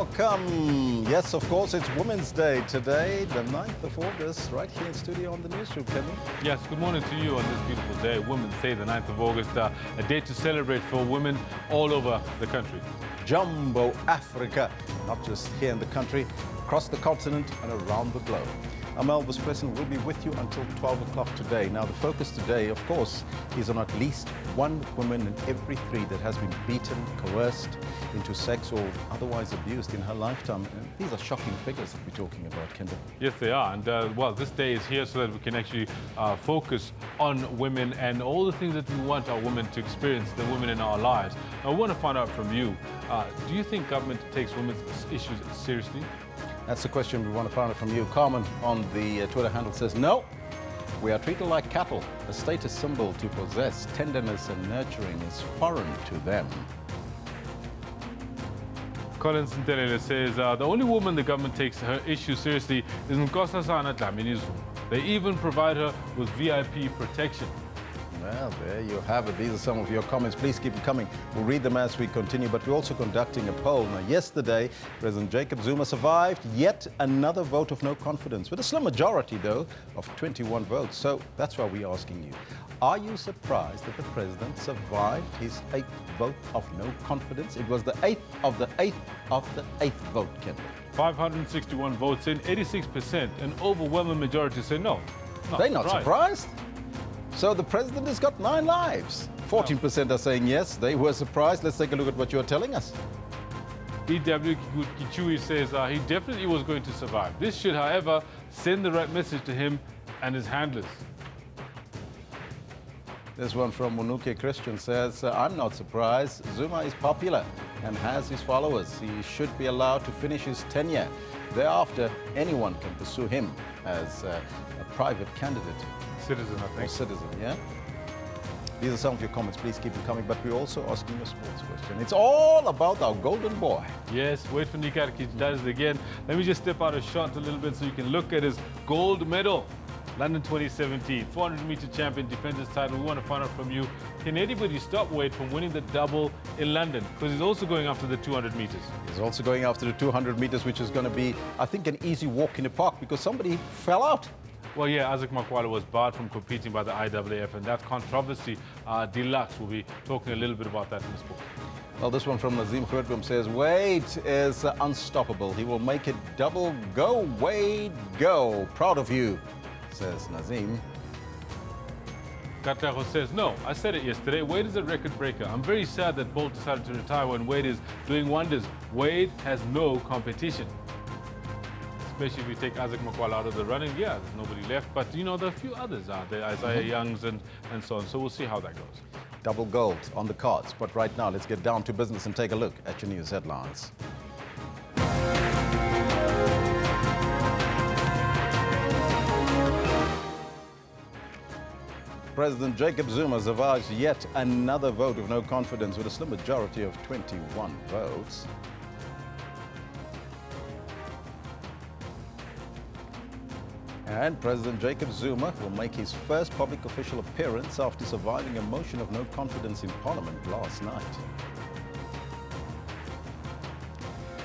Welcome. Yes, of course, it's Women's Day today, the 9th of August, right here in studio on the Newsroom, Kevin. Yes, good morning to you on this beautiful day, Women's Day, the 9th of August, a day to celebrate for women all over the country. Jumbo Africa, not just here in the country, across the continent and around the globe. I'm Elvis Preston. We'll be with you until 12 o'clock today. Now, the focus today, of course, is on at least one woman in every three that has been beaten, coerced into sex or otherwise abused in her lifetime. And these are shocking figures that we're talking about, Kendall. Yes, they are. And, well, this day is here so that we can actually focus on women and all the things that we want our women to experience, the women in our lives. Now, I want to find out from you, do you think government takes women's issues seriously? That's the question we want to find out from you. Carmen on the Twitter handle says, no, we are treated like cattle. A status symbol to possess. Tenderness and nurturing is foreign to them. Colin Sintelele says, the only woman the government takes her issue seriously is Nkosazana Dlamini's Zuma. They even provide her with VIP protection. Well, there you have it. These are some of your comments. Please keep them coming. We'll read them as we continue, but we're also conducting a poll. Now, yesterday, President Jacob Zuma survived yet another vote of no confidence, with a slim majority, though, of 21 votes. So that's why we're asking you, are you surprised that the president survived his 8th vote of no confidence? It was the 8th of the 8th of the 8th vote, Kendall. 561 votes in, 86%, an overwhelming majority say no. They're not surprised. So the president has got 9 lives. 14% are saying yes, they were surprised. Let's take a look at what you're telling us. E.W. Kichui says he definitely was going to survive. This should, however, send the right message to him and his handlers. This one from Munuke Christian says, I'm not surprised. Zuma is popular and has his followers. He should be allowed to finish his tenure. Thereafter, anyone can pursue him as a private candidate. Citizen, I think. Or citizen, yeah? These are some of your comments. Please keep them coming. But we're also asking a sports question. It's all about our golden boy. Yes, wait for Nikarki does it again. Let me just step out of shot a little bit so you can look at his gold medal. London 2017, 400-meter champion, defends his title. We want to find out from you, can anybody stop Wade from winning the double in London? Because he's also going after the 200 meters. He's also going after the 200 meters, which is going to be, I think, an easy walk in the park because somebody fell out. Well, yeah, Isaac Makwala was barred from competing by the IAAF, and that controversy deluxe. We'll be talking a little bit about that in the sport. Well, this one from Nazim Khurtbum says, Wade is unstoppable. He will make it double. Go, Wade, go. Proud of you, says Nazim. Katlaho says, no, I said it yesterday. Wade is a record breaker. I'm very sad that Bolt decided to retire when Wade is doing wonders. Wade has no competition. Especially if you take Isaac Makwala out of the running, yeah, there's nobody left. But, you know, there are a few others out there, Isaiah Youngs and so on. So we'll see how that goes. Double gold on the cards. But right now, let's get down to business and take a look at your news headlines. President Jacob Zuma survives yet another vote of no confidence with a slim majority of 21 votes. And President Jacob Zuma will make his first public official appearance after surviving a motion of no confidence in Parliament last night.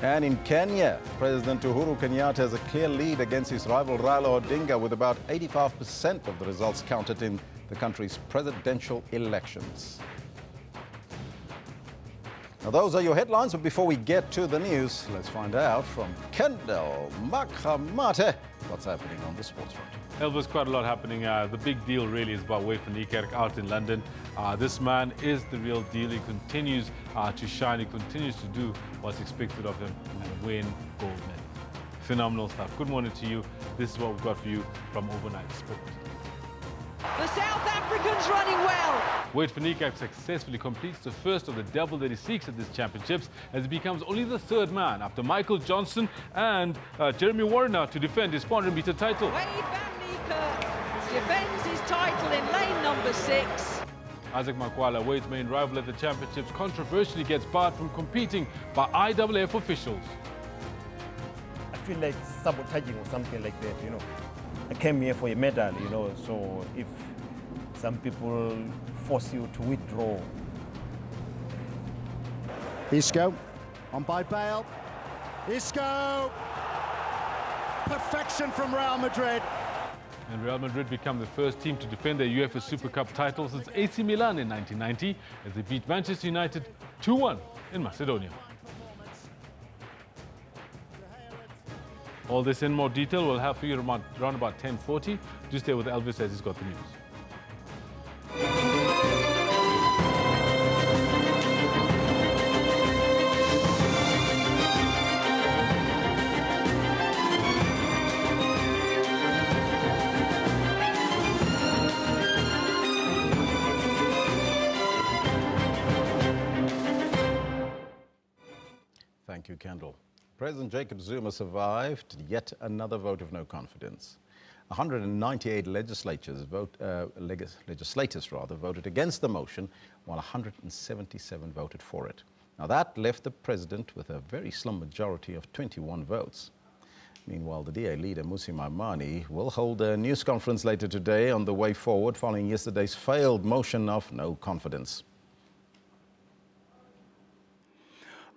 And in Kenya, President Uhuru Kenyatta has a clear lead against his rival Raila Odinga with about 85% of the results counted in the country's presidential elections. Now, those are your headlines, but before we get to the news, let's find out from Kendall Makhamate what's happening on the sports front. Elvis, quite a lot happening. The big deal really is about Wade van Niekerk out in London. This man is the real deal. He continues to shine. He continues to do what's expected of him and win gold medals. Phenomenal stuff. Good morning to you. This is what we've got for you from Overnight Sport. The South Africans running well. Wade van Niekerk successfully completes the first of the double that he seeks at these championships as he becomes only the 3rd man after Michael Johnson and Jeremy Warner to defend his 400-meter title. Wade van Niekerk defends his title in lane number 6. Isaac Makwala, Wade's main rival at the championships, controversially gets barred from competing by IAAF officials. I feel like sabotaging or something like that, you know. I came here for a medal, you know, so if some people force you to withdraw. Isco on by Bale. Isco. Perfection from Real Madrid. And Real Madrid become the first team to defend their UEFA Super Cup title since AC Milan in 1990 as they beat Manchester United 2-1 in Macedonia. All this in more detail we'll have for you around about 10:40. Do stay with Elvis as he's got the news. Thank you, Kendall. President Jacob Zuma survived yet another vote of no confidence. 198 legislators voted against the motion, while 177 voted for it. Now that left the president with a very slim majority of 21 votes. Meanwhile, the DA leader, Mmusi Maimane, will hold a news conference later today on the way forward following yesterday's failed motion of no confidence.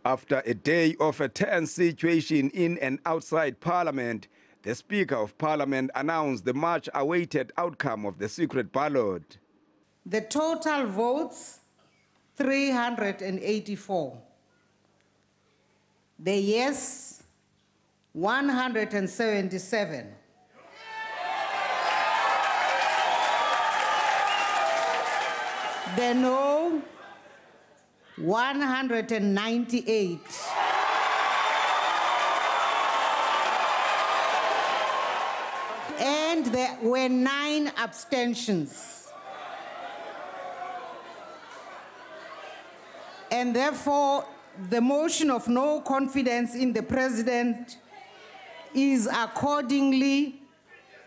After a day of a tense situation in and outside Parliament, the Speaker of Parliament announced the much-awaited outcome of the secret ballot. The total votes, 384. The yes, 177. The no, 198. And there were 9 abstentions. And therefore, the motion of no confidence in the president is accordingly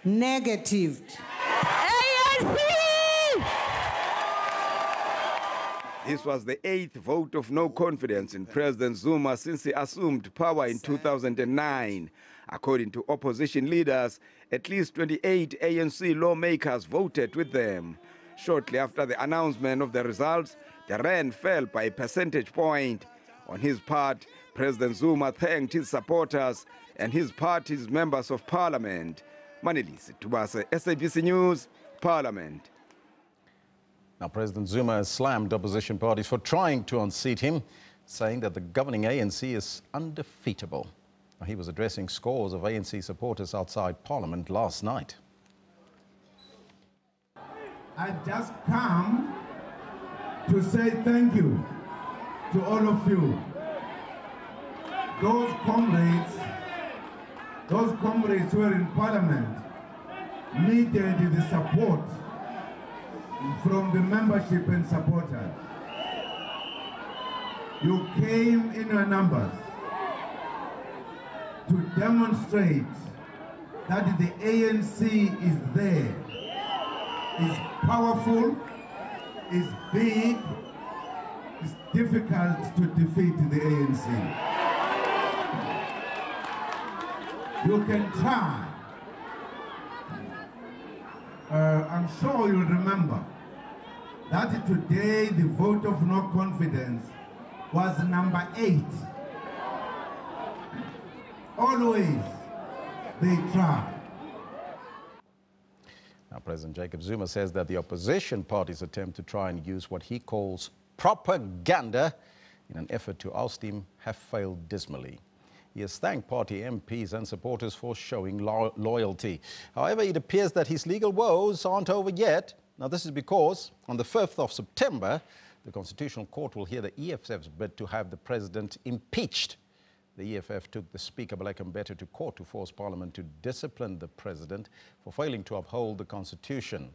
negatived. This was the 8th vote of no confidence in President Zuma since he assumed power in 2009. According to opposition leaders, at least 28 ANC lawmakers voted with them. Shortly after the announcement of the results, the rand fell by a percentage point. On his part, President Zuma thanked his supporters and his party's members of parliament. Manelisi Tubase, SABC News, Parliament. Now, President Zuma has slammed opposition parties for trying to unseat him, saying that the governing ANC is undefeatable. Now, he was addressing scores of ANC supporters outside Parliament last night. I've just come to say thank you to all of you. Those comrades who are in Parliament needed the support from the membership and supporters. You came in your numbers to demonstrate that the ANC is there, is powerful, is big, is difficult to defeat the ANC. You can try. I'm sure you'll remember that today the vote of no confidence was number 8. Always they try. Now, President Jacob Zuma says that the opposition party's attempt to try and use what he calls propaganda in an effort to oust him have failed dismally. He has thanked party MPs and supporters for showing loyalty. However, it appears that his legal woes aren't over yet. Now, this is because on the 5th of September, the Constitutional Court will hear the EFF's bid to have the president impeached. The EFF took the Speaker, Baleka Mbete, to court to force Parliament to discipline the president for failing to uphold the Constitution.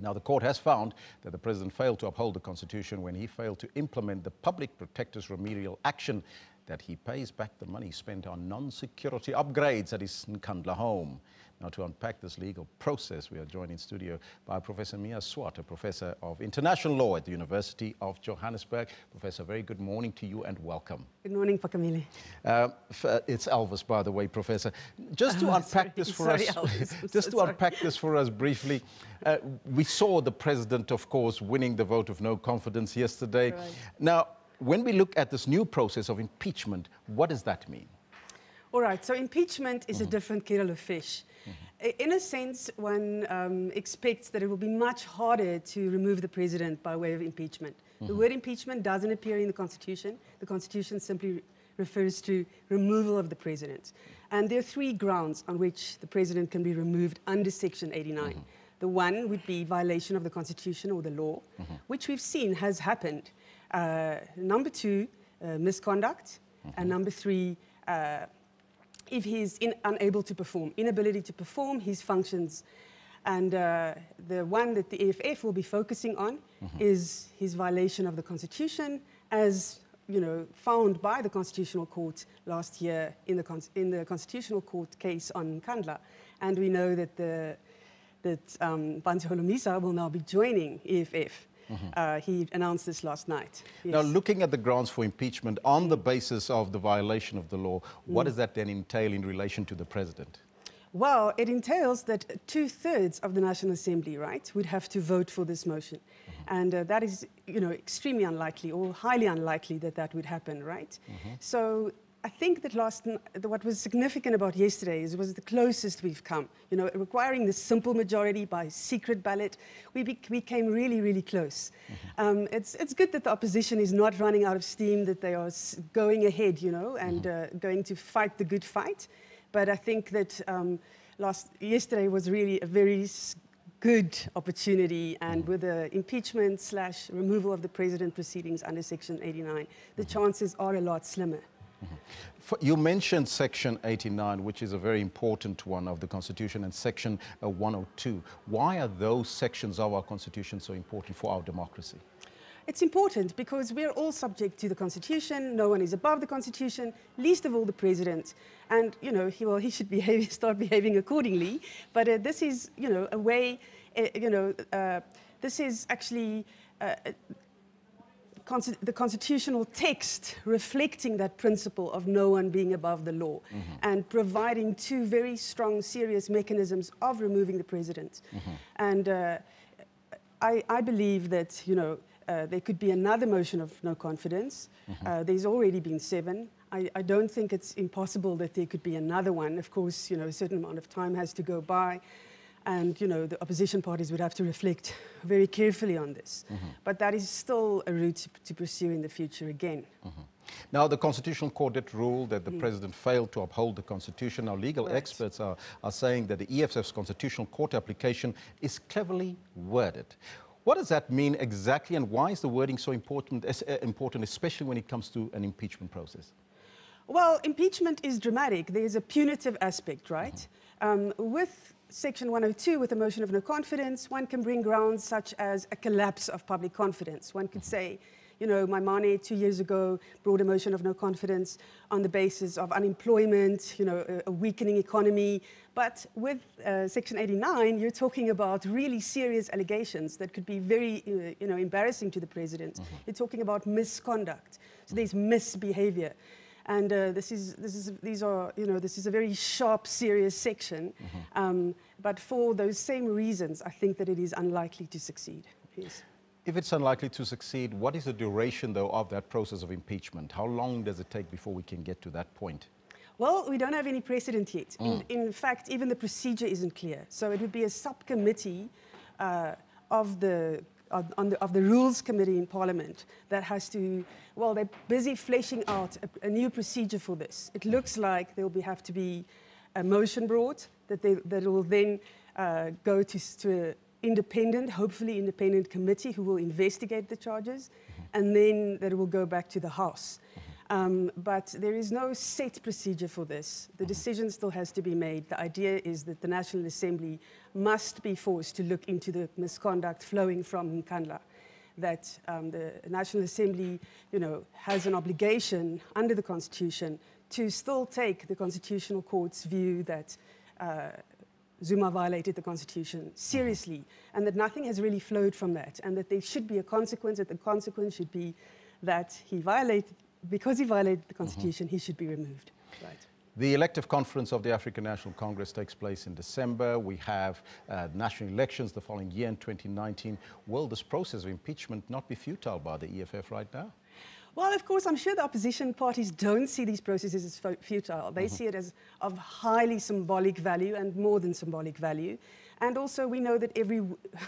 Now, the court has found that the president failed to uphold the Constitution when he failed to implement the public protector's remedial action that he pays back the money spent on non-security upgrades at his Nkandla home. Now, to unpack this legal process, we are joined in studio by Professor Mia Swart, a professor of international law at the University of Johannesburg. Professor, very good morning to you and welcome. Good morning, Pakamile. It's Elvis, by the way, Professor. Just to unpack this for us, just to unpack this for us briefly, we saw the president, of course, winning the vote of no confidence yesterday. Right. Now, when we look at this new process of impeachment, what does that mean? All right, so impeachment is a different kettle of fish. In a sense, one expects that it will be much harder to remove the president by way of impeachment. The word impeachment doesn't appear in the Constitution. The Constitution simply refers to removal of the president. And there are three grounds on which the president can be removed under Section 89. The one would be violation of the Constitution or the law, which we've seen has happened. Number two, misconduct. And number three, if he's unable to perform, inability to perform his functions. And the one that the EFF will be focusing on is his violation of the Constitution, as found by the Constitutional Court last year in the Constitutional Court case on Nkandla. And we know that Bantu Holomisa will now be joining EFF. He announced this last night. Yes. Now, looking at the grounds for impeachment on the basis of the violation of the law, what does that then entail in relation to the president? Well, it entails that 2/3 of the National Assembly, right, would have to vote for this motion. And that is, extremely unlikely or highly unlikely that that would happen, right? So I think that what was significant about yesterday was the closest we've come. Requiring this simple majority by secret ballot, we came really, really close. It's good that the opposition is not running out of steam, that they are going ahead, and going to fight the good fight. But I think that yesterday was really a very good opportunity, and with the impeachment / removal of the president proceedings under Section 89, the chances are a lot slimmer. You mentioned Section 89, which is a very important one of the Constitution, and Section 102. Why are those sections of our Constitution so important for our democracy? It's important because we're all subject to the Constitution. No one is above the Constitution, least of all the president. And, he should start behaving accordingly. But this is, a way, this is actually the constitutional text reflecting that principle of no one being above the law and providing two very strong, serious mechanisms of removing the president. And I believe that, there could be another motion of no confidence. There's already been 7. I don't think it's impossible that there could be another one. Of course, a certain amount of time has to go by. And, the opposition parties would have to reflect very carefully on this. But that is still a route to pursue in the future again. Now, the Constitutional Court did rule that the president failed to uphold the Constitution. Now, legal experts are saying that the EFF's Constitutional Court application is cleverly worded. What does that mean exactly, and why is the wording so important, especially when it comes to an impeachment process? Well, impeachment is dramatic. There's a punitive aspect, right? With Section 102, with a motion of no confidence, one can bring grounds such as a collapse of public confidence. One could say, Maimane 2 years ago brought a motion of no confidence on the basis of unemployment, a weakening economy. But with Section 89, you're talking about really serious allegations that could be very, embarrassing to the president. You're talking about misconduct. So there's misbehavior. And this is a very sharp, serious section. But for those same reasons, I think that it is unlikely to succeed. Yes. If it's unlikely to succeed, what is the duration, though, of that process of impeachment? How long does it take before we can get to that point? Well, we don't have any precedent yet. In fact, even the procedure isn't clear. So it would be a subcommittee of the Rules Committee in Parliament that has to, well, they're busy fleshing out a new procedure for this. It looks like there will have to be a motion brought that will then go to hopefully independent committee who will investigate the charges, and then that will go back to the House. But there is no set procedure for this. The decision still has to be made. The idea is that the National Assembly must be forced to look into the misconduct flowing from Nkandla, that the National Assembly, has an obligation under the Constitution to still take the Constitutional Court's view that Zuma violated the Constitution seriously, and that nothing has really flowed from that, and that there should be a consequence, that the consequence should be that because he violated the Constitution, he should be removed. Right. The elective conference of the African National Congress takes place in December. We have national elections the following year in 2019. Will this process of impeachment not be futile by the EFF right now? Well, of course, I'm sure the opposition parties don't see these processes as futile. They see it as of highly symbolic value and more than symbolic value. And also, we know that every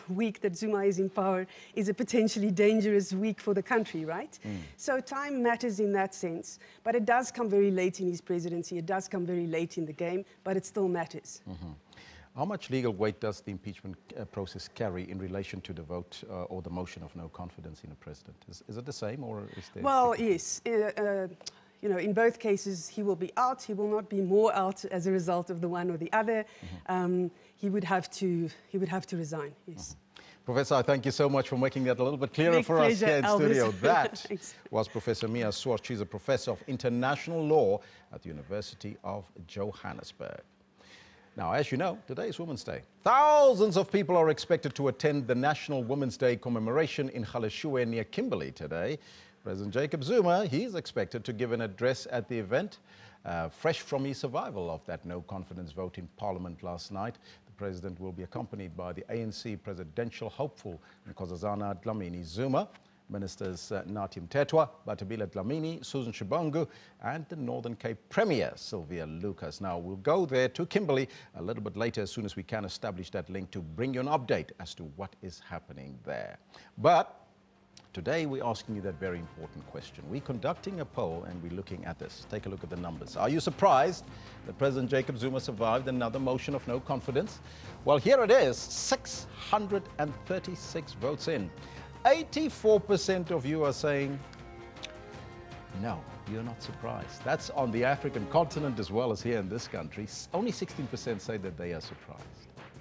week that Zuma is in power is a potentially dangerous week for the country, right? So time matters in that sense. But it does come very late in his presidency. It does come very late in the game, but it still matters. How much legal weight does the impeachment process carry in relation to the vote or the motion of no confidence in a president? Is it the same, or is there... Well, yes. You know, in both cases, he will be out. He will not be more out as a result of the one or the other. He would have to resign, yes. Professor, I thank you so much for making that a little bit clearer for us here in studio. That was Professor Mia Swart. She's a professor of international law at the University of Johannesburg. Now, as you know, today is Women's Day. Thousands of people are expected to attend the National Women's Day commemoration in Galeshewe near Kimberley today. President Jacob Zuma, he's expected to give an address at the event, fresh from his survival of that no-confidence vote in Parliament last night. The president will be accompanied by the ANC presidential hopeful, Nkosazana Dlamini Zuma, Ministers Nathi Mthethwa, Batabile Dlamini, Susan Shibongu, and the Northern Cape Premier, Sylvia Lucas. Now, we'll go there to Kimberley a little bit later as soon as we can establish that link to bring you an update as to what is happening there. But today, we're asking you that very important question. We're conducting a poll and we're looking at this. Take a look at the numbers. Are you surprised that President Jacob Zuma survived another motion of no confidence? Well, here it is, 636 votes in. 84% of you are saying, no, you're not surprised. That's on the African continent as well as here in this country. Only 16% say that they are surprised.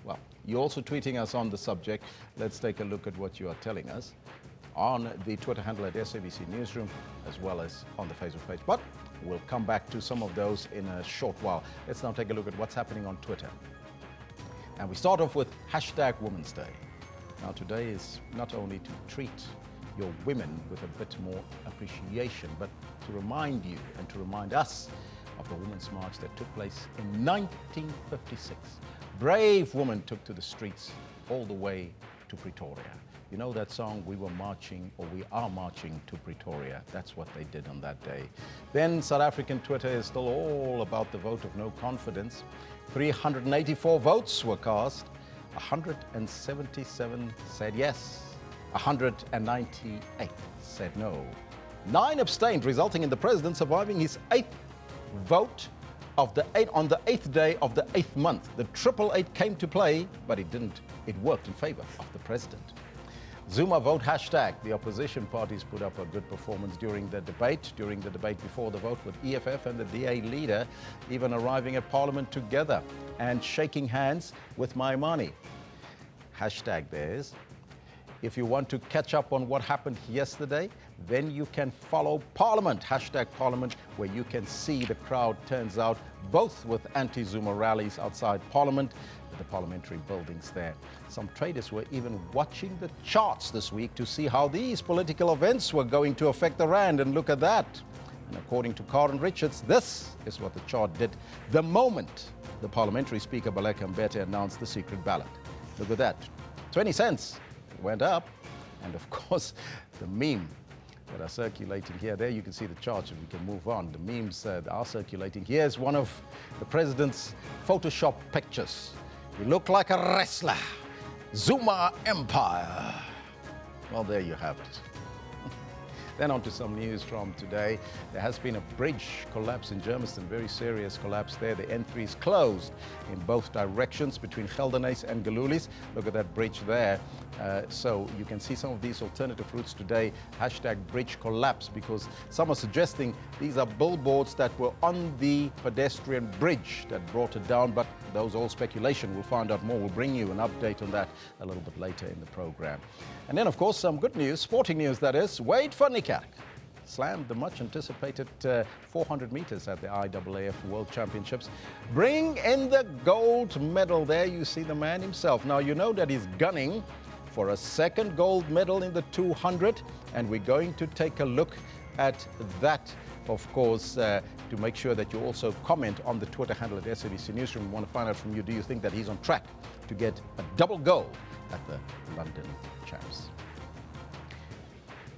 Well, you're also tweeting us on the subject. Let's take a look at what you are telling us on the Twitter handle at SABC Newsroom, as well as on the Facebook page. But we'll come back to some of those in a short while. Let's now take a look at what's happening on Twitter. And we start off with #Women's Day. Now, today is not only to treat your women with a bit more appreciation, but to remind you and to remind us of the Women's March that took place in 1956. Brave women took to the streets all the way to Pretoria. You know that song, We Were Marching, or We Are Marching to Pretoria. That's what they did on that day. Then South African Twitter is still all about the vote of no confidence. 384 votes were cast. 177 said yes. 198 said no. 9 abstained, resulting in the president surviving his 8th vote on the 8th day of the 8th month. The 888 came to play, but it didn't. It worked in favor of the president. Zuma vote #. The opposition parties put up a good performance during the debate before the vote, with EFF and the DA leader even arriving at Parliament together and shaking hands with Maimane. #theirs. If you want to catch up on what happened yesterday, then you can follow Parliament, #Parliament, where you can see the crowd turns out, both with anti-Zuma rallies outside Parliament, the parliamentary buildings there. Some traders were even watching the charts this week to see how these political events were going to affect the rand, and look at that. And according to Karen Richards, this is what the chart did the moment the parliamentary speaker Baleka Mbete announced the secret ballot. Look at that, 20 cents went up. And of course, the meme that are circulating here, there you can see the charts, and we can move on. The memes that are circulating here is one of the president's Photoshop pictures. You look like a wrestler. Zuma Empire. Well, there you have it. Then on to some news from today. There has been a bridge collapse in Germiston, very serious collapse there. The N3 is closed in both directions between Geldenhuys and Galulis. Look at that bridge there. So you can see some of these alternative routes today. #bridge collapse, because some are suggesting these are billboards that were on the pedestrian bridge that brought it down, but those all speculation. We'll find out more. We'll bring you an update on that a little bit later in the program. And then, of course, some good news, sporting news that is. Wade van Niekerk slammed the much-anticipated 400 meters at the IAAF World Championships. Bring in the gold medal. There you see the man himself. Now, you know that he's gunning for a second gold medal in the 200, and we're going to take a look at that, of course, to make sure that you also comment on the Twitter handle at SABC Newsroom. We want to find out from you, do you think that he's on track to get a double gold at the London Champs?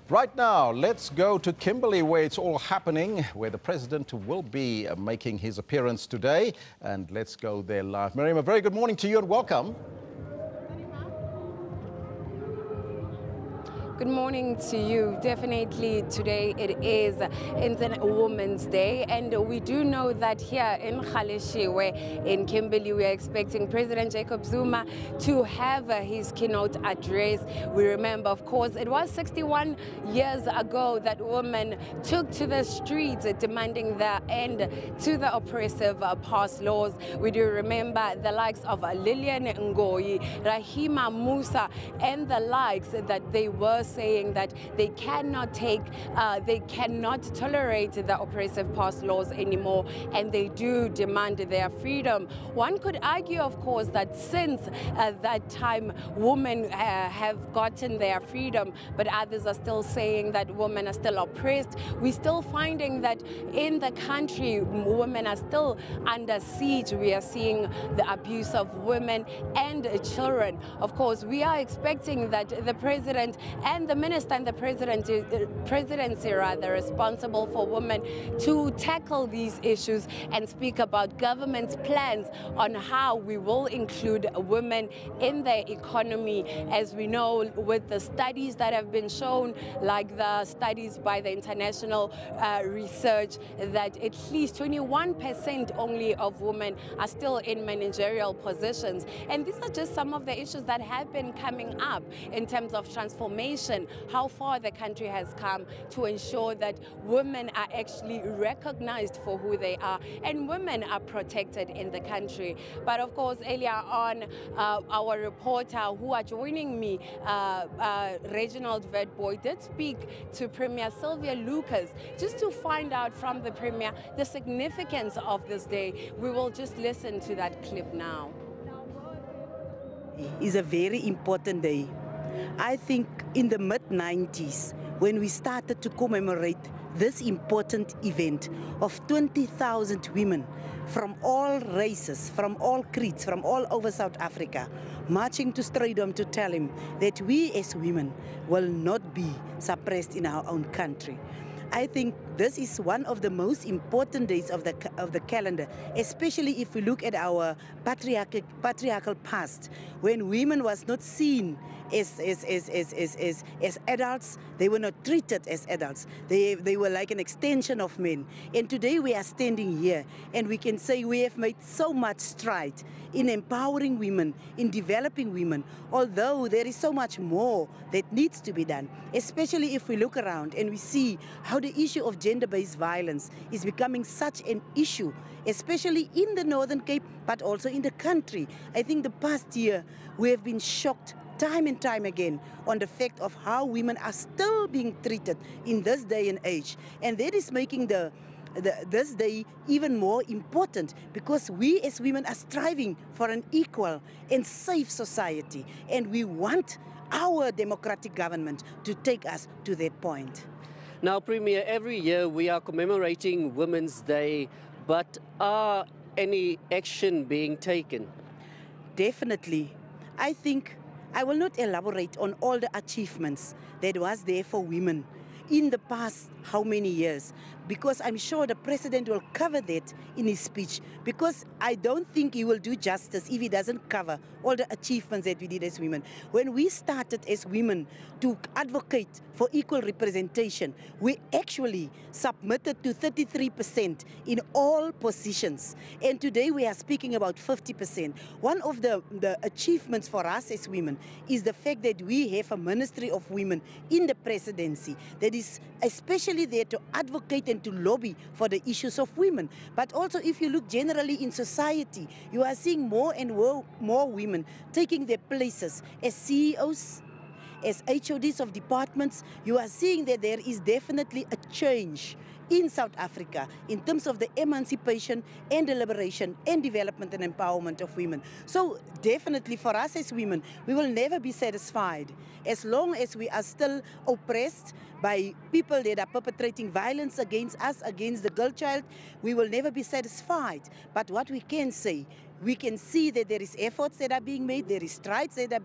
Right now, let's go to Kimberley, where it's all happening, where the president will be making his appearance today. And let's go there live. Miriam, a very good morning to you and welcome. Good morning to you. Definitely today it is International Women's Day, and we do know that here in Galeshewe, in Kimberley, we are expecting President Jacob Zuma to have his keynote address. We remember, of course, it was 61 years ago that women took to the streets demanding the end to the oppressive past laws. We do remember the likes of Lillian Ngoyi, Rahima Musa, and the likes that they were saying that they cannot tolerate the oppressive past laws anymore, and they do demand their freedom. One could argue, of course, that since that time, women have gotten their freedom, but others are still saying that women are still oppressed. We're still finding that in the country, women are still under siege. We are seeing the abuse of women and children. Of course, we are expecting that the president and the minister and the presidency rather responsible for women to tackle these issues and speak about government's plans on how we will include women in the economy. As we know, with the studies that have been shown, like the studies by the international research, that at least 21% only of women are still in managerial positions. And these are just some of the issues that have been coming up in terms of transformation, how far the country has come to ensure that women are actually recognized for who they are and women are protected in the country. But of course, earlier on, our reporter who are joining me, Reginald Verdboy, did speak to Premier Sylvia Lucas just to find out from the Premier the significance of this day. We will just listen to that clip now. It's a very important day. I think in the mid-90s, when we started to commemorate this important event of 20,000 women from all races, from all creeds, from all over South Africa, marching to Stradom to tell him that we as women will not be suppressed in our own country. I think this is one of the most important days of the calendar, especially if we look at our patriarchal past, when women was not seen as adults. They were not treated as adults. They were like an extension of men. And today we are standing here and we can say we have made so much stride in empowering women, in developing women, although there is so much more that needs to be done, especially if we look around and we see how the issue of gender-based violence is becoming such an issue, especially in the Northern Cape, but also in the country. I think the past year we have been shocked time and time again on the fact of how women are still being treated in this day and age. And that is making this day even more important, because we as women are striving for an equal and safe society, and we want our democratic government to take us to that point. Now, Premier, every year we are commemorating Women's Day, but are any action being taken? Definitely. I think I will not elaborate on all the achievements that was there for women in the past how many years, because I'm sure the president will cover that in his speech, because I don't think he will do justice if he doesn't cover all the achievements that we did as women. When we started as women to advocate for equal representation, we actually submitted to 33% in all positions, and today we are speaking about 50%. One of the achievements for us as women is the fact that we have a Ministry of Women in the presidency that is especially there to advocate and to lobby for the issues of women. But also, if you look generally in society, you are seeing more and more women taking their places as CEOs, as HODs of departments. You are seeing that there is definitely a change in South Africa in terms of the emancipation and the liberation and development and empowerment of women. So definitely for us as women, we will never be satisfied as long as we are still oppressed by people that are perpetrating violence against us, against the girl child. We will never be satisfied. But what we can say, we can see that there is efforts that are being made, there is strides that are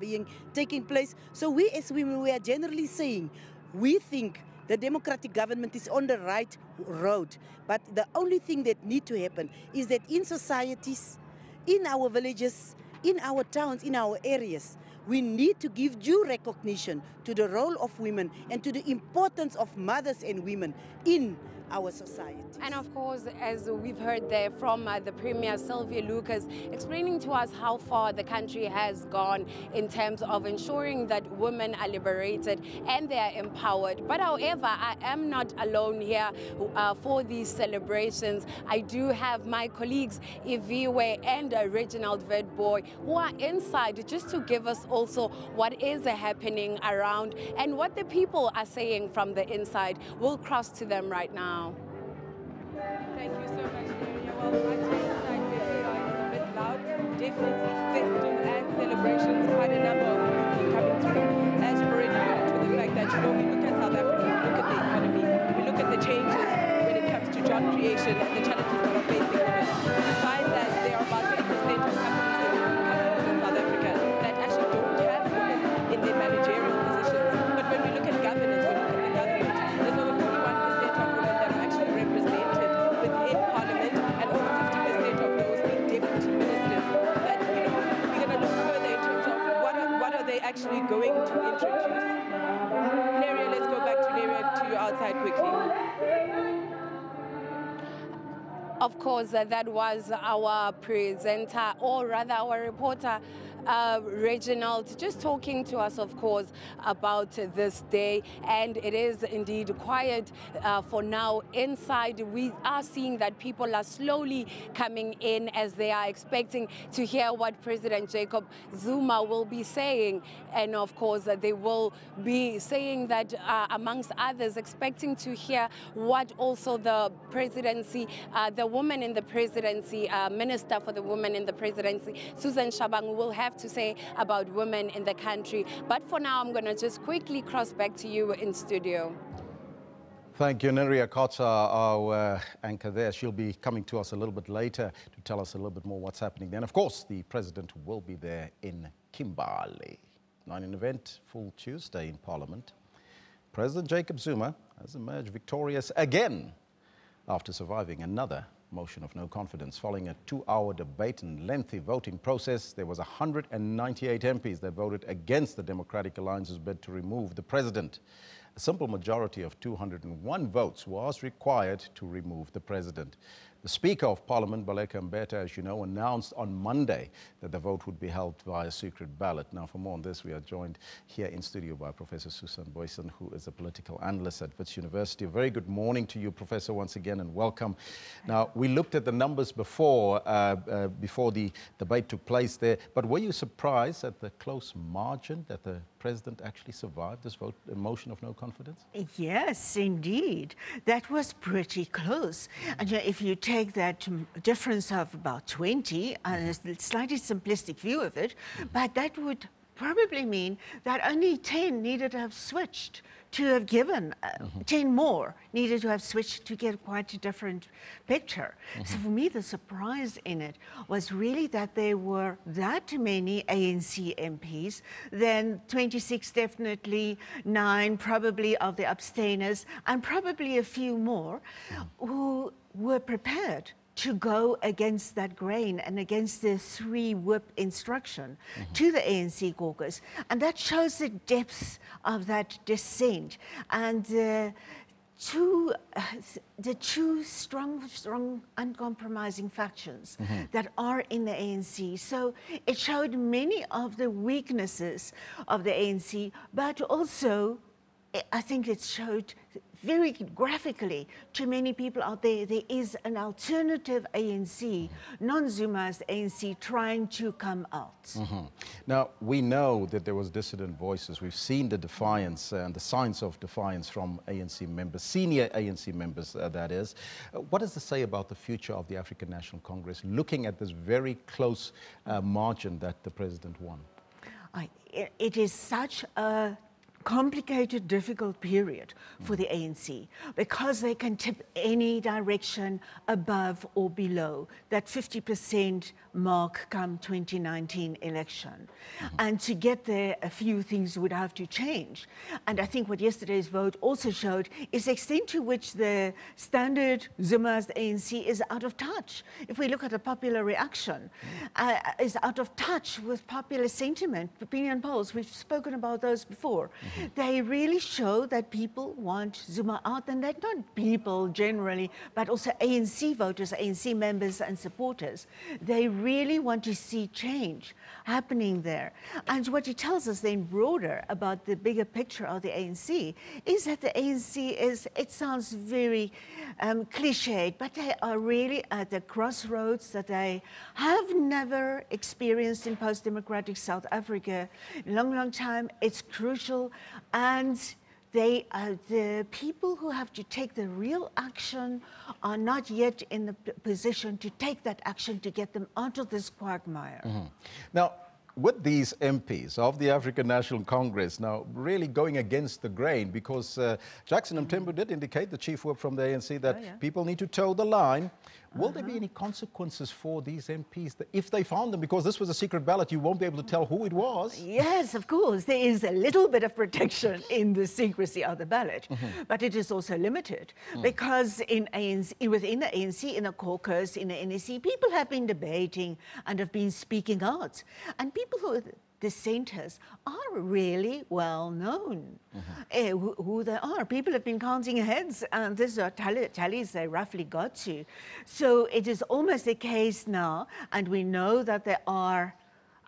taking place. So we as women, we are generally saying we think the democratic government is on the right road. But the only thing that needs to happen is that in societies, in our villages, in our towns, in our areas, we need to give due recognition to the role of women and to the importance of mothers and women in our society. And of course, as we've heard there from the Premier Sylvia Lucas, explaining to us how far the country has gone in terms of ensuring that women are liberated and they are empowered. But however, I am not alone here for these celebrations. I do have my colleagues Iviwe and Reginald Vedboy who are inside just to give us also what is happening around and what the people are saying from the inside. We'll cross to them right now. Thank you so much, Neria. Well, right here inside where we are, it's a bit loud. Definitely festive and celebrations. Quite a number of people coming through. As already alluded to the fact that, you know, we look at South Africa, we look at the economy, we look at the changes when it comes to job creation and the challenges that are facing women. We find that there are about 30% of companies in South Africa that actually don't have women in their managerial positions. But when we look at governance, when we look at the government, there's over 41% of women that are actually represented within Parliament, and over 50% of those being deputy ministers. That, you know, we're going to look further in terms of what are they actually going to introduce. Neria, let's go back to Neria, to you outside quickly. Of course, that was our presenter, or rather our reporter, Reginald, just talking to us, of course, about this day. And it is indeed quiet for now inside. We are seeing that people are slowly coming in as they are expecting to hear what President Jacob Zuma will be saying. And of course, they will be saying that, amongst others, expecting to hear what also the presidency, the woman in the presidency, Minister for the Women in the Presidency, Susan Shabang, will have to say about women in the country. But for now, I'm going to just quickly cross back to you in studio. Thank you, Neria Kotza, our anchor there. She'll be coming to us a little bit later to tell us a little bit more what's happening there. And of course, the president will be there in Kimberley. Now, in an eventful Tuesday in Parliament, President Jacob Zuma has emerged victorious again after surviving another motion of no confidence. Following a 2-hour debate and lengthy voting process, there was 198 MPs that voted against the Democratic Alliance's bid to remove the president. A simple majority of 201 votes was required to remove the president. The Speaker of Parliament, Baleka Mbete, as you know, announced on Monday that the vote would be held via secret ballot. Now, for more on this, we are joined here in studio by Professor Susan Boyson, who is a political analyst at Wits University. A very good morning to you, Professor, once again, and welcome. Now, we looked at the numbers before the debate took place there, but were you surprised at the close margin that the president actually survived this vote, a motion of no confidence? Yes, indeed. That was pretty close. And if you take that difference of about 20, and a slightly simplistic view of it, but that would probably mean that only 10 needed to have switched to have given, 10 more needed to have switched to get quite a different picture. So for me, the surprise in it was really that there were that many ANC MPs, then 26 definitely, 9 probably of the abstainers, and probably a few more who were prepared to go against that grain and against the 3-whip instruction to the ANC caucus. And that shows the depths of that dissent and the two strong, uncompromising factions that are in the ANC. So it showed many of the weaknesses of the ANC, but also I think it showed very graphically to many people out there, there is an alternative ANC, non-Zuma's ANC, trying to come out. Now, we know that there was dissident voices. We've seen the defiance and the signs of defiance from ANC members, senior ANC members, that is. What does this say about the future of the African National Congress, looking at this very close margin that the president won? It is such a complicated, difficult period for the ANC because they can tip any direction above or below that 50% mark come 2019 election. And to get there, a few things would have to change. And I think what yesterday's vote also showed is the extent to which the standard Zuma's ANC is out of touch. If we look at the popular reaction, is out of touch with popular sentiment, opinion polls. We've spoken about those before. They really show that people want Zuma out, and that not people generally, but also ANC voters, ANC members and supporters. They really want to see change happening there. And what it tells us then broader about the bigger picture of the ANC is that the ANC is, it sounds very cliched, but they are really at the crossroads that they have never experienced in post-democratic South Africa. Long time. It's crucial. And they are the people who have to take the real action are not yet in the position to take that action to get them out of this quagmire. Now, with these MPs of the African National Congress now really going against the grain, because Jackson Mthembu did indicate, the chief whip from the ANC, that people need to toe the line. Will there be any consequences for these MPs if they found them? Because this was a secret ballot, you won't be able to tell who it was. Yes, of course. There is a little bit of protection in the secrecy of the ballot, but it is also limited because within the ANC, in the caucus, in the NEC, people have been debating and have been speaking out. And people who are dissenters are really well known who they are. People have been counting heads, and this are tallies they roughly got to. So it is almost a case now, and we know that there are,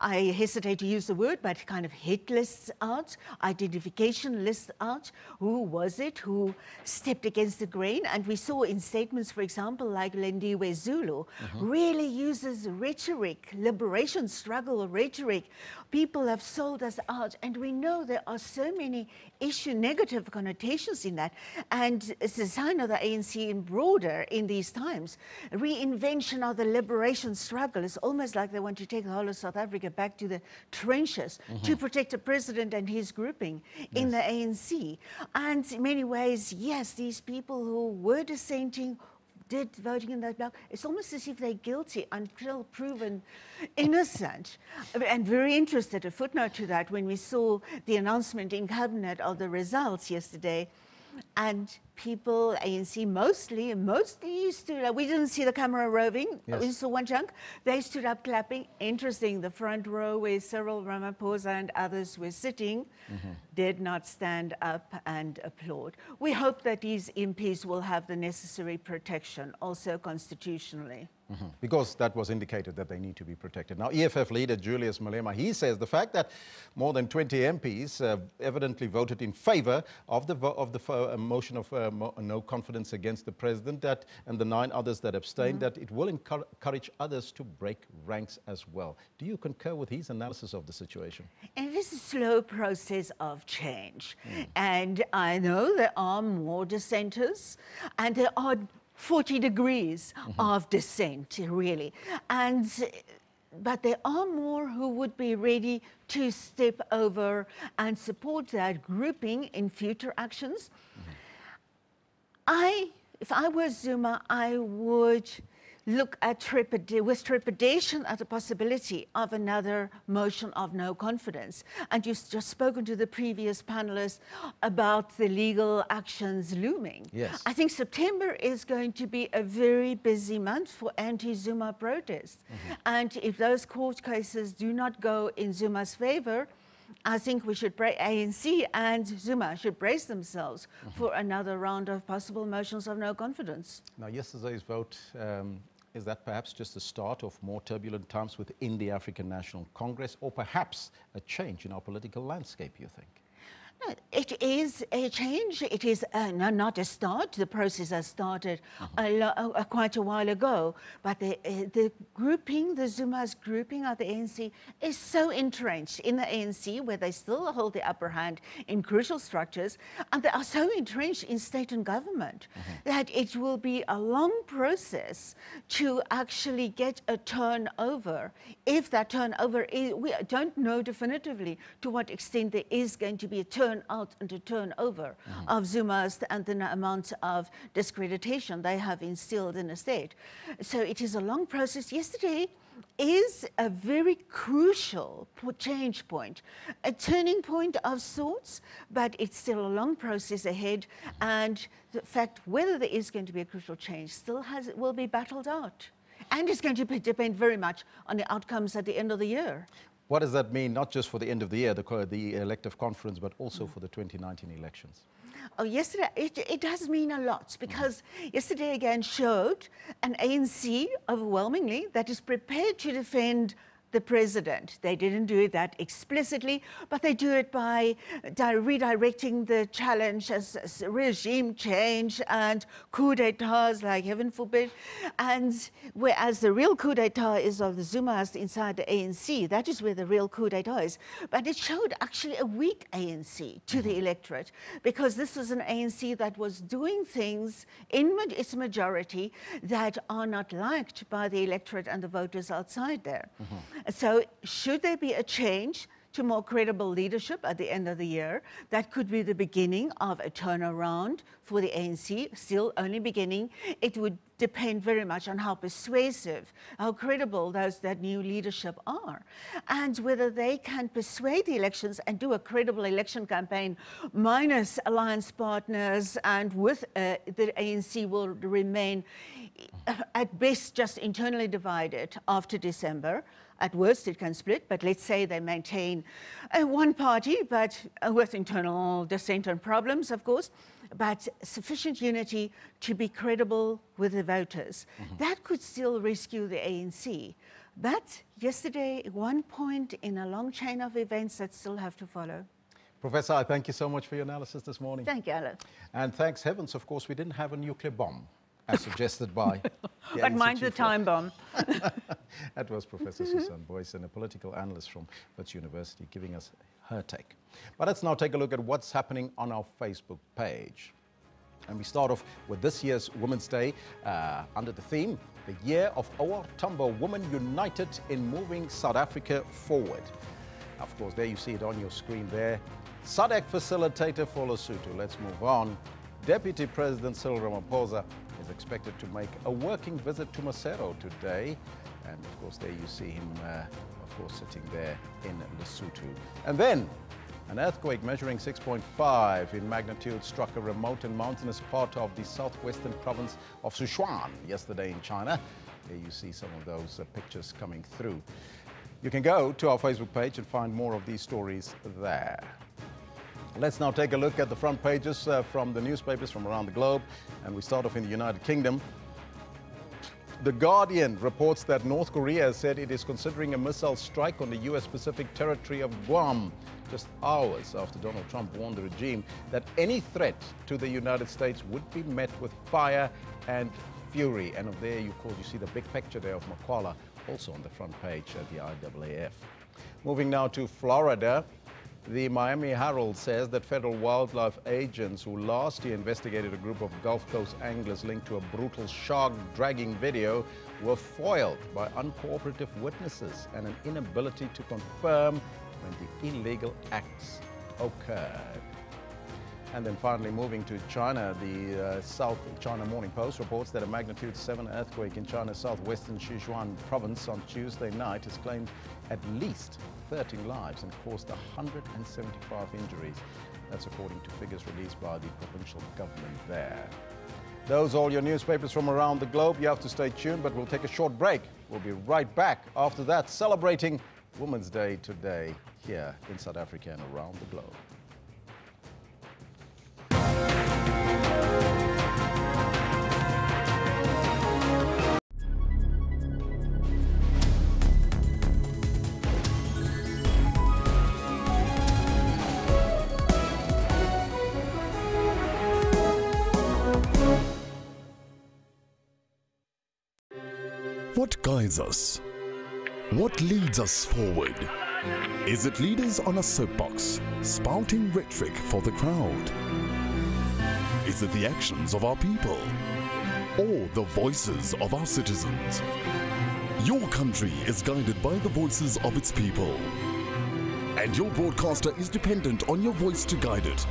I hesitate to use the word, but kind of hit lists out, identification lists out. Who was it who stepped against the grain? And we saw in statements, for example, like Lindiwe Zulu, really uses rhetoric, liberation struggle rhetoric. People have sold us out, and we know there are so many negative connotations in that. And it's a sign of the ANC in broader in these times. Reinvention of the liberation struggle is almost like they want to take the whole of South Africa back to the trenches to protect the president and his grouping in the ANC. And in many ways, yes, these people who were dissenting, did voting in that block, it's almost as if they're guilty until proven innocent. And very interested, a footnote to that, when we saw the announcement in cabinet of the results yesterday, and people, ANC mostly stood up. We didn't see the camera roving. We saw one chunk. They stood up clapping. Interesting, the front row where Cyril Ramaphosa and others were sitting did not stand up and applaud. We hope that these MPs will have the necessary protection, also constitutionally. Because that was indicated that they need to be protected. Now, EFF leader Julius Malema, he says the fact that more than 20 MPs evidently voted in favor of the motion of no confidence against the president, and the 9 others that abstained, that it will encourage others to break ranks as well. Do you concur with his analysis of the situation? And it is a slow process of change. And I know there are more dissenters, and there are 40 degrees of dissent, really. But there are more who would be ready to step over and support that grouping in future actions. If I were Zuma, I would look at with trepidation at the possibility of another motion of no confidence. And you've just spoken to the previous panelists about the legal actions looming. Yes. I think September is going to be a very busy month for anti-Zuma protests. And if those court cases do not go in Zuma's favor, I think we should ANC and Zuma should brace themselves for another round of possible motions of no confidence. Now, yesterday's vote, is that perhaps just the start of more turbulent times within the African National Congress, or perhaps a change in our political landscape, you think? No, it is a change. It is not a start. The process has started quite a while ago. But the grouping, the Zuma's grouping of the ANC is so entrenched in the ANC, where they still hold the upper hand in crucial structures, and they are so entrenched in state and government that it will be a long process to actually get a turnover. If that turnover is, we don't know definitively to what extent there is going to be a turnover turn out and to turn over of Zuma's and the amount of discreditation they have instilled in the state. So it is a long process. Yesterday is a very crucial change point, a turning point of sorts, but it's still a long process ahead. And the fact whether there is going to be a crucial change still will be battled out. And it's going to depend very much on the outcomes at the end of the year. What does that mean, not just for the end of the year, the elective conference, but also for the 2019 elections? Oh, yesterday, it does mean a lot, because yesterday again showed an ANC overwhelmingly that is prepared to defend the president. They didn't do that explicitly, but they do it by redirecting the challenge as regime change and coup d'etats, like heaven forbid. And whereas the real coup d'etat is of the Zumas inside the ANC, that is where the real coup d'etat is. But it showed actually a weak ANC to the electorate, because this was an ANC that was doing things in its majority that are not liked by the electorate and the voters outside there. So should there be a change to more credible leadership at the end of the year, that could be the beginning of a turnaround for the ANC, still only beginning. It would depend very much on how persuasive, how credible that new leadership are, and whether they can persuade the elections and do a credible election campaign minus alliance partners, and with the ANC will remain at best just internally divided after December. At worst, it can split, but let's say they maintain one party, but with internal dissent and problems, of course, but sufficient unity to be credible with the voters. That could still rescue the ANC. But yesterday, one point in a long chain of events that still have to follow. Professor, I thank you so much for your analysis this morning. Thank you, Alan. And thanks heavens, of course, we didn't have a nuclear bomb, as suggested by the But mind the time bomb. That was Professor Susan Boyce, and a political analyst from Wits University, giving us her take. But let's now take a look at what's happening on our Facebook page. And we start off with this year's Women's Day under the theme, the year of our Tambo Women United in Moving South Africa Forward. Of course, there you see it on your screen there. SADC facilitator for Lesotho. Let's move on. Deputy President Cyril Ramaphosa is expected to make a working visit to Maseru today. And of course, there you see him, of course, sitting there in Lesotho. And then an earthquake measuring 6.5 in magnitude struck a remote and mountainous part of the southwestern province of Sichuan yesterday in China. There you see some of those pictures coming through. You can go to our Facebook page and find more of these stories there. Let's now take a look at the front pages from the newspapers from around the globe, and we start off in the United Kingdom. The Guardian reports that North Korea has said it is considering a missile strike on the US Pacific territory of Guam, just hours after Donald Trump warned the regime that any threat to the United States would be met with fire and fury. And of there, of course, you see the big picture there of Makwala, also on the front page at the IAAF. Moving now to Florida. The Miami Herald says that federal wildlife agents who last year investigated a group of Gulf Coast anglers linked to a brutal shark dragging video were foiled by uncooperative witnesses and an inability to confirm when the illegal acts occurred. And then finally, moving to China, the South China Morning Post reports that a magnitude 7 earthquake in China's southwestern Sichuan province on Tuesday night has claimed at least 13 lives and caused 175 injuries. That's according to figures released by the provincial government there. Those are all your newspapers from around the globe. You have to stay tuned, but we'll take a short break. We'll be right back after that, celebrating Women's Day today here in South Africa and around the globe. What guides us? What leads us forward? Is it leaders on a soapbox, spouting rhetoric for the crowd? Is it the actions of our people? Or the voices of our citizens? Your country is guided by the voices of its people. and your broadcaster is dependent on your voice to guide it.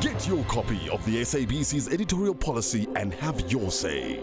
Get your copy of the SABC's editorial policy and have your say.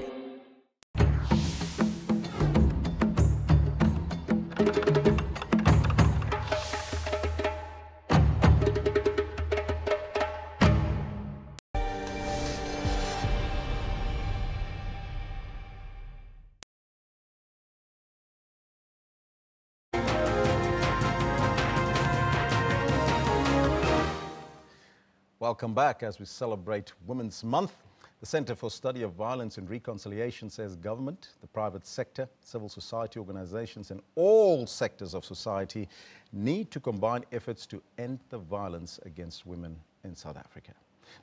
Welcome back as we celebrate Women's Month. The Center for Study of Violence and Reconciliation says government, the private sector, civil society organizations and all sectors of society need to combine efforts to end the violence against women in South Africa.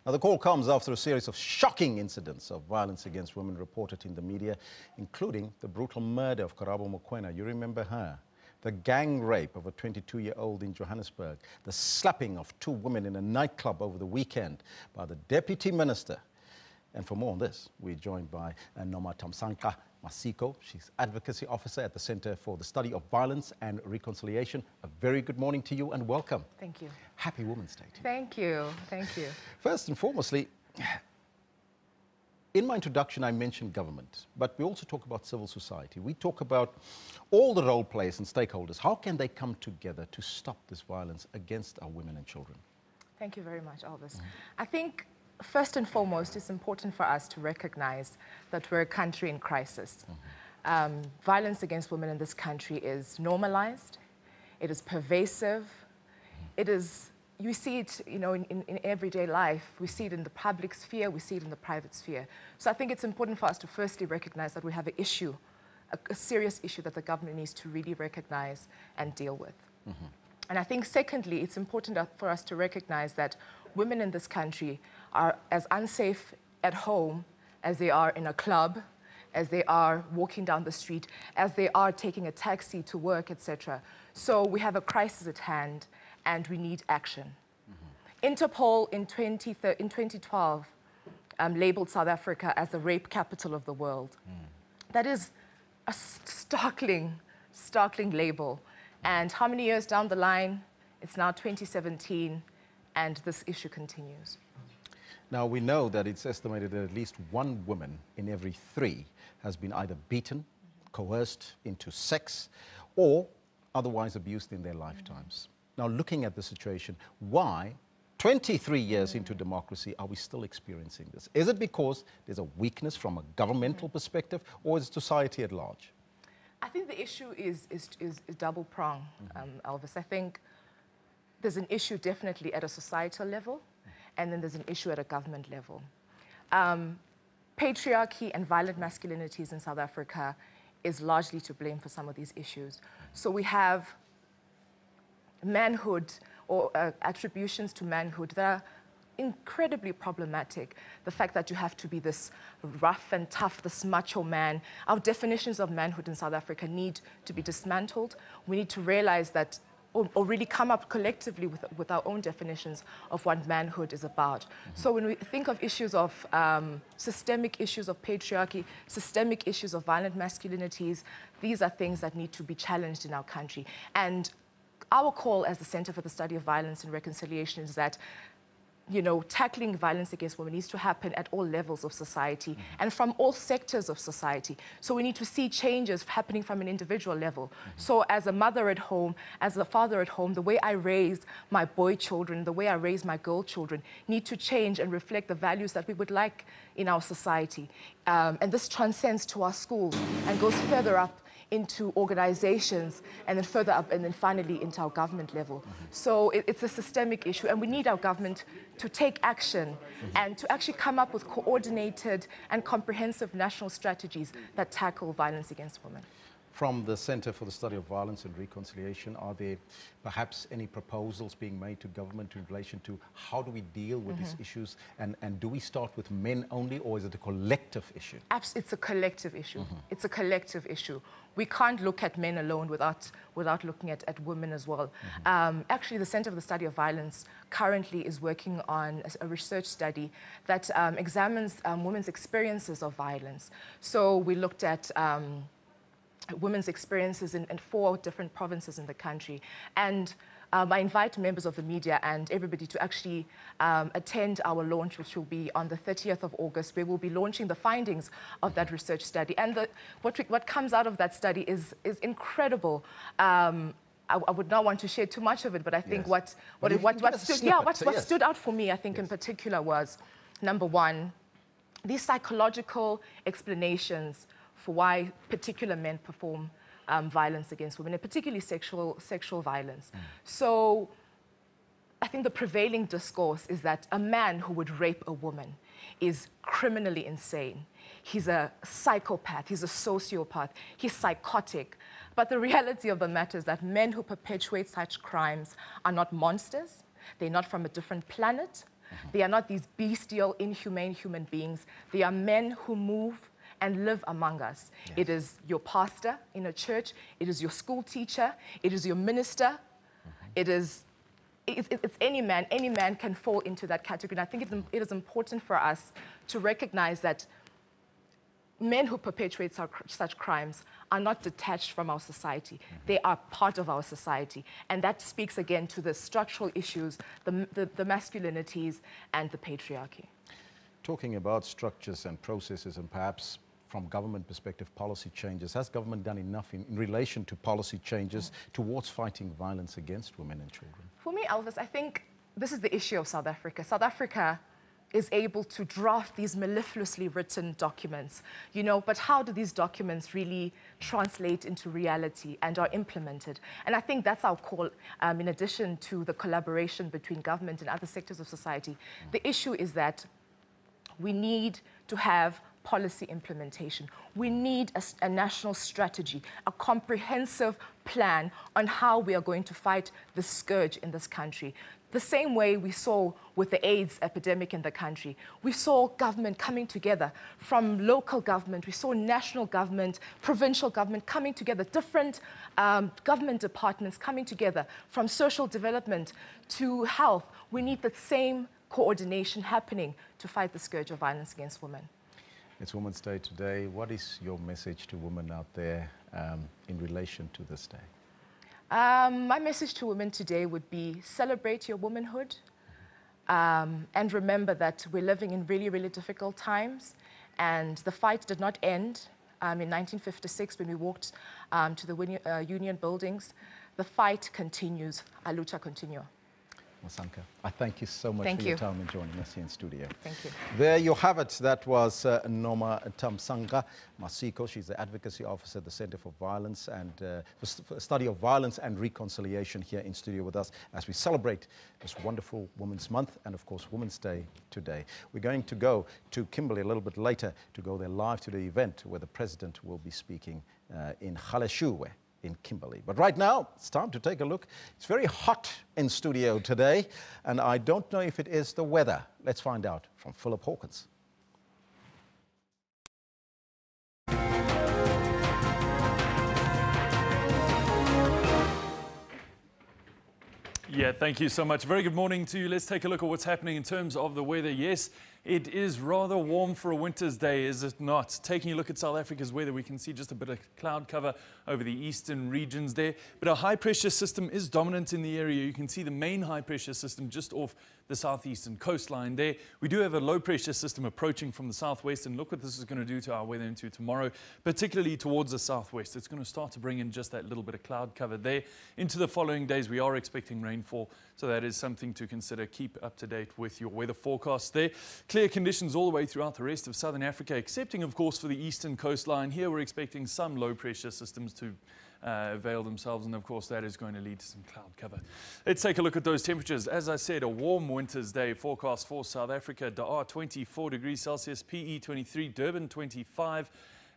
Now, the call comes after a series of shocking incidents of violence against women reported in the media, including the brutal murder of Karabo Mokoena. You remember her? The gang rape of a 22-year-old in Johannesburg, the slapping of 2 women in a nightclub over the weekend by the Deputy Minister. And for more on this, we're joined by Noma Tamsanqa Masiko. She's Advocacy Officer at the Center for the Study of Violence and Reconciliation. A very good morning to you and welcome. Thank you. Happy Women's Day to you. Thank you. Thank you. First and foremostly, in my introduction, I mentioned government, but we also talk about civil society. We talk about all the role players and stakeholders. How can they come together to stop this violence against our women and children? Thank you very much, Elvis. I think, first and foremost, it's important for us to recognize that we're a country in crisis. Violence against women in this country is normalized. It is pervasive. It is... You see it, you know, in everyday life. We see it in the public sphere. We see it in the private sphere. So I think it's important for us to firstly recognize that we have an issue, a serious issue that the government needs to really recognize and deal with. And I think secondly, it's important for us to recognize that women in this country are as unsafe at home as they are in a club, as they are walking down the street, as they are taking a taxi to work, etc. So we have a crisis at hand, and we need action. Interpol in 2012 labeled South Africa as the rape capital of the world. That is a startling label. And how many years down the line? It's now 2017, and this issue continues. Now, we know that it's estimated that at least 1 woman in every 3 has been either beaten, coerced into sex, or otherwise abused in their lifetimes. Now, looking at the situation, why, 23 years into democracy, are we still experiencing this? Is it because there's a weakness from a governmental perspective, or is it society at large? I think the issue is double-pronged, Elvis. I think there's an issue definitely at a societal level, and then there's an issue at a government level. Patriarchy and violent masculinities in South Africa is largely to blame for some of these issues. So we have manhood or attributions to manhood that are incredibly problematic. The fact that you have to be this rough and tough, this macho man. Our definitions of manhood in South Africa need to be dismantled. We need to realize that, or really come up collectively with our own definitions of what manhood is about. So when we think of issues of systemic issues of patriarchy, systemic issues of violent masculinities, these are things that need to be challenged in our country. And our call as the Center for the Study of Violence and Reconciliation is that, you know, tackling violence against women needs to happen at all levels of society and from all sectors of society. So we need to see changes happening from an individual level. So as a mother at home, as a father at home, the way I raise my boy children, the way I raise my girl children need to change and reflect the values that we would like in our society. And this transcends to our schools and goes further up into organizations, and then further up, and then finally into our government level. So it's a systemic issue, and we need our government to take action and to actually come up with coordinated and comprehensive national strategies that tackle violence against women. From the Center for the Study of Violence and Reconciliation, are there perhaps any proposals being made to government in relation to how do we deal with these issues? And do we start with men only, or is it a collective issue? It's a collective issue. It's a collective issue. We can't look at men alone without looking at women as well. Actually, the Center for the Study of Violence currently is working on a research study that examines women's experiences of violence. So we looked at women's experiences in 4 different provinces in the country. And I invite members of the media and everybody to actually attend our launch, which will be on the 30th of August, where we'll be launching the findings of that research study. And what comes out of that study is incredible. I would not want to share too much of it, but I think what stood out for me, I think in particular, was, number one, these psychological explanations for why particular men perform violence against women, and particularly sexual violence. So I think the prevailing discourse is that a man who would rape a woman is criminally insane. He's a psychopath, he's a sociopath, he's psychotic. But the reality of the matter is that men who perpetuate such crimes are not monsters, they're not from a different planet, they are not these bestial, inhumane human beings. They are men who move and live among us. Yes. It is your pastor in a church, it is your school teacher, it is your minister, it's any man can fall into that category. And I think it is important for us to recognize that men who perpetuate such crimes are not detached from our society. They are part of our society. And that speaks again to the structural issues, the masculinities and the patriarchy. Talking about structures and processes and perhaps from government perspective, policy changes, has government done enough in relation to policy changes towards fighting violence against women and children? For me, Elvis, I think this is the issue of South Africa. South Africa is able to draft these mellifluously written documents, you know, but how do these documents really translate into reality and are implemented? And I think that's our call, in addition to the collaboration between government and other sectors of society. The issue is that we need to have policy implementation. We need a national strategy, a comprehensive plan on how we are going to fight the scourge in this country. The same way we saw with the AIDS epidemic in the country. We saw government coming together, from local government, we saw national government, provincial government coming together, different government departments coming together, from social development to health. We need the same coordination happening to fight the scourge of violence against women. It's Women's Day today. What is your message to women out there in relation to this day? My message to women today would be celebrate your womanhood and remember that we're living in really, really difficult times, and the fight did not end in 1956 when we walked to the union buildings. The fight continues. A lucha continua. Mosanka, I thank you so much for your time and joining us here in studio. Thank you. There you have it. That was Noma Tamsanga Masiko. She's the Advocacy Officer at the Center for Violence and for Study of Violence and Reconciliation, here in studio with us as we celebrate this wonderful Women's Month and, of course, Women's Day today. We're going to go to Kimberley a little bit later to go there live to the event where the President will be speaking in Galeshewe in Kimberley. But right now, it's time to take a look. It's very hot in studio today, and I don't know if it is the weather. Let's find out from Philip Hawkins. Yeah, thank you so much. Very good morning to you. Let's take a look at what's happening in terms of the weather. Yes, it is rather warm for a winter's day, is it not? Taking a look at South Africa's weather, we can see just a bit of cloud cover over the eastern regions there. But a high-pressure system is dominant in the area. You can see the main high-pressure system just off the southeastern coastline there. We do have a low-pressure system approaching from the southwest, and look what this is going to do to our weather into tomorrow, particularly towards the southwest. It's going to start to bring in just that little bit of cloud cover there. Into the following days, we are expecting rainfall, so that is something to consider. Keep up to date with your weather forecasts there. Clear conditions all the way throughout the rest of southern Africa, excepting, of course, for the eastern coastline. Here we're expecting some low-pressure systems to avail themselves, and of course that is going to lead to some cloud cover. Let's take a look at those temperatures. As I said, a warm winter's day forecast for South Africa. Dar 24 degrees Celsius, PE 23, Durban 25,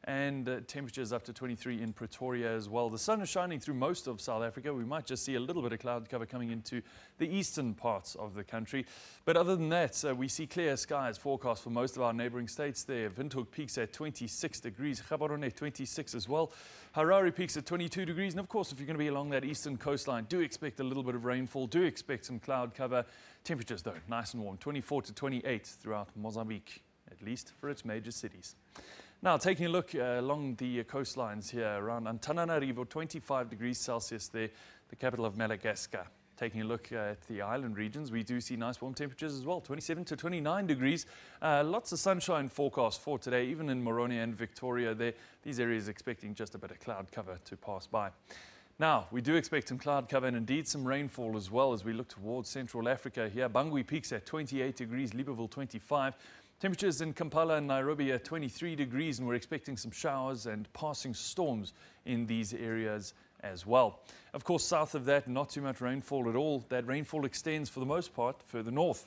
and temperatures up to 23 in Pretoria as well. The sun is shining through most of South Africa. We might just see a little bit of cloud cover coming into the eastern parts of the country. But other than that, we see clear skies forecast for most of our neighboring states there. Windhoek peaks at 26 degrees, Gaborone 26 as well. Harare peaks at 22 degrees. And of course, if you're going to be along that eastern coastline, do expect a little bit of rainfall, do expect some cloud cover. Temperatures though, nice and warm, 24 to 28 throughout Mozambique, at least for its major cities. Now, taking a look along the coastlines here around Antananarivo, 25 degrees Celsius there, the capital of Madagascar. Taking a look at the island regions, we do see nice warm temperatures as well, 27 to 29 degrees. Lots of sunshine forecast for today, even in Moroni and Victoria there. These areas expecting just a bit of cloud cover to pass by. Now, we do expect some cloud cover and indeed some rainfall as well as we look towards Central Africa here. Bangui peaks at 28 degrees, Libreville 25. Temperatures in Kampala and Nairobi are 23 degrees, and we're expecting some showers and passing storms in these areas as well. Of course, south of that, not too much rainfall at all. That rainfall extends for the most part further north.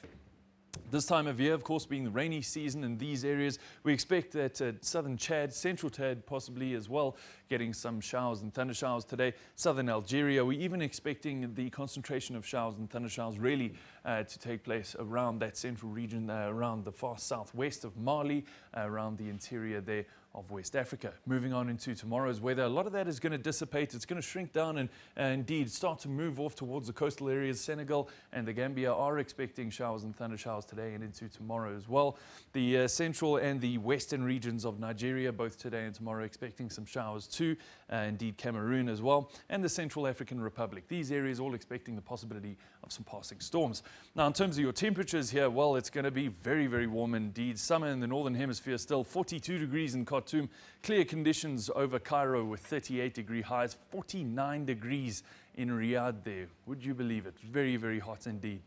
This time of year, of course, being the rainy season in these areas, we expect that southern Chad, central Chad possibly as well, getting some showers and thunder showers today. Southern Algeria, we're even expecting the concentration of showers and thunder showers really to take place around that central region, around the far southwest of Mali, around the interior there of West Africa. Moving on into tomorrow's weather, a lot of that is going to dissipate. It's going to shrink down and indeed start to move off towards the coastal areas. Senegal and the Gambia are expecting showers and thunder showers today and into tomorrow as well. The central and the western regions of Nigeria, both today and tomorrow, expecting some showers too. Indeed Cameroon as well, and the Central African Republic. These areas all expecting the possibility of some passing storms. Now, in terms of your temperatures here, well, it's going to be very, very warm indeed. Summer in the northern hemisphere still, 42 degrees in Khartoum. Clear conditions over Cairo with 38-degree highs, 49 degrees in Riyadh there. Would you believe it? Very, very hot indeed.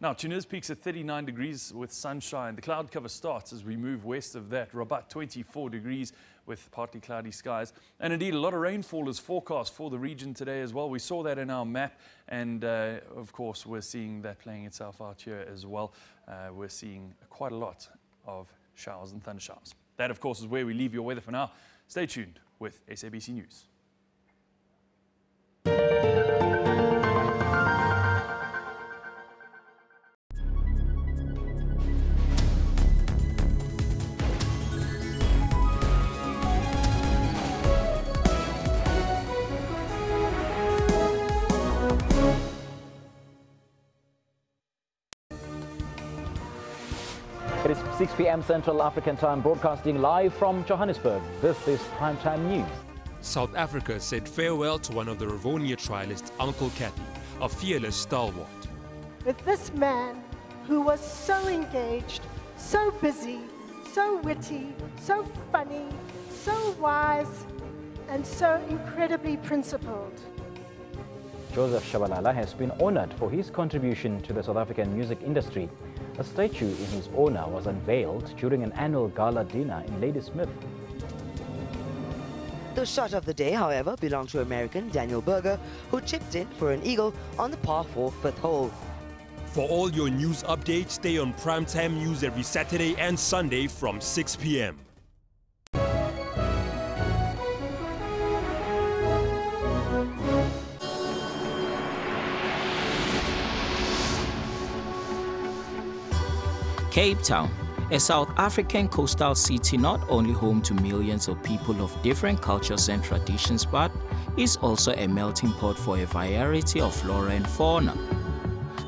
Now, Tunis peaks at 39 degrees with sunshine. The cloud cover starts as we move west of that. Rabat, 24 degrees with partly cloudy skies. And indeed, a lot of rainfall is forecast for the region today as well. We saw that in our map. And, of course, we're seeing that playing itself out here as well. We're seeing quite a lot of showers and thunder showers. That, of course, is where we leave your weather for now. Stay tuned with SABC News. It is 6 p.m. Central African Time, broadcasting live from Johannesburg. This is Primetime News. South Africa said farewell to one of the Rivonia trialists, Uncle Kathy, a fearless stalwart. With this man who was so engaged, so busy, so witty, so funny, so wise, and so incredibly principled. Joseph Shabalala has been honored for his contribution to the South African music industry. A statue in his honor was unveiled during an annual gala dinner in Ladysmith. The shot of the day, however, belonged to American Daniel Berger, who chipped in for an eagle on the par 4 fifth hole. For all your news updates, stay on Primetime News every Saturday and Sunday from 6 p.m. Cape Town, a South African coastal city not only home to millions of people of different cultures and traditions, but is also a melting pot for a variety of flora and fauna.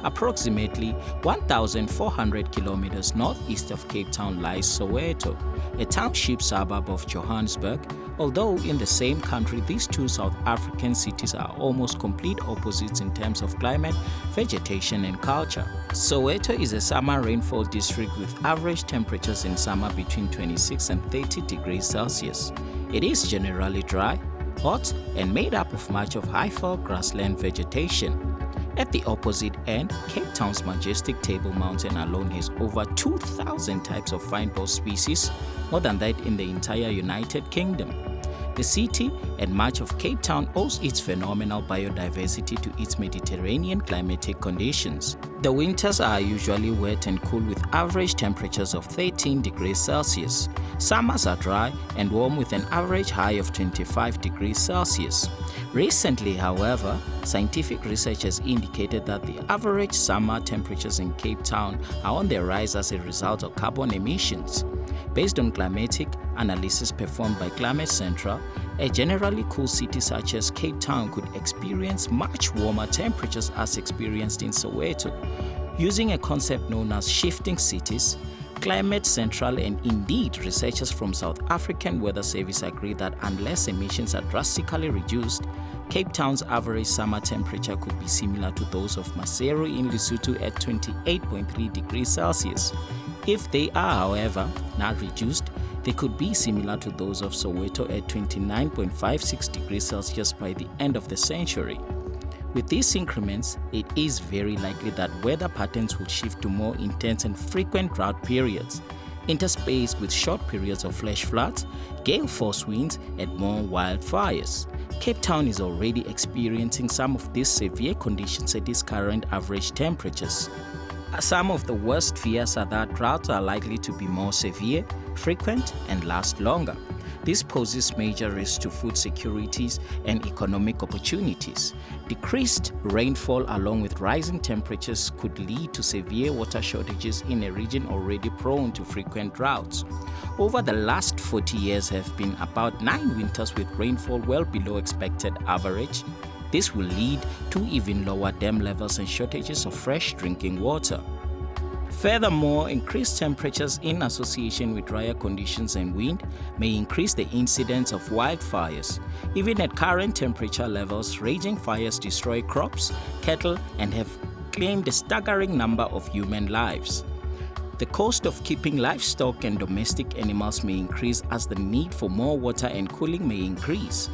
Approximately 1,400 kilometers northeast of Cape Town lies Soweto, a township suburb of Johannesburg. Although in the same country, these two South African cities are almost complete opposites in terms of climate, vegetation and culture. Soweto is a summer rainfall district with average temperatures in summer between 26 and 30 degrees Celsius. It is generally dry, hot and made up of much of high-fall grassland vegetation. At the opposite end, Cape Town's majestic Table Mountain alone has over 2,000 types of fynbos species, more than that in the entire United Kingdom. The city and much of Cape Town owes its phenomenal biodiversity to its Mediterranean climatic conditions. The winters are usually wet and cool with average temperatures of 13 degrees Celsius. Summers are dry and warm with an average high of 25 degrees Celsius. Recently, however, scientific research has indicated that the average summer temperatures in Cape Town are on the rise as a result of carbon emissions. Based on climatic analysis performed by Climate Central, a generally cool city such as Cape Town could experience much warmer temperatures as experienced in Soweto. Using a concept known as shifting cities, Climate Central and indeed researchers from South African Weather Service agree that unless emissions are drastically reduced, Cape Town's average summer temperature could be similar to those of Maseru in Lesotho at 28.3 degrees Celsius. If they are, however, not reduced, they could be similar to those of Soweto at 29.56 degrees Celsius by the end of the century. With these increments, it is very likely that weather patterns will shift to more intense and frequent drought periods, interspaced with short periods of flash floods, gale force winds, and more wildfires. Cape Town is already experiencing some of these severe conditions at its current average temperatures. Some of the worst fears are that droughts are likely to be more severe, frequent, and last longer. This poses major risks to food securities and economic opportunities. Decreased rainfall along with rising temperatures could lead to severe water shortages in a region already prone to frequent droughts. Over the last 40 years have been about 9 winters with rainfall well below expected average. This will lead to even lower dam levels and shortages of fresh drinking water. Furthermore, increased temperatures in association with drier conditions and wind may increase the incidence of wildfires. Even at current temperature levels, raging fires destroy crops, cattle, and have claimed a staggering number of human lives. The cost of keeping livestock and domestic animals may increase as the need for more water and cooling may increase.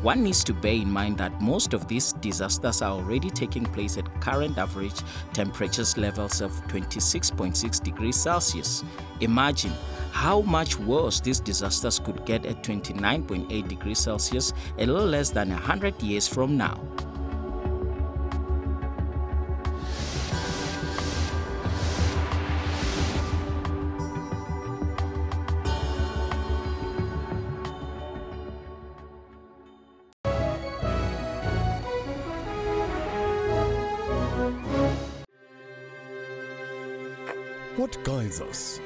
One needs to bear in mind that most of these disasters are already taking place at current average temperatures levels of 26.6 degrees Celsius. Imagine how much worse these disasters could get at 29.8 degrees Celsius a little less than 100 years from now. What guides us?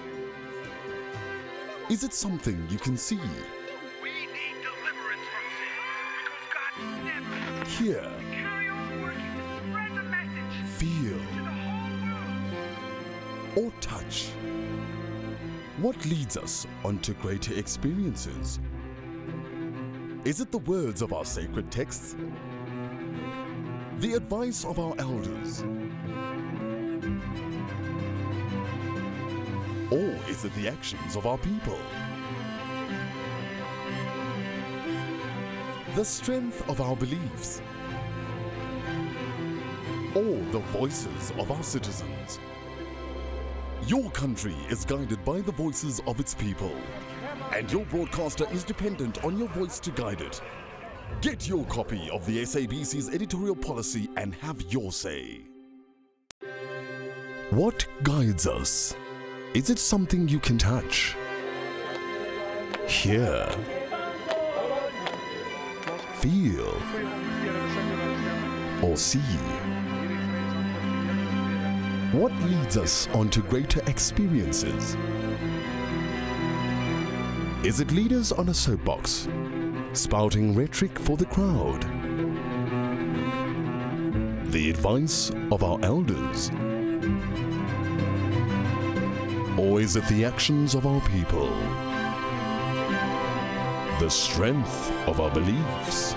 Is it something you can see? We need deliverance from sin, because God never Hear? carry on working to spread the message Feel? to the whole world. Or touch? What leads us onto greater experiences? Is it the words of our sacred texts? The advice of our elders? Or is it the actions of our people? The strength of our beliefs? Or the voices of our citizens? Your country is guided by the voices of its people, and your broadcaster is dependent on your voice to guide it. Get your copy of the SABC's editorial policy and have your say. What guides us? Is it something you can touch, hear, feel, or see? What leads us onto greater experiences? Is it leaders on a soapbox, spouting rhetoric for the crowd? The advice of our elders? Or is it the actions of our people? The strength of our beliefs?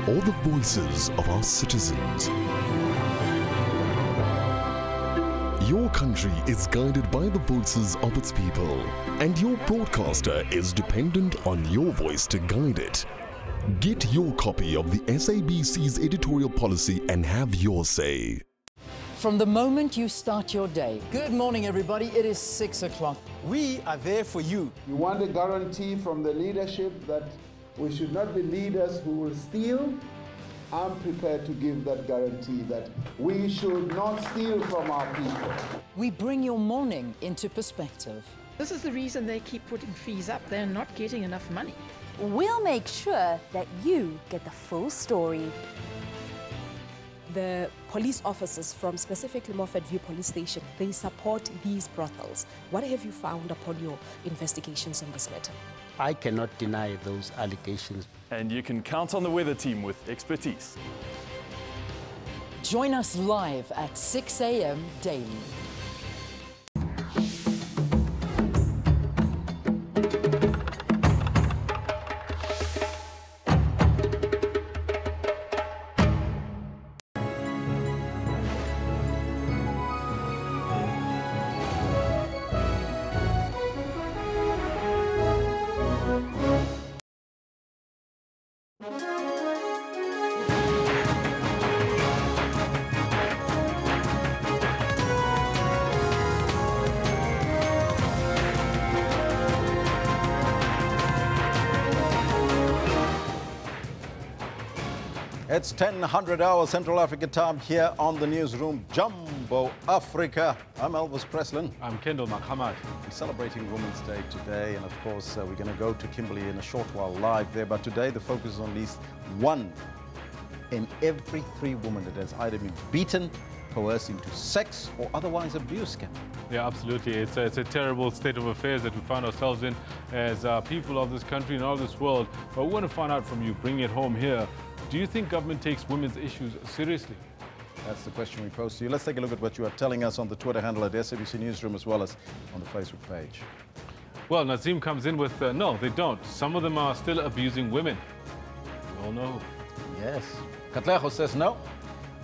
Or the voices of our citizens? Your country is guided by the voices of its people, and your broadcaster is dependent on your voice to guide it. Get your copy of the SABC's editorial policy and have your say. From the moment you start your day. Good morning, everybody. It is 6 o'clock. We are there for you. You want a guarantee from the leadership that we should not be leaders who will steal? I'm prepared to give that guarantee that we should not steal from our people. We bring your morning into perspective. This is the reason they keep putting fees up. They're not getting enough money. We'll make sure that you get the full story. The police officers from specifically Moffat View Police Station, they support these brothels. What have you found upon your investigations on this matter? I cannot deny those allegations. And you can count on the weather team with expertise. Join us live at 6 a.m. daily. It's 10:00 hours Central African time here on the Newsroom, Jumbo Africa. I'm Elvis Preslin. I'm Kendall Makhamad. We're celebrating Women's Day today, and of course we're going to go to Kimberley in a short while live there. But today the focus is on at least one in every 3 women that has either been beaten, coerced into sex, or otherwise abused. Yeah, absolutely. It's a terrible state of affairs that we find ourselves in as people of this country and all this world. But we want to find out from you, bring it home here. Do you think government takes women's issues seriously? That's the question we pose to you. Let's take a look at what you are telling us on the Twitter handle at SABC Newsroom, as well as on the Facebook page. Well, Nazim comes in with, no, they don't. Some of them are still abusing women. We all know. Yes. Katlejo says no.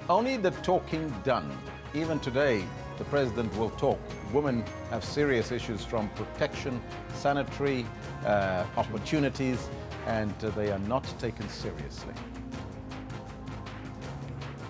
Only the talking done. Even today, the president will talk. Women have serious issues from protection, sanitary opportunities, and they are not taken seriously.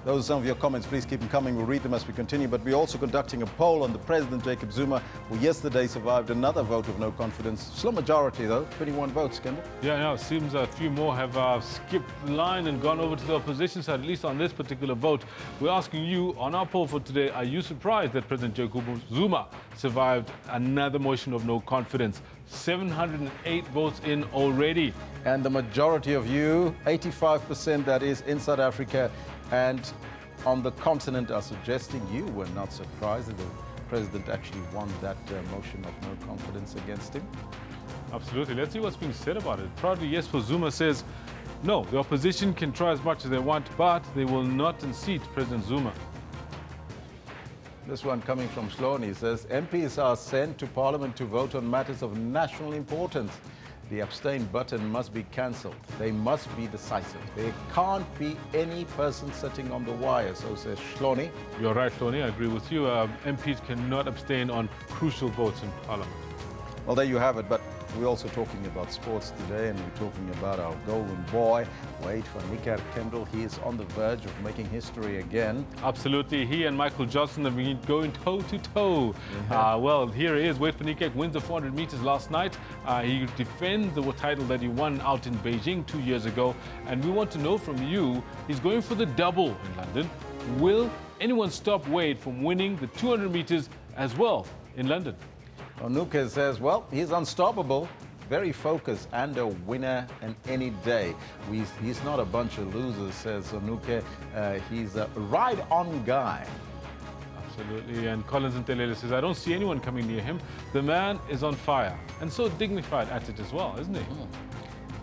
Those are some of your comments. Please keep them coming. We'll read them as we continue. But we're also conducting a poll on the President Jacob Zuma, who yesterday survived another vote of no confidence. Slow majority, though, 21 votes, Kendall. Yeah, no, it seems a few more have skipped the line and gone over to the opposition side, at least on this particular vote. We're asking you on our poll for today, are you surprised that President Jacob Zuma survived another motion of no confidence? 708 votes in already. And the majority of you, 85% that is in South Africa and on the continent, are suggesting you were not surprised that the president actually won that motion of no confidence against him. Absolutely. Let's see what's being said about it. Proudly Yes for Zuma says, no, the opposition can try as much as they want, but they will not unseat President Zuma. This one coming from Shloni says, MPs are sent to Parliament to vote on matters of national importance. The abstain button must be cancelled. They must be decisive. There can't be any person sitting on the wire, so says Shloni. You're right, Shloni. I agree with you. MPs cannot abstain on crucial votes in Parliament. Well, there you have it. But we're also talking about sports today, and we're talking about our golden boy, Wade van Niekerk. Kendall, he is on the verge of making history again. Absolutely. He and Michael Johnson have been going toe-to-toe. Well, here he is. Wade van Niekerk wins the 400 meters last night. He defends the title that he won out in Beijing 2 years ago. And we want to know from you, he's going for the double in London. Will anyone stop Wade from winning the 200 meters as well in London? Onuke says, well, he's unstoppable, very focused, and a winner in any day. He's not a bunch of losers, says Onuke. He's a ride-on guy. Absolutely. And Collins Ntelele says, I don't see anyone coming near him. The man is on fire, and so dignified at it as well, isn't he?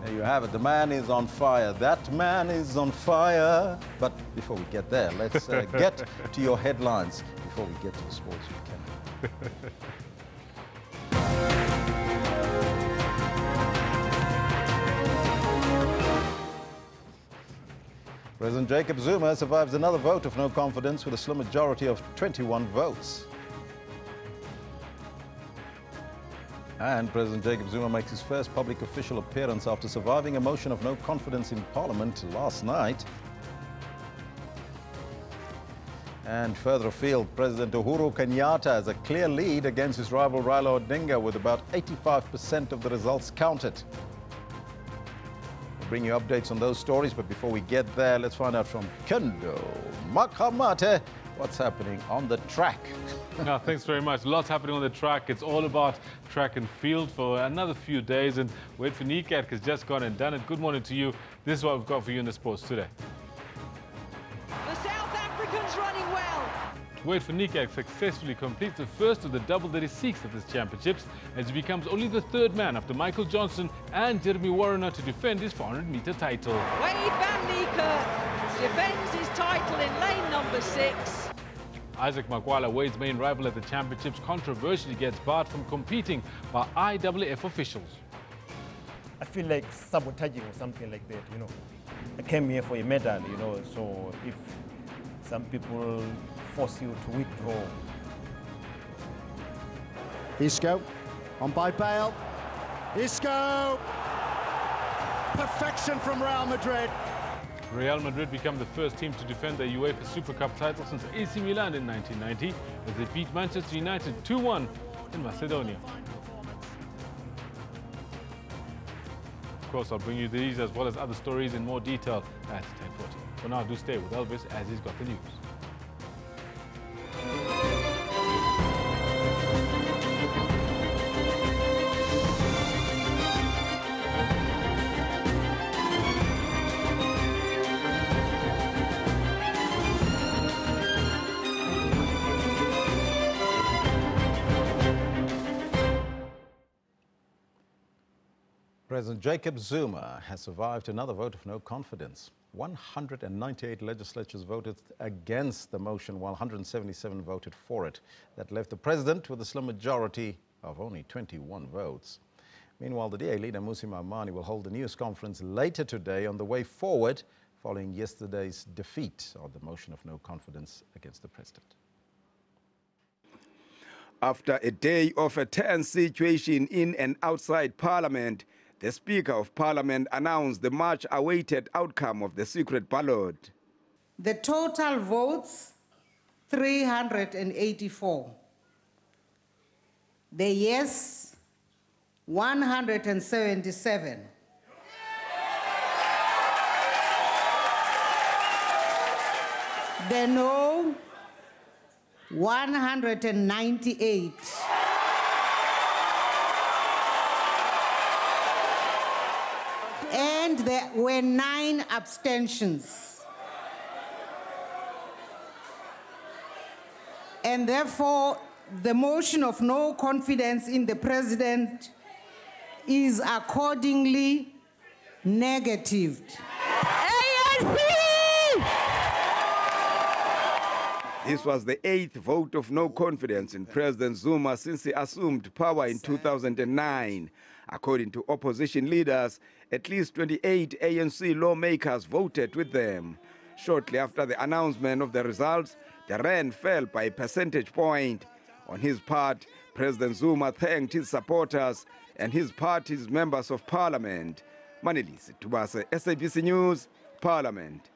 There you have it. The man is on fire. That man is on fire. But before we get there, let's get to your headlines before we get to the sports weekend. President Jacob Zuma survives another vote of no confidence with a slim majority of 21 votes. And President Jacob Zuma makes his first public official appearance after surviving a motion of no confidence in Parliament last night. And further afield, President Uhuru Kenyatta has a clear lead against his rival Raila Odinga with about 85% of the results counted. Bring you updates on those stories, but before we get there, let's find out from Kendall Makhamad what's happening on the track. No, thanks very much. Lots happening on the track. It's all about track and field for another few days, and Wade van Niekerk has just gone and done it. Good morning to you. This is what we've got for you in the sports today. The South Africans running well. Wade van Niekerk successfully completes the first of the double that he seeks at this championships, as he becomes only the 3rd man after Michael Johnson and Jeremy Warriner to defend his 400-meter title. Wade van Niekerk defends his title in lane number 6. Isaac Makwala, Wade's main rival at the championships, controversially gets barred from competing by IAAF officials. I feel like sabotaging or something like that, you know. I came here for a medal, you know, so if some people force you to withdraw. Isco on by Bale. Isco! Perfection from Real Madrid. Real Madrid become the first team to defend their UEFA Super Cup title since AC Milan in 1990, as they beat Manchester United 2-1 in Macedonia. Of course, I'll bring you these as well as other stories in more detail at 10:40. For now, do stay with Elvis as he's got the news. President Jacob Zuma has survived another vote of no confidence. 198 legislatures voted against the motion, while 177 voted for it. That left the president with a slim majority of only 21 votes. Meanwhile, the DA leader Mmusi Maimane will hold a news conference later today on the way forward following yesterday's defeat on the motion of no confidence against the president. After a day of a tense situation in and outside Parliament, the Speaker of Parliament announced the much-awaited outcome of the secret ballot. The total votes, 384. The yes, 177. The no, 198. And there were 9 abstentions. And therefore, the motion of no confidence in the president is accordingly negatived. This was the 8th vote of no confidence in President Zuma since he assumed power in 2009. According to opposition leaders, at least 28 ANC lawmakers voted with them. Shortly after the announcement of the results, the rand fell by a percentage point. On his part, President Zuma thanked his supporters and his party's members of parliament. Manelisi Tubase, SABC News, Parliament.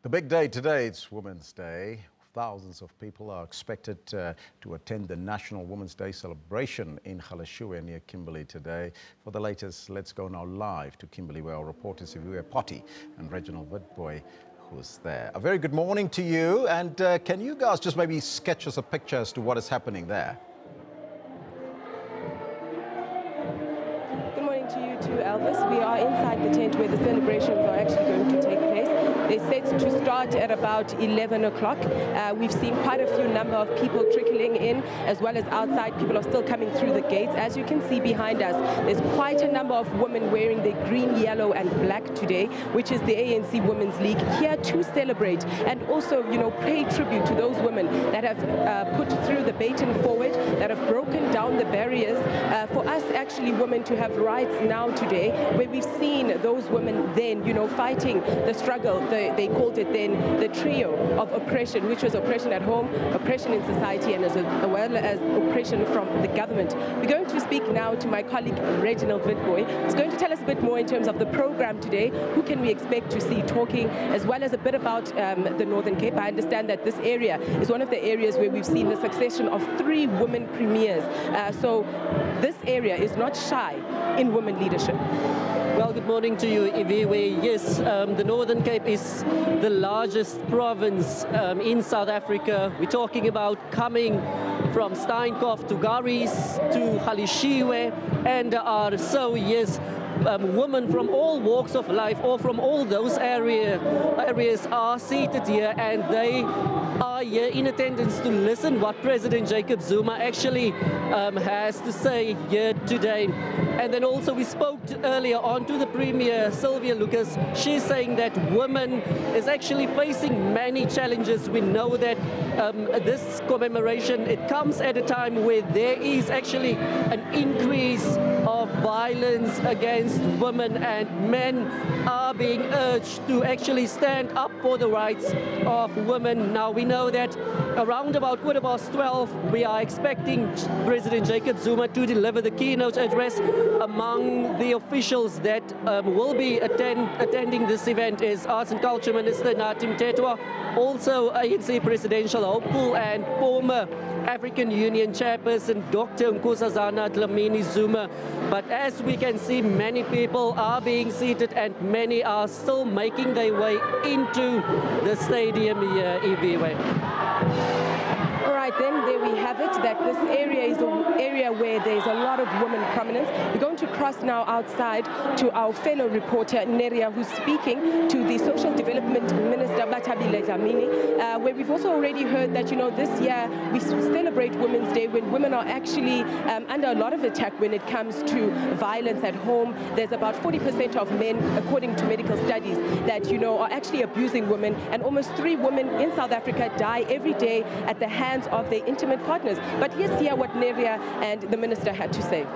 The big day today, it's Women's Day. Thousands of people are expected to attend the National Women's Day celebration in Galeshewe near Kimberley today. For the latest, let's go now live to Kimberley, where our reporters Iviwe Potty and Reginald Witboy, who's there. A very good morning to you, and can you guys just maybe sketch us a picture as to what is happening there? Good morning to you too, Elvis. We are inside the tent where the celebrations are actually going to take place. They're set to start at about 11 o'clock. We've seen quite a few number of people trickling in, as well as outside. People are still coming through the gates. As you can see behind us, there's quite a number of women wearing the green, yellow and black today, which is the ANC Women's League, here to celebrate and also, pay tribute to those women that have put through the baton forward, that have broken down the barriers for us, actually, women to have rights now today, where we've seen those women then, fighting the struggle. They called it then the trio of oppression, which was oppression at home, oppression in society, and as well as oppression from the government. We're going to speak now to my colleague Reginald Witboy, who's going to tell us a bit more in terms of the program today. Who can we expect to see talking, as well as a bit about the Northern Cape. I understand that this area is one of the areas where we've seen the succession of 3 women premiers. So this area is not shy in women leadership. Well, good morning to you, Iviwe. Yes, the Northern Cape is the largest province in South Africa. We're talking about coming from Steenkop to Garies to Galeshewe, and yes, women from all walks of life or from all those areas are seated here, and they are here in attendance to listen what President Jacob Zuma actually has to say here today. And then also we spoke earlier on to the Premier, Sylvia Lucas. She's saying that women is actually facing many challenges. We know that this commemoration, it comes at a time where there is actually an increase of violence against women, and men are being urged to actually stand up for the rights of women. Now we know that around about 12:15 we are expecting President Jacob Zuma to deliver the keynote address. Among the officials that will be attending this event is Arts and Culture Minister Nathi Mthethwa, also ANC presidential hopeful and former African Union chairperson, Dr. Nkosazana Dlamini Zuma. But as we can see, many people are being seated and many are still making their way into the stadium here, Iviwe. All right, then there we have it, that this area is an area where there's a lot of women prominence. We're going to cross now outside to our fellow reporter, Neria, who's speaking to the Social Development Minister, Batabile Dlamini, where we've also already heard that, you know, this year we celebrate Women's Day when women are actually under a lot of attack when it comes to violence at home. There's about 40% of men, according to medical studies, that, you know, are actually abusing women, and almost 3 women in South Africa die every day at the hands of their intimate partners. But let's hear what Neria and the minister had to say.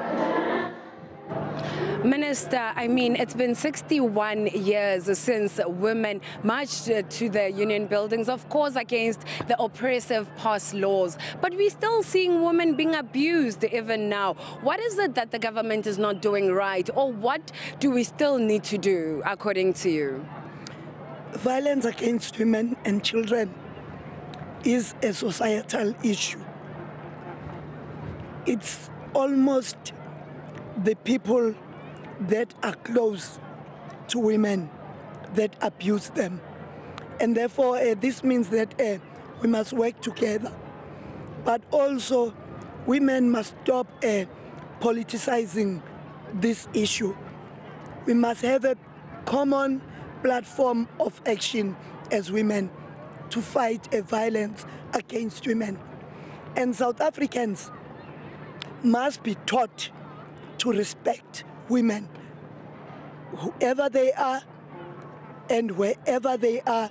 Minister, I mean, it's been 61 years since women marched to the union buildings, of course, against the oppressive past laws. But we're still seeing women being abused even now. What is it that the government is not doing right, or what do we still need to do, according to you? Violence against women and children is a societal issue. It's almost the people that are close to women that abuse them. And therefore, this means that we must work together. But also, women must stop politicizing this issue. We must have a common platform of action as women to fight violence against women. And South Africans must be taught to respect women, whoever they are and wherever they are,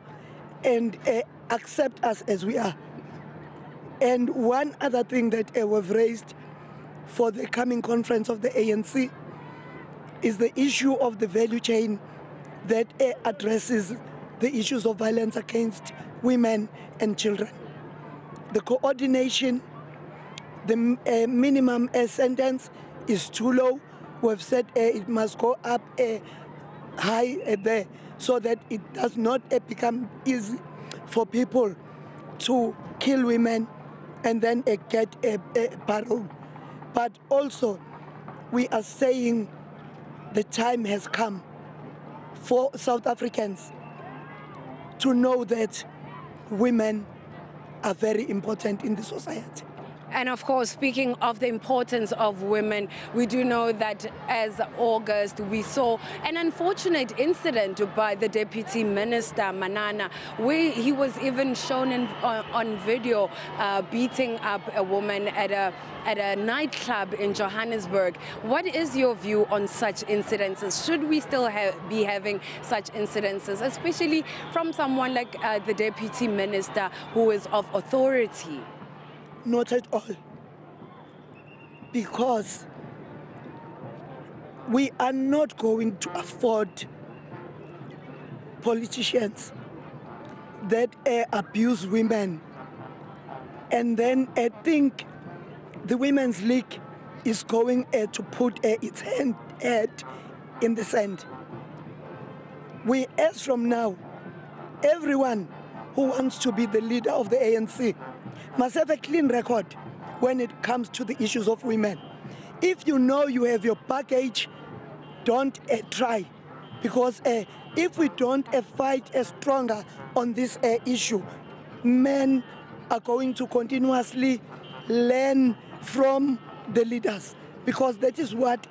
and accept us as we are. And one other thing that we've raised for the coming conference of the ANC is the issue of the value chain that addresses the issues of violence against women and children. The coordination, the minimum sentence is too low. We've said it must go up high there so that it does not become easy for people to kill women and then get a parole. But also, we are saying the time has come for South Africans to know that women are very important in the society. And of course, speaking of the importance of women, we do know that as August, we saw an unfortunate incident by the Deputy Minister, Manana, where he was even shown on video beating up a woman at a nightclub in Johannesburg. What is your view on such incidences? Should we still be having such incidences, especially from someone like the Deputy Minister who is of authority? Not at all, because we are not going to afford politicians that abuse women and then think the Women's League is going to put its head in the sand. We, as from now, everyone who wants to be the leader of the ANC must have a clean record when it comes to the issues of women. If you know you have your baggage, don't try. Because if we don't fight stronger on this issue, men are going to continuously learn from the leaders, because that is what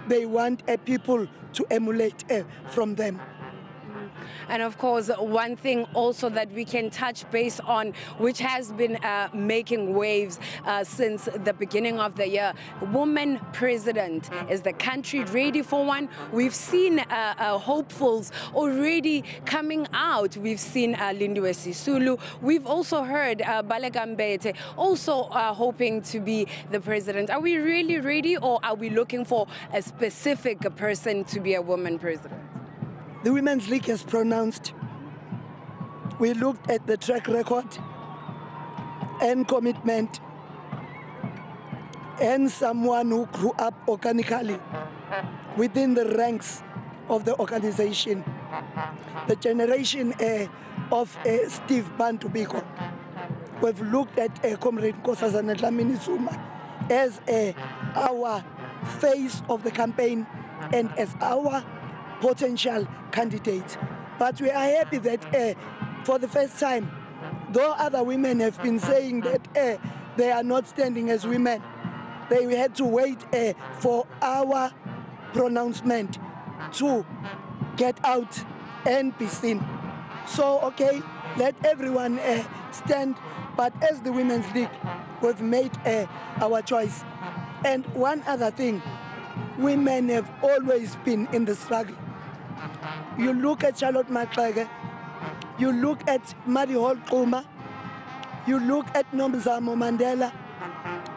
they want people to emulate from them. And of course, one thing also that we can touch base on, which has been making waves since the beginning of the year, woman president. Is the country ready for one? We've seen hopefuls already coming out. We've seen Lindiwe Sisulu. We've also heard Baleka Mbete also hoping to be the president. Are we really ready, or are we looking for a specific person to be a woman president? The Women's League has pronounced. We looked at the track record and commitment and someone who grew up organically within the ranks of the organization. The generation of Steve Bantu Biko. we've looked at Comrade Nkosazana Dlamini Zuma as our face of the campaign and as our potential candidate. But we are happy that for the first time, though other women have been saying that they are not standing as women, they had to wait for our pronouncement to get out and be seen. So, okay, let everyone stand, but as the Women's League, we've made our choice. And one other thing, women have always been in the struggle. You look at Charlotte Maxeke, you look at Marihol Xuma, you look at Nomzamo Mandela,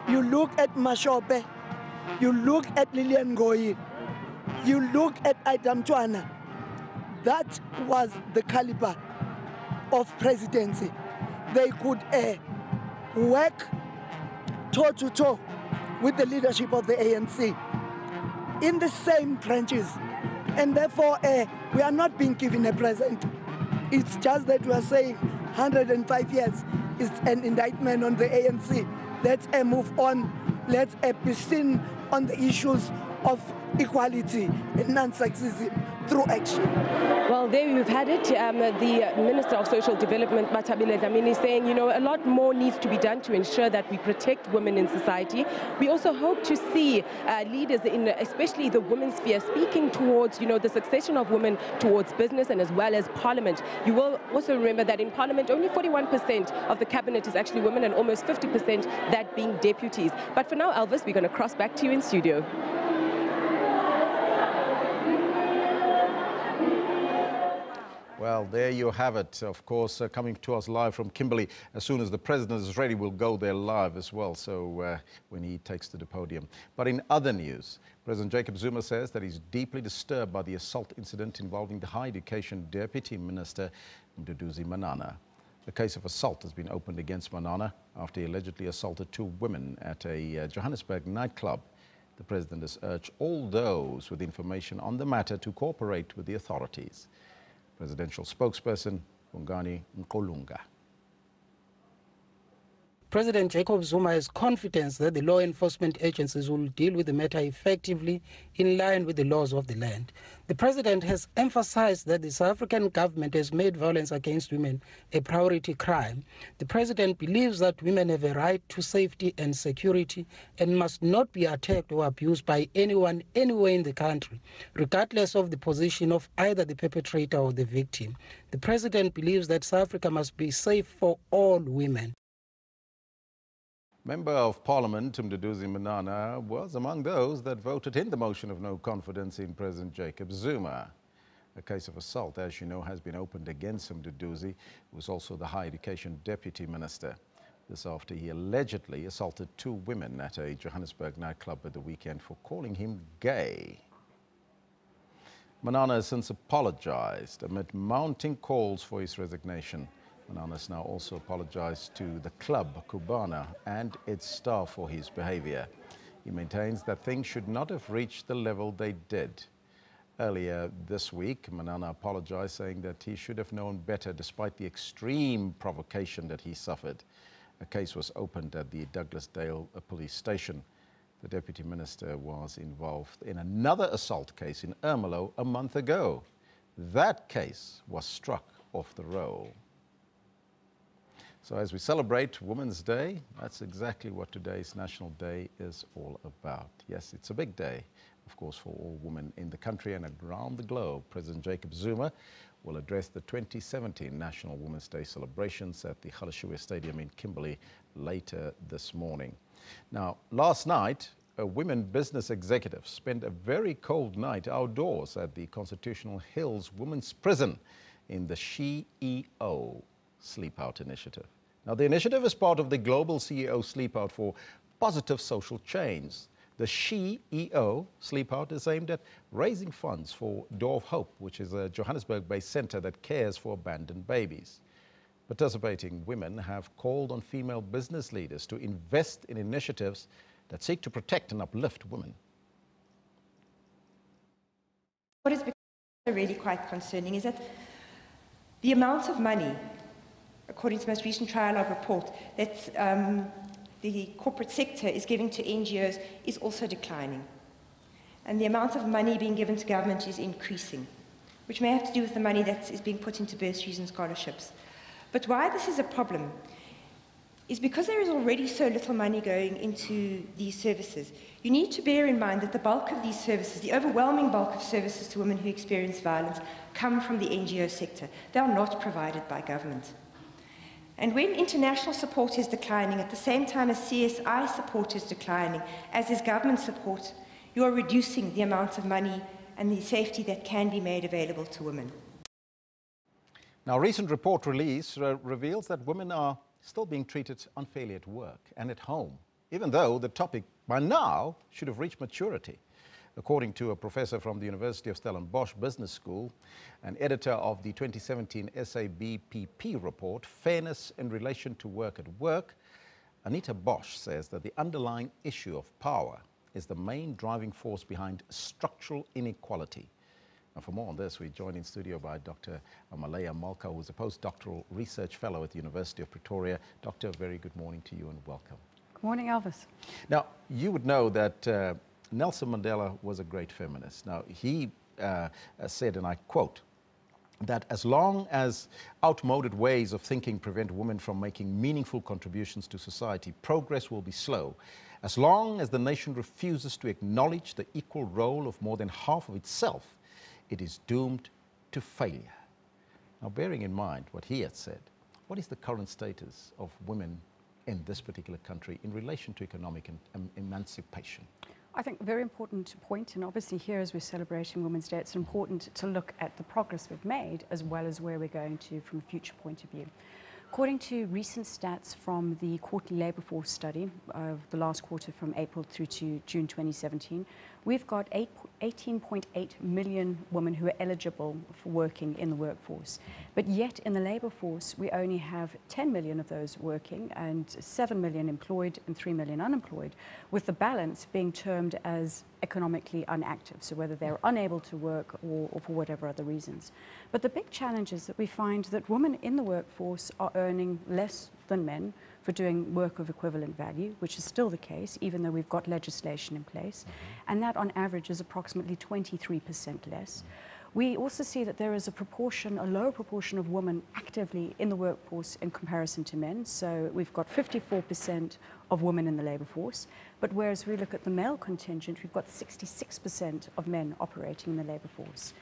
you look at Mashope, you look at Lilian Ngoyi, you look at Adam Twana. That was the caliber of presidency. They could work toe-to-toe with the leadership of the ANC in the same trenches. And therefore, we are not being given a present. It's just that we are saying 105 years is an indictment on the ANC. Let's move on. Let's be seen on the issues of equality and non-sexism through action. Well, there we've had it. The Minister of Social Development, Matabile Dlamini, saying, you know, a lot more needs to be done to ensure that we protect women in society. We also hope to see leaders in especially the women's sphere speaking towards, you know, the succession of women towards business and as well as Parliament. You will also remember that in Parliament, only 41% of the cabinet is actually women and almost 50% that being deputies. But for now, Elvis, we're going to cross back to you in studio. Well, there you have it. Of course, coming to us live from Kimberley. As soon as the president is ready, we'll go there live as well, so when he takes to the podium. But in other news, President Jacob Zuma says that he's deeply disturbed by the assault incident involving the High Education Deputy Minister, Mduduzi Manana. A case of assault has been opened against Manana after he allegedly assaulted 2 women at a Johannesburg nightclub. The president has urged all those with information on the matter to cooperate with the authorities. Presidential spokesperson, Bongani Nkolunga. President Jacob Zuma has confidence that the law enforcement agencies will deal with the matter effectively in line with the laws of the land. The president has emphasized that the South African government has made violence against women a priority crime. The president believes that women have a right to safety and security and must not be attacked or abused by anyone anywhere in the country, regardless of the position of either the perpetrator or the victim. The president believes that South Africa must be safe for all women. Member of Parliament Mduduzi Manana was among those that voted in the motion of no confidence in President Jacob Zuma. A case of assault, as you know, has been opened against Mduduzi, who was also the High Education Deputy Minister. This after he allegedly assaulted 2 women at a Johannesburg nightclub at the weekend for calling him gay. Manana has since apologized amid mounting calls for his resignation. Manana has now also apologized to the club, Cubana, and its staff for his behavior. He maintains that things should not have reached the level they did. Earlier this week, Manana apologized, saying that he should have known better despite the extreme provocation that he suffered. A case was opened at the Douglasdale police station. The deputy minister was involved in another assault case in Ermelo a month ago. That case was struck off the roll. So as we celebrate Women's Day, that's exactly what today's National Day is all about. Yes, it's a big day, of course, for all women in the country and around the globe. President Jacob Zuma will address the 2017 National Women's Day celebrations at the Galeshewe Stadium in Kimberley later this morning. Now, last night, a women business executive spent a very cold night outdoors at the Constitutional Hills Women's Prison in the CEO Sleep Out initiative. Now, the initiative is part of the global CEO Sleep Out for positive social change. The CEO Sleep Out is aimed at raising funds for Door of Hope, which is a Johannesburg-based center that cares for abandoned babies. Participating women have called on female business leaders to invest in initiatives that seek to protect and uplift women. What is really quite concerning is that the amount of money according to the most recent trialogue report, that the corporate sector is giving to NGOs is also declining. And the amount of money being given to government is increasing, which may have to do with the money that is being put into bursaries and scholarships. But why this is a problem is because there is already so little money going into these services. You need to bear in mind that the bulk of these services, the overwhelming bulk of services to women who experience violence, come from the NGO sector. They are not provided by government. And when international support is declining, at the same time as CSI support is declining, as is government support, you are reducing the amount of money and the safety that can be made available to women. Now, a recent report release reveals that women are still being treated unfairly at work and at home, even though the topic by now should have reached maturity. According to a professor from the University of Stellenbosch Business School and editor of the 2017 SABC report, Fairness in Relation to Work at Work, Anita Bosch says that the underlying issue of power is the main driving force behind structural inequality. And for more on this, we're joined in studio by Dr. Malaya Malka, who is a postdoctoral research fellow at the University of Pretoria. Doctor, very good morning to you and welcome. Good morning, Elvis. Now, you would know that Nelson Mandela was a great feminist. Now, he said, and I quote, that as long as outmoded ways of thinking prevent women from making meaningful contributions to society, progress will be slow. As long as the nation refuses to acknowledge the equal role of more than half of itself, it is doomed to failure. Now, bearing in mind what he had said, what is the current status of women in this particular country in relation to economic emancipation? I think a very important point, and obviously here as we're celebrating Women's Day, it's important to look at the progress we've made as well as where we're going to from a future point of view. According to recent stats from the quarterly labour force study of the last quarter from April through to June 2017, we've got 18.8 million women who are eligible for working in the workforce. But yet in the labour force, we only have 10 million of those working and 7 million employed and 3 million unemployed, with the balance being termed as economically inactive, so whether they're unable to work or for whatever other reasons. But the big challenge is that we find that women in the workforce are earning less than men for doing work of equivalent value, which is still the case, even though we've got legislation in place, and that on average is approximately 23% less. We also see that there is a lower proportion of women actively in the workforce in comparison to men. So we've got 54% of women in the labour force, but whereas we look at the male contingent, we've got 66% of men operating in the labour force.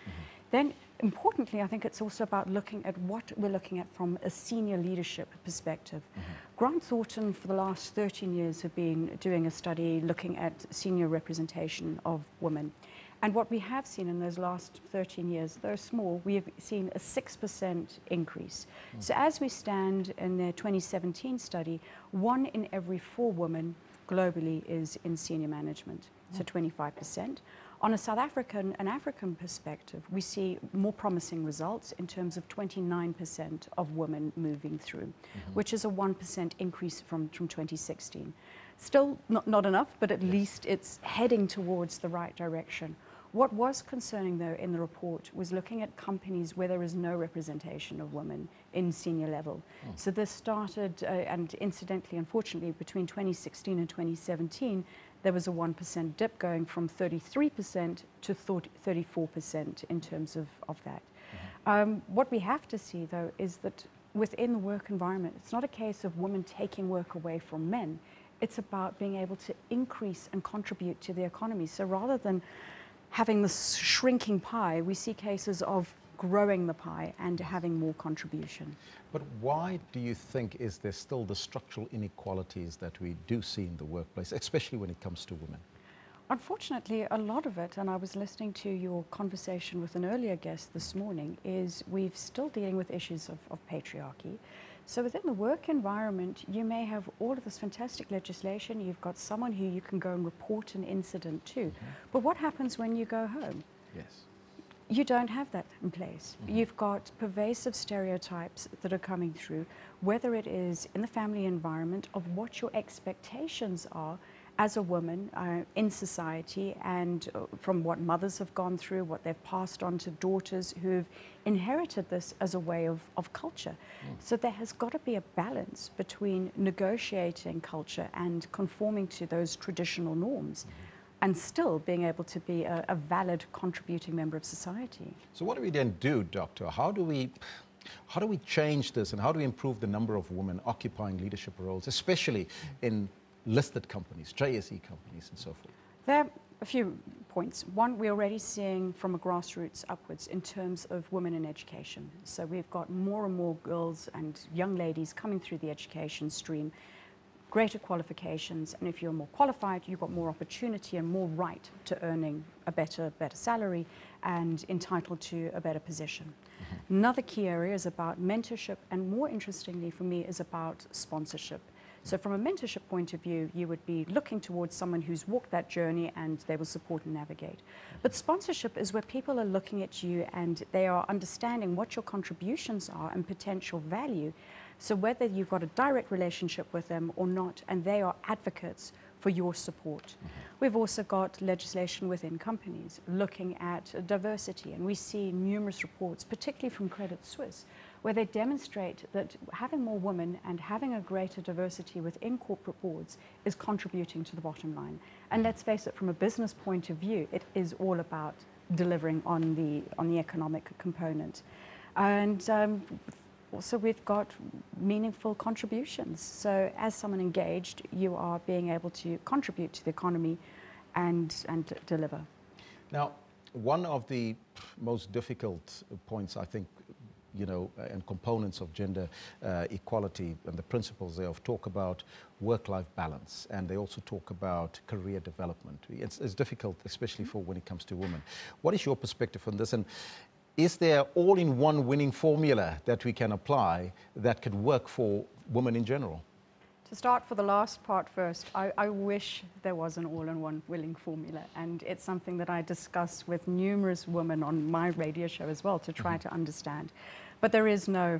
Then, importantly, I think it's also about looking at what we're looking at from a senior leadership perspective. Grant Thornton, for the last 13 years, have been doing a study looking at senior representation of women. And what we have seen in those last 13 years, though small, we have seen a 6% increase. So as we stand in their 2017 study, 1 in every 4 women globally is in senior management, so 25%. On a South African and African perspective, we see more promising results in terms of 29% of women moving through, which is a 1% increase from 2016. Still not enough, but at least it's heading towards the right direction. What was concerning, though, in the report was looking at companies where there is no representation of women in senior level. So this started, and incidentally, unfortunately, between 2016 and 2017, there was a 1% dip going from 33% to 34% in terms of that. What we have to see, though, is that within the work environment, it's not a case of women taking work away from men. It's about being able to increase and contribute to the economy. So rather than having this shrinking pie, we see cases of growing the pie and having more contribution. But why do you think is there still the structural inequalities that we do see in the workplace, especially when it comes to women? Unfortunately, a lot of it, and I was listening to your conversation with an earlier guest this morning, is we're still dealing with issues of patriarchy. So within the work environment, you may have all of this fantastic legislation, you've got someone who you can go and report an incident to, but what happens when you go home? Yes. You don't have that in place. You've got pervasive stereotypes that are coming through, whether it is in the family environment of what your expectations are as a woman in society, and from what mothers have gone through, what they've passed on to daughters who've inherited this as a way of culture. So there has got to be a balance between negotiating culture and conforming to those traditional norms, and still being able to be a valid contributing member of society. So what do we then do, Doctor? How do we change this, and how do we improve the number of women occupying leadership roles, especially in listed companies, JSE companies and so forth? There are a few points. One, we're already seeing from a grassroots upwards in terms of women in education. So we've got more and more girls and young ladies coming through the education stream, greater qualifications, and if you're more qualified, you've got more opportunity and more right to earning a better salary and entitled to a better position. Another key area is about mentorship, and more interestingly for me is about sponsorship. So from a mentorship point of view, you would be looking towards someone who's walked that journey and they will support and navigate. But sponsorship is where people are looking at you and they are understanding what your contributions are and potential value. So whether you've got a direct relationship with them or not, and they are advocates for your support. We've also got legislation within companies looking at diversity, and we see numerous reports, particularly from Credit Suisse, where they demonstrate that having more women and having a greater diversity within corporate boards is contributing to the bottom line. And let's face it, from a business point of view, it is all about delivering on the economic component. And also we've got meaningful contributions. So as someone engaged, you are being able to contribute to the economy and deliver. Now, one of the most difficult points, I think, and components of gender equality and the principles thereof talk about work-life balance, and they also talk about career development. It's difficult, especially for when it comes to women. What is your perspective on this, and is there all-in-one winning formula that we can apply that could work for women in general? To start for the last part first, I wish there was an all-in-one winning formula, and it's something that I discuss with numerous women on my radio show as well to try to understand. But there is no,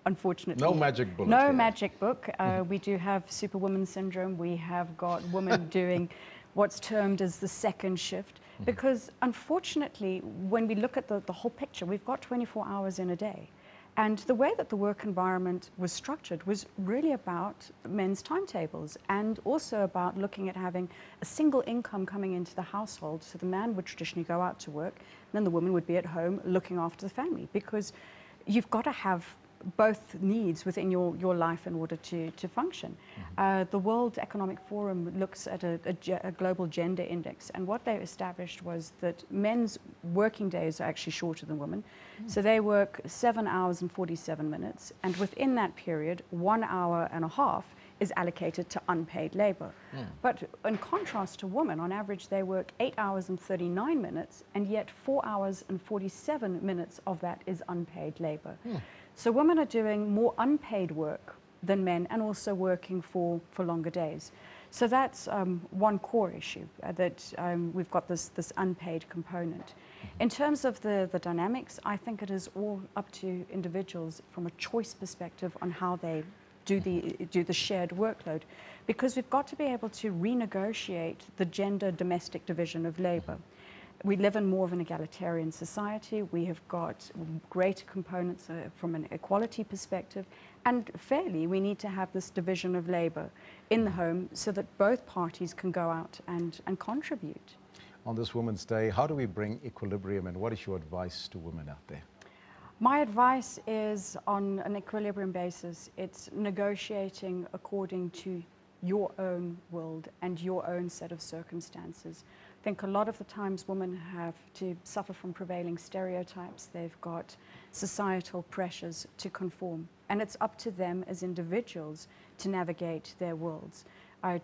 unfortunately, no magic bullet. No magic book. We do have superwoman syndrome. We have got women doing what's termed as the second shift, because unfortunately, when we look at the whole picture, we've got 24 hours in a day. And the way that the work environment was structured was really about men's timetables, and also about looking at having a single income coming into the household. So the man would traditionally go out to work, and then the woman would be at home looking after the family, because you've got to have both needs within your life in order to function. The World Economic Forum looks at a global gender index, and what they established was that men's working days are actually shorter than women. So they work 7 hours and 47 minutes, and within that period, 1 hour and a half is allocated to unpaid labor. But in contrast to women, on average, they work 8 hours and 39 minutes, and yet 4 hours and 47 minutes of that is unpaid labor. So women are doing more unpaid work than men, and also working for longer days. So that's one core issue, that we've got this unpaid component. In terms of the dynamics, I think it is all up to individuals from a choice perspective on how they do the shared workload, because we've got to be able to renegotiate the gender domestic division of labor. We live in more of an egalitarian society. We have got greater components from an equality perspective, and fairly, we need to have this division of labor in the home so that both parties can go out and contribute. On this Women's Day, how do we bring equilibrium, and what is your advice to women out there? My advice is on an equilibrium basis. It's negotiating according to your own world and your own set of circumstances. I think a lot of the times women have to suffer from prevailing stereotypes. They've got societal pressures to conform, and it's up to them as individuals to navigate their worlds.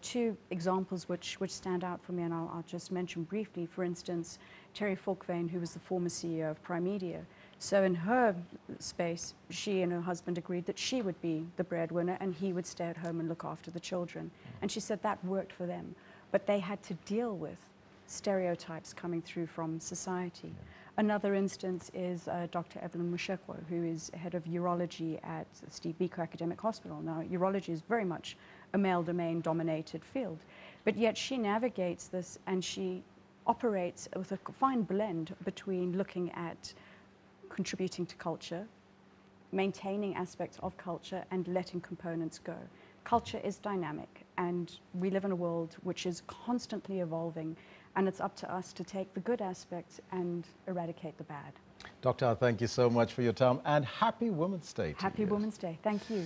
Two examples which stand out for me, and I'll just mention briefly. For instance, Terry Falkvane, who was the former CEO of Primedia. So in her space, she and her husband agreed that she would be the breadwinner and he would stay at home and look after the children. And she said that worked for them, but they had to deal with stereotypes coming through from society. Another instance is Dr. Evelyn Mushekwa, who is head of urology at Steve Biko Academic Hospital. Now, urology is very much a male domain dominated field. But yet she navigates this and she operates with a fine blend between looking at contributing to culture, maintaining aspects of culture, and letting components go. Culture is dynamic, and we live in a world which is constantly evolving, and it's up to us to take the good aspects and eradicate the bad. Dr. Thank you so much for your time, and happy Women's Day to Happy you. Women's Day. Thank you.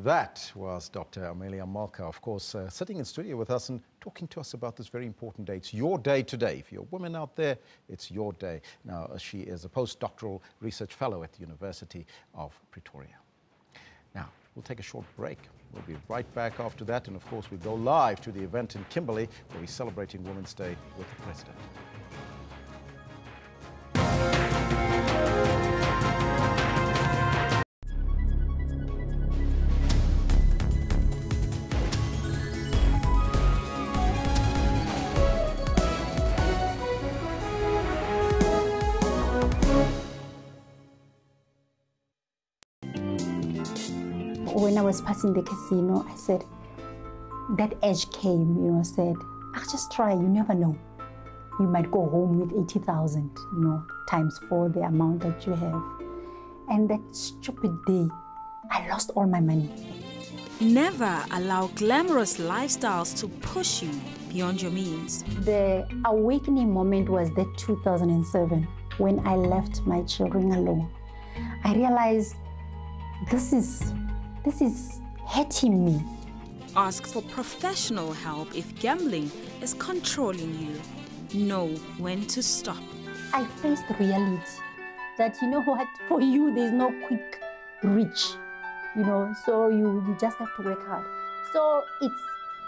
That was Dr. Amelia Malka, of course, sitting in studio with us and talking to us about this very important day. It's your day today. If you're a woman out there, it's your day. Now, she is a postdoctoral research fellow at the University of Pretoria. Now, we'll take a short break. We'll be right back after that. And, of course, we go live to the event in Kimberley where we're celebrating Women's Day with the President. When I was passing the casino, I said, that edge came, said, I'll just try, you never know. You might go home with 80,000, times 4 the amount that you have. And that stupid day, I lost all my money. Never allow glamorous lifestyles to push you beyond your means. The awakening moment was that 2007, when I left my children alone. I realized this is hurting me. Ask for professional help if gambling is controlling you. Know when to stop. I faced reality that, what, for you there's no quick reach, so you just have to work hard. So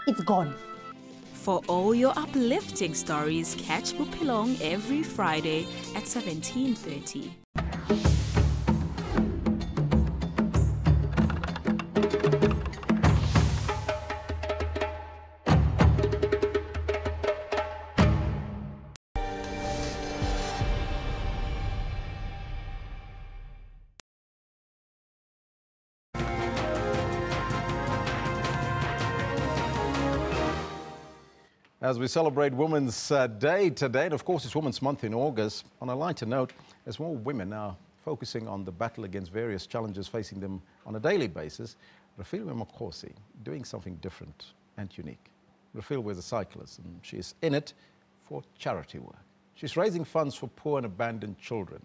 it's gone. For all your uplifting stories, catch Bupilong every Friday at 17:30. As we celebrate Women's Day today, and of course it's Women's Month in August, on a lighter note, as more women are focusing on the battle against various challenges facing them on a daily basis, Refilwe Makhosi doing something different and unique. Refilwe is a cyclist and she is in it for charity work. She's raising funds for poor and abandoned children.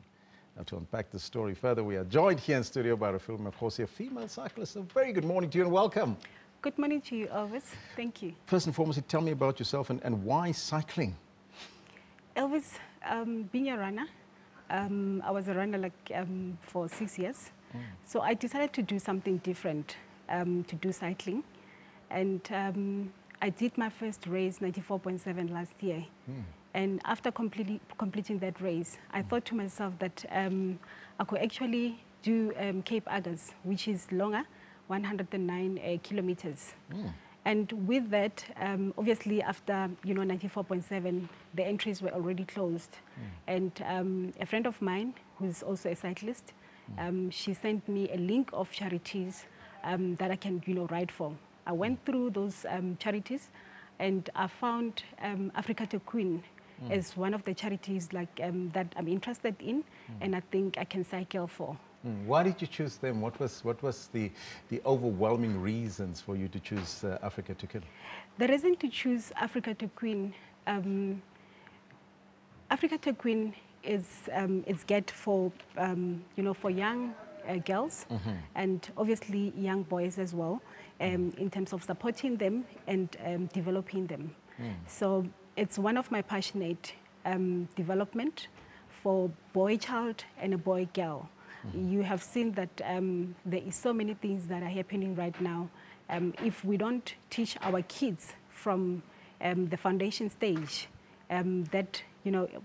Now, to unpack the story further, we are joined here in studio by Refilwe Makhosi, a female cyclist. A very good morning to you and welcome. Good morning to you, Elvis. Thank you. First and foremost, tell me about yourself and why cycling? Elvis, being a runner, I was a runner for 6 years. So I decided to do something different, to do cycling. And I did my first race, 94.7 last year. And after completing that race, I thought to myself that I could actually do Cape Agnes, which is longer, 109 kilometers. And with that, obviously after 94.7, the entries were already closed. And a friend of mine, who's also a cyclist, she sent me a link of charities that I can ride for. I went through those charities, and I found Africa to Queen as one of the charities that I'm interested in, and I think I can cycle for. Why did you choose them? What was the overwhelming reasons for you to choose Africa to Queen? The reason to choose Africa to Queen, Africa to Queen is geared for for young girls and obviously young boys as well, in terms of supporting them and developing them. So it's one of my passionate development for boy child and a boy girl. You have seen that there is so many things that are happening right now. If we don't teach our kids from the foundation stage, that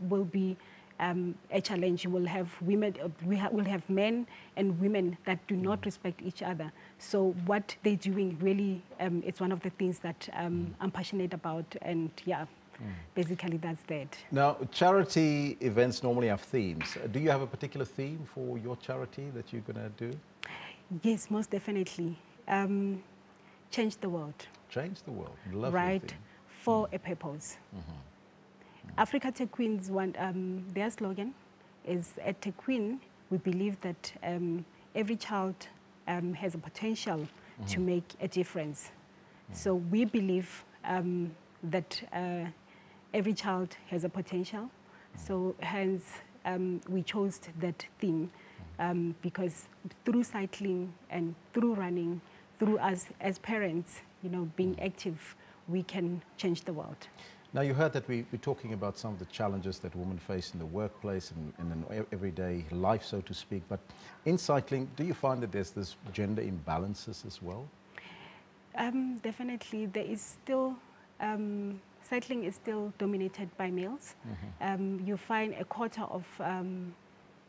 will be a challenge. We'll have women, we'll have men and women that do not respect each other. So what they're doing really, it's one of the things that I'm passionate about, and yeah. Basically, that's that. Now, charity events normally have themes. Do you have a particular theme for your charity that you're going to do? Yes, most definitely. Change the world. Change the world. Lovely right. theme. for a purpose. Africa Tech Queens want, their slogan is, at Tech Queen, we believe that every child has a potential to make a difference. So we believe that every child has a potential. So hence we chose that theme because through cycling and through running, through us as parents, being active, we can change the world. Now, you heard that we're talking about some of the challenges that women face in the workplace and in everyday life, so to speak. But in cycling, do you find that there's this gender imbalances as well? Definitely. There is still, cycling is still dominated by males. You find a quarter of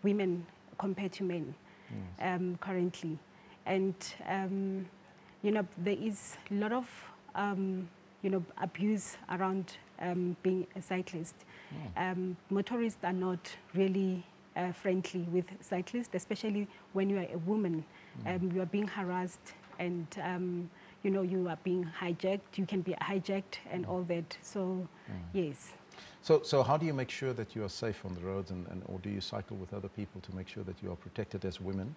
women compared to men currently. And, there is a lot of, abuse around being a cyclist. Motorists are not really friendly with cyclists, especially when you are a woman. You are being harassed and, you are being hijacked. You can be hijacked and all that. So, yes. So how do you make sure that you are safe on the roads or do you cycle with other people to make sure that you are protected as women?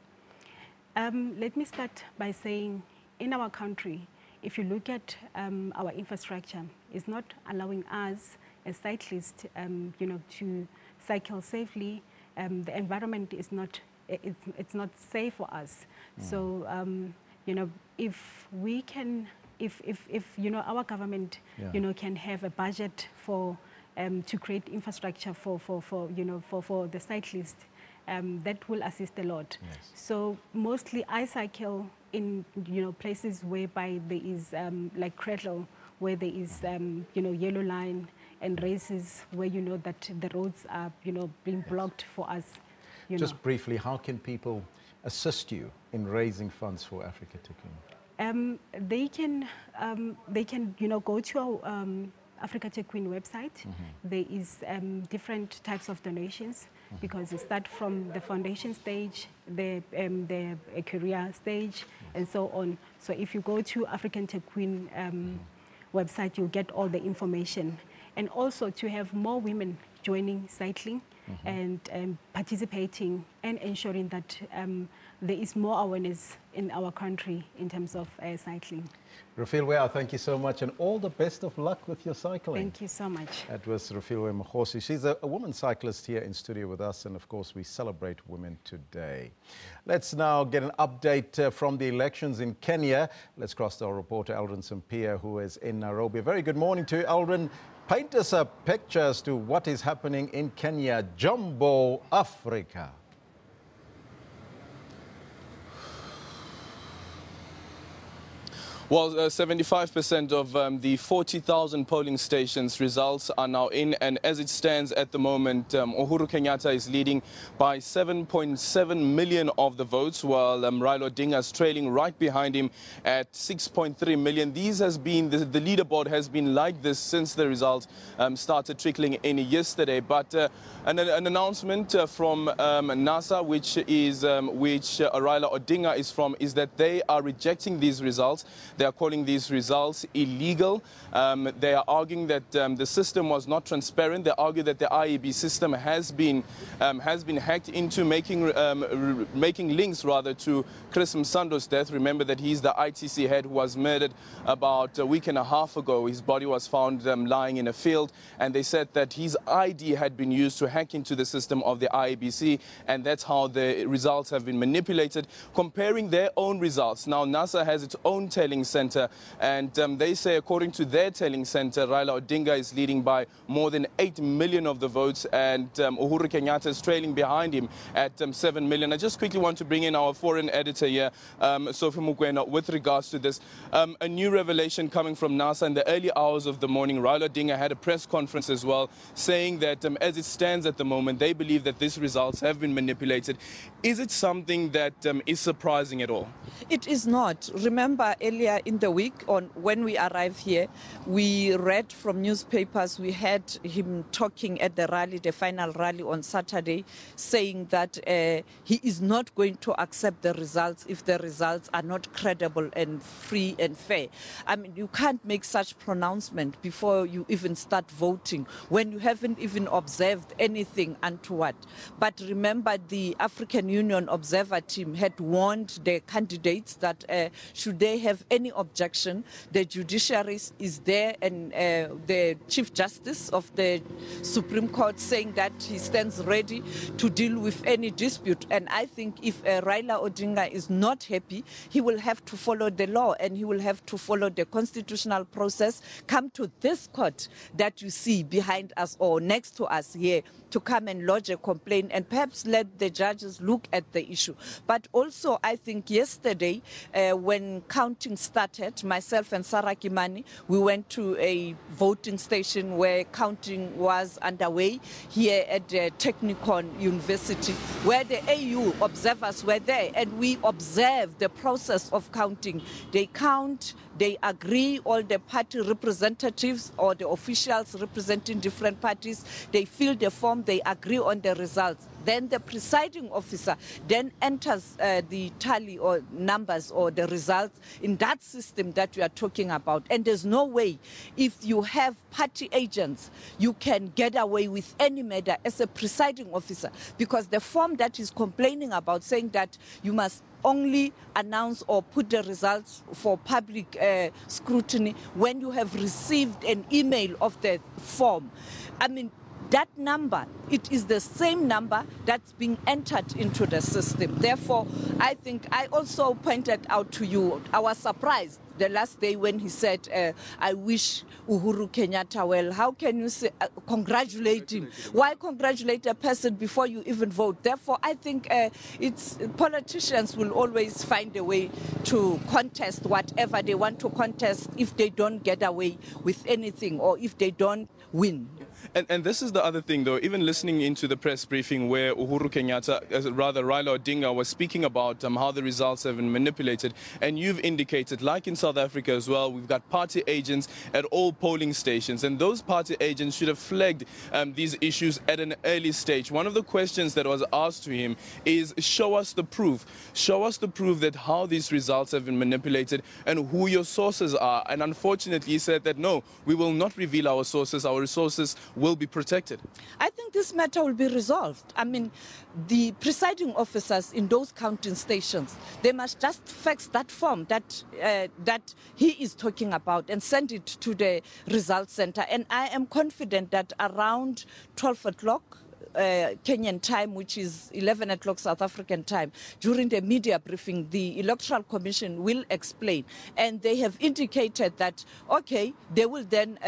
Let me start by saying, in our country, if you look at our infrastructure, it's not allowing us as cyclists, to cycle safely. The environment is not, it's not safe for us. So, if we can, if our government, can have a budget for to create infrastructure for the cyclists, that will assist a lot. Yes. So mostly I cycle in places whereby there is like Cradle, where there is yellow line, and races where that the roads are being blocked for us. Just briefly, how can people assist you in raising funds for Africa Tech Queen? They can go to our Africa Tech Queen website. There is different types of donations because you start from the foundation stage, the career stage, and so on. So if you go to African Tech Queen website, you'll get all the information. And also to have more women joining cycling and participating and ensuring that there is more awareness in our country in terms of cycling. Rafilwe, thank you so much and all the best of luck with your cycling. Thank you so much. That was Rafilwe Mkhosi. She's a woman cyclist here in studio with us, and of course we celebrate women today. Let's now get an update from the elections in Kenya. Let's cross to our reporter Eldrin Sampia, who is in Nairobi. Very good morning to you, Eldrin. Paint us a picture as to what is happening in Kenya. Jumbo Africa. Well, 75% of the 40,000 polling stations results are now in, and as it stands at the moment, Uhuru Kenyatta is leading by 7.7 million of the votes, while Raila Odinga is trailing right behind him at 6.3 million. These has been, the leaderboard has been like this since the results started trickling in yesterday. But an announcement from NASA, which Raila Odinga is from, is that they are rejecting these results. They are calling these results illegal. They are arguing that the system was not transparent. They argue that the IEB system has been hacked into making links rather to Chris Msando's death. Remember that he's the ITC head who was murdered about a week and a half ago. His body was found lying in a field, and they said that his ID had been used to hack into the system of the IEBC, and that's how the results have been manipulated, comparing their own results. Now, NASA has its own telling center, and they say, according to their telling center, Raila Odinga is leading by more than 8 million of the votes, and Uhuru Kenyatta is trailing behind him at 7 million. I just quickly want to bring in our foreign editor here, Sophie Mukwena, with regards to this. A new revelation coming from NASA in the early hours of the morning. Raila Odinga had a press conference as well, saying that as it stands at the moment, they believe that these results have been manipulated. Is it something that is surprising at all? It is not. Remember, earlier earlier in the week, when we arrived here, we read from newspapers, we heard him talking at the rally, the final rally on Saturday, saying that he is not going to accept the results if the results are not credible and free and fair. I mean, you can't make such pronouncement before you even start voting, when you haven't even observed anything untoward. But remember, the African Union Observer Team had warned the candidates that should they have any objection, the judiciary is there, and the Chief Justice of the Supreme Court saying that he stands ready to deal with any dispute. And I think if Raila Odinga is not happy, he will have to follow the law and he will have to follow the constitutional process, come to this court that you see behind us or next to us here to come and lodge a complaint and perhaps let the judges look at the issue. But also, I think yesterday, when counting started, myself and Sarah Kimani, we went to a voting station where counting was underway here at Technikon University, where the AU observers were there, and we observed the process of counting. They count, they agree, all the party representatives or the officials representing different parties, they fill the form, they agree on the results. Then the presiding officer then enters the tally or numbers or the results in that system that we are talking about. And there's no way, if you have party agents, you can get away with any matter as a presiding officer, because the form that is complaining about, saying that you must only announce or put the results for public scrutiny when you have received an email of the form. I mean, that number, it is the same number that's being entered into the system. Therefore, I think I also pointed out to you our surprise the last day when he said, I wish Uhuru Kenyatta well. How can you say, congratulate him? Why congratulate a person before you even vote? Therefore, I think politicians will always find a way to contest whatever they want to contest if they don't get away with anything or if they don't win. And this is the other thing, though, even listening into the press briefing where Uhuru Kenyatta, rather Raila Odinga, was speaking about how the results have been manipulated. And you've indicated, like in South Africa as well, we've got party agents at all polling stations. And those party agents should have flagged these issues at an early stage. One of the questions that was asked to him is, show us the proof. Show us the proof that how these results have been manipulated and who your sources are. And unfortunately, he said that, no, we will not reveal our sources. Our resources will be protected. I think this matter will be resolved. I mean, the presiding officers in those counting stations, they must just fax that form that that he is talking about and send it to the results center. And I am confident that around 12 o'clock, Kenyan time, which is 11 o'clock South African time, during the media briefing, the Electoral Commission will explain. And they have indicated that, okay, they will then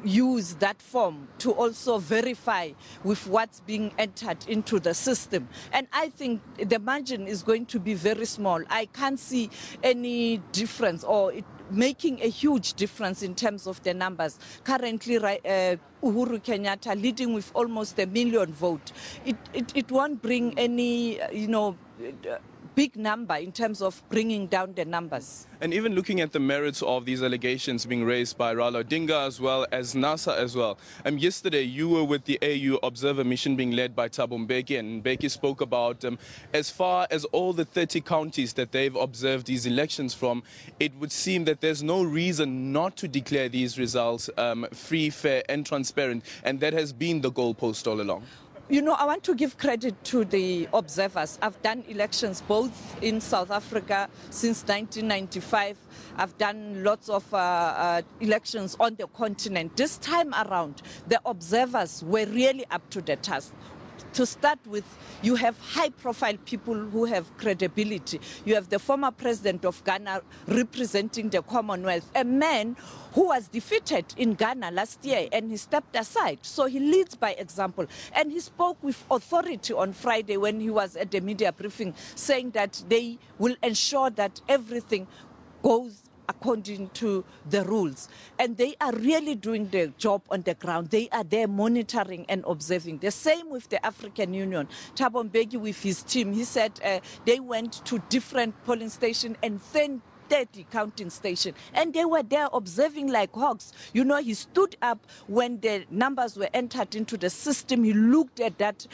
use that form to also verify with what's being entered into the system. And I think the margin is going to be very small. I can't see any difference or making a huge difference in terms of the numbers. Currently, Uhuru Kenyatta leading with almost 1 million vote. It won't bring any, big number in terms of bringing down the numbers. And even looking at the merits of these allegations being raised by Raila Odinga as well as NASA as well. Yesterday, you were with the AU Observer Mission being led by Thabo Mbeki, and Mbeki spoke about as far as all the 30 counties that they've observed these elections from, it would seem that there's no reason not to declare these results free, fair and transparent, and that has been the goalpost all along. I want to give credit to the observers. I've done elections both in South Africa since 1995. I've done lots of elections on the continent. This time around, the observers were really up to the task. To start with, you have high-profile people who have credibility. You have the former president of Ghana representing the Commonwealth, a man who was defeated in Ghana last year, and he stepped aside. So he leads by example. And he spoke with authority on Friday when he was at the media briefing, saying that they will ensure that everything goes according to the rules. And they are really doing their job on the ground. They are there monitoring and observing. The same with the African Union. Thabo Mbeki with his team, he said they went to different polling stations and then 30 counting stations, and they were there observing like hawks. You know, he stood up when the numbers were entered into the system. He looked at that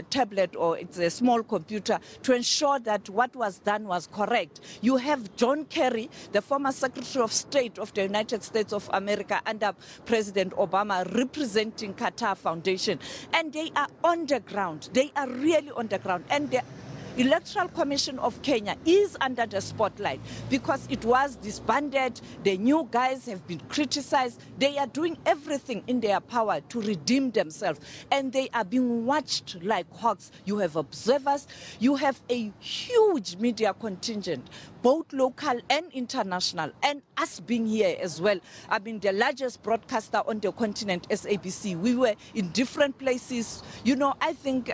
tablet, or it's a small computer, to ensure that what was done was correct. You have John Kerry, the former Secretary of State of the United States of America under President Obama, representing Qatar Foundation, and they are on the ground. They are really on the ground, and the Electoral Commission of Kenya is under the spotlight because it was disbanded. The new guys have been criticized. They are doing everything in their power to redeem themselves, and they are being watched like hawks. You have observers. You have a huge media contingent, both local and international, and us being here as well. I mean, the largest broadcaster on the continent, SABC. We were in different places. You know, I think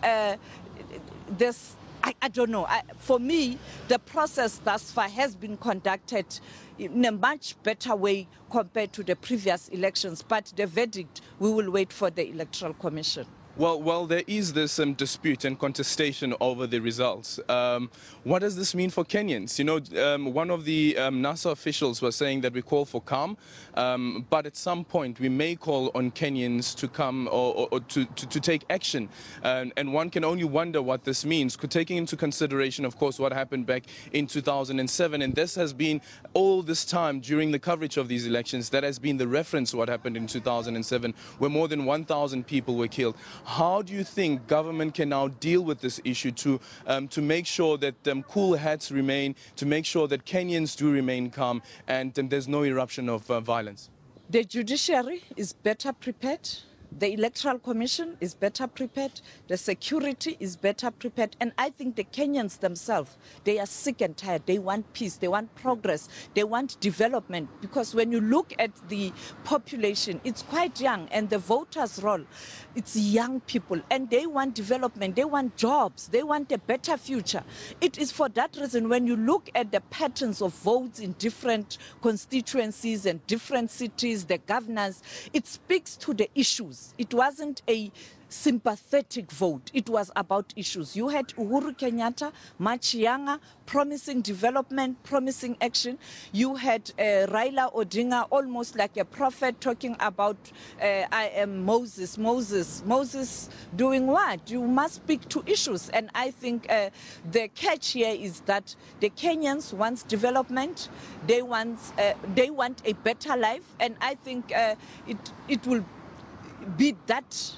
I don't know. For me, the process thus far has been conducted in a much better way compared to the previous elections. But the verdict, we will wait for the Electoral Commission. Well, there is this dispute and contestation over the results. What does this mean for Kenyans? You know, one of the NASA officials was saying that we call for calm, but at some point we may call on Kenyans to come or to take action. And one can only wonder what this means, taking into consideration, of course, what happened back in 2007. And this has been all this time during the coverage of these elections, that has been the reference to what happened in 2007, where more than 1,000 people were killed. How do you think government can now deal with this issue to make sure that cool heads remain, to make sure that Kenyans do remain calm and there's no eruption of violence? The judiciary is better prepared. The Electoral Commission is better prepared. The security is better prepared. And I think the Kenyans themselves, they are sick and tired. They want peace. They want progress. They want development. Because when you look at the population, it's quite young. And the voters' roll, it's young people. And they want development. They want jobs. They want a better future. It is for that reason, when you look at the patterns of votes in different constituencies and different cities, the governors, it speaks to the issues. It wasn't a sympathetic vote. It was about issues. You had Uhuru Kenyatta, much younger, promising development, promising action. You had Raila Odinga, almost like a prophet, talking about, I am Moses. Moses doing what? You must speak to issues. And I think the catch here is that the Kenyans want development. They want a better life. And I think it will be that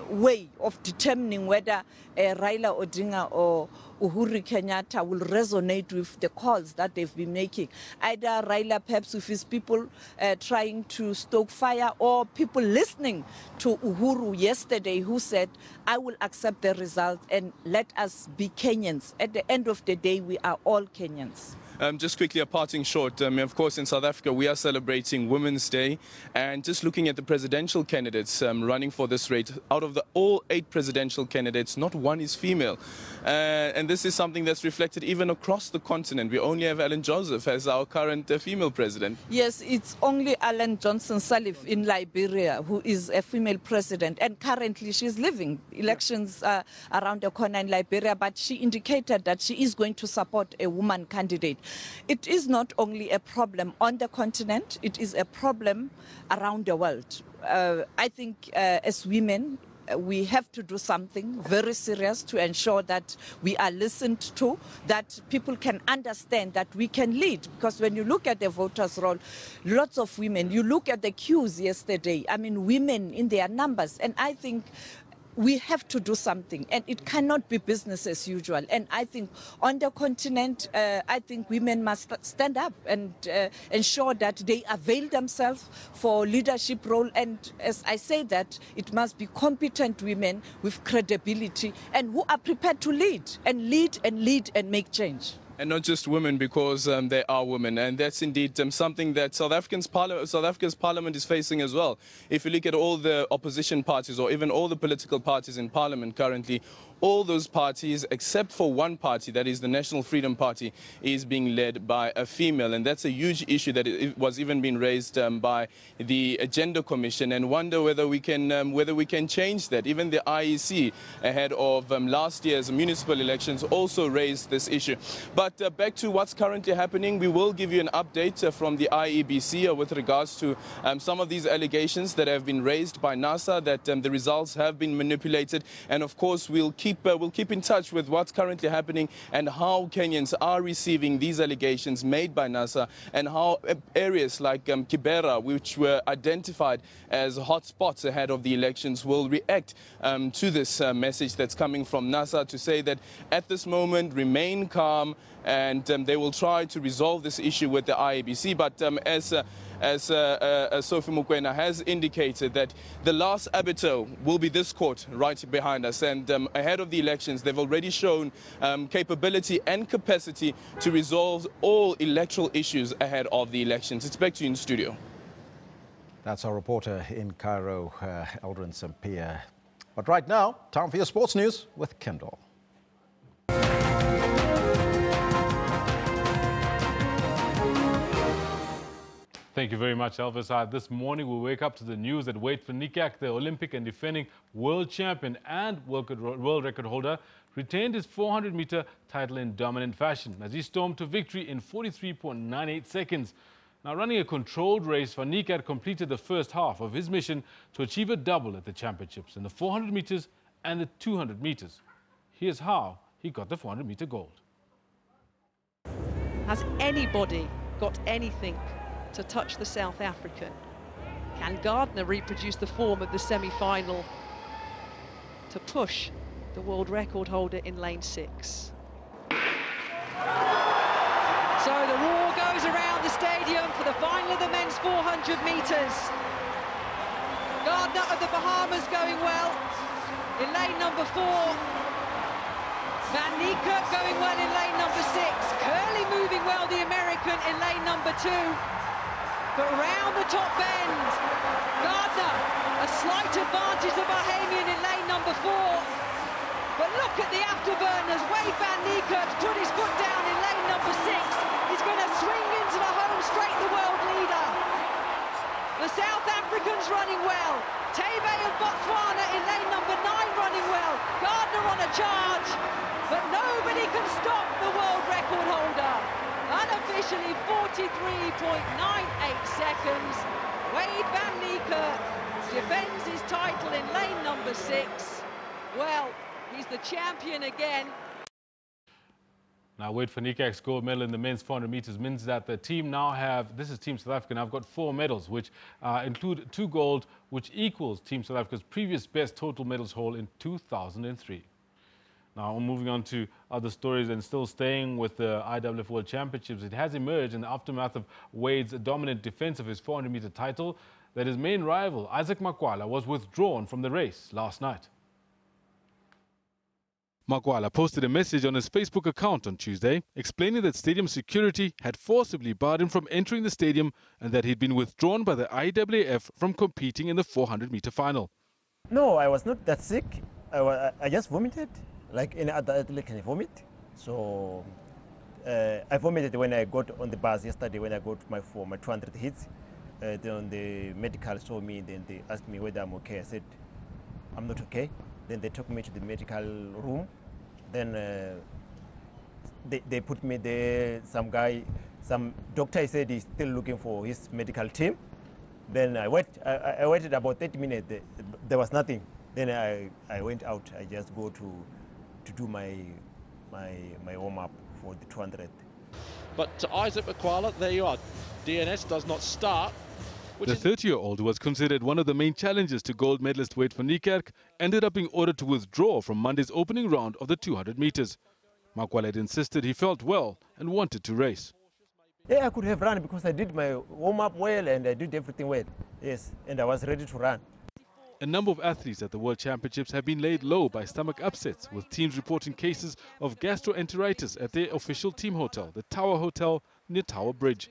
way of determining whether Raila Odinga or Uhuru Kenyatta will resonate with the calls that they've been making. Either Raila perhaps with his people trying to stoke fire, or people listening to Uhuru yesterday who said, I will accept the result and let us be Kenyans. At the end of the day, we are all Kenyans. Just quickly, a parting shot. Of course, in South Africa, we are celebrating Women's Day. And just looking at the presidential candidates running for this race, out of all 8 presidential candidates, not one is female. And this is something that's reflected even across the continent. We only have Ellen Joseph as our current female president. Yes, it's only Ellen Johnson Sirleaf in Liberia who is a female president. And currently she's living. Elections around the corner in Liberia, but she indicated that she is going to support a woman candidate. It is not only a problem on the continent, it is a problem around the world. I think as women, we have to do something very serious to ensure that we are listened to, that people can understand that we can lead. Because when you look at the voters' roll, lots of women, you look at the queues yesterday, I mean, women in their numbers. And I think we have to do something, and it cannot be business as usual. And I think on the continent, I think women must stand up and ensure that they avail themselves for leadership role. And as I say that, it must be competent women with credibility and who are prepared to lead and make change. And not just women, because they are women. And that's indeed something that South Africa's parliament is facing as well. If you look at all the opposition parties, or even all the political parties in parliament currently, all those parties, except for one party, that is the National Freedom Party, is being led by a female. And that's a huge issue that it was even being raised by the Gender Commission, and wonder whether we can change that. Even the IEC, ahead of last year's municipal elections, also raised this issue. But But back to what's currently happening, we will give you an update from the IEBC with regards to some of these allegations that have been raised by NASA, that the results have been manipulated. And of course, we'll keep in touch with what's currently happening and how Kenyans are receiving these allegations made by NASA, and how areas like Kibera, which were identified as hotspots ahead of the elections, will react to this message that's coming from NASA to say that at this moment, remain calm, and they will try to resolve this issue with the IEBC. But as Sophie Mukwena has indicated, that the last arbiter will be this court right behind us, and ahead of the elections they've already shown capability and capacity to resolve all electoral issues ahead of the elections. It's back to you in studio. That's our reporter in Cairo, Eldrin Sampier. But right now, time for your sports news with Kendall. Thank you very much, Elvis. This morning we wake up to the news that Wade van Niekerk, the Olympic and defending world champion and world record holder, retained his 400-meter title in dominant fashion as he stormed to victory in 43.98 seconds. Now, running a controlled race, van Niekerk completed the first half of his mission to achieve a double at the championships in the 400 meters and the 200 meters. Here's how he got the 400-meter gold. Has anybody got anything to touch the South African? Can Gardner reproduce the form of the semi-final to push the world record holder in lane 6? So the roar goes around the stadium for the final of the men's 400 metres. Gardner of the Bahamas going well in lane number 4. Van Niekerk going well in lane number 6. Curley moving well, the American, in lane number 2. But round the top bend, Gardner, a slight advantage, the Bahamian, in lane number 4. But look at the afterburners. Wade van Niekerk's put his foot down in lane number 6. He's going to swing into the home straight, the world leader. The South Africans running well. Tebe of Botswana in lane number 9 running well. Gardner on a charge, but nobody can stop the world record holder. Unofficially 43.98 seconds. Wade van Niekerk defends his title in lane number 6. Well, he's the champion again. Now, Wade van Niekerk's gold medal in the men's 400 meters means that the team now have, this is Team South Africa, now got 4 medals, which include 2 gold, which equals Team South Africa's previous best total medals haul in 2003. Now, moving on to other stories and still staying with the IWF World Championships, it has emerged in the aftermath of Wade's dominant defense of his 400-meter title that his main rival, Isaac Makwala, was withdrawn from the race last night. Makwala posted a message on his Facebook account on Tuesday explaining that stadium security had forcibly barred him from entering the stadium and that he'd been withdrawn by the IAAF from competing in the 400-meter final. No, I was not that sick. I just vomited, like any other athlete can vomit. So I vomited when I got on the bus yesterday when I got my 200 hits. Then the medical saw me, then they asked me whether I'm okay. I said, I'm not okay. Then they took me to the medical room. Then they put me there. Some doctor said he's still looking for his medical team. Then I waited about 30 minutes. There was nothing. Then I went out. I just go to do my warm-up for the 200. But to Isaac Makwala, there you are. DNS does not start. The 30-year-old, who was considered one of the main challenges to gold medalist Wade van Niekerk, ended up being ordered to withdraw from Monday's opening round of the 200 meters. Makwala had insisted he felt well and wanted to race. Yeah, I could have run because I did my warm-up well and I did everything well. Yes, and I was ready to run. A number of athletes at the World Championships have been laid low by stomach upsets, with teams reporting cases of gastroenteritis at their official team hotel, the Tower Hotel near Tower Bridge.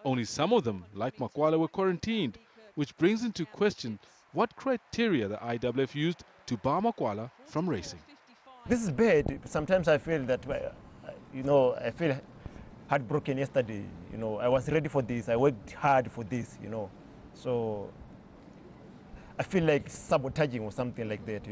Only some of them, like Makwala, were quarantined, which brings into question what criteria the IAAF used to bar Makwala from racing. This is bad. Sometimes I feel that, I feel heartbroken yesterday. I was ready for this. I worked hard for this, So I feel like sabotaging or something like that,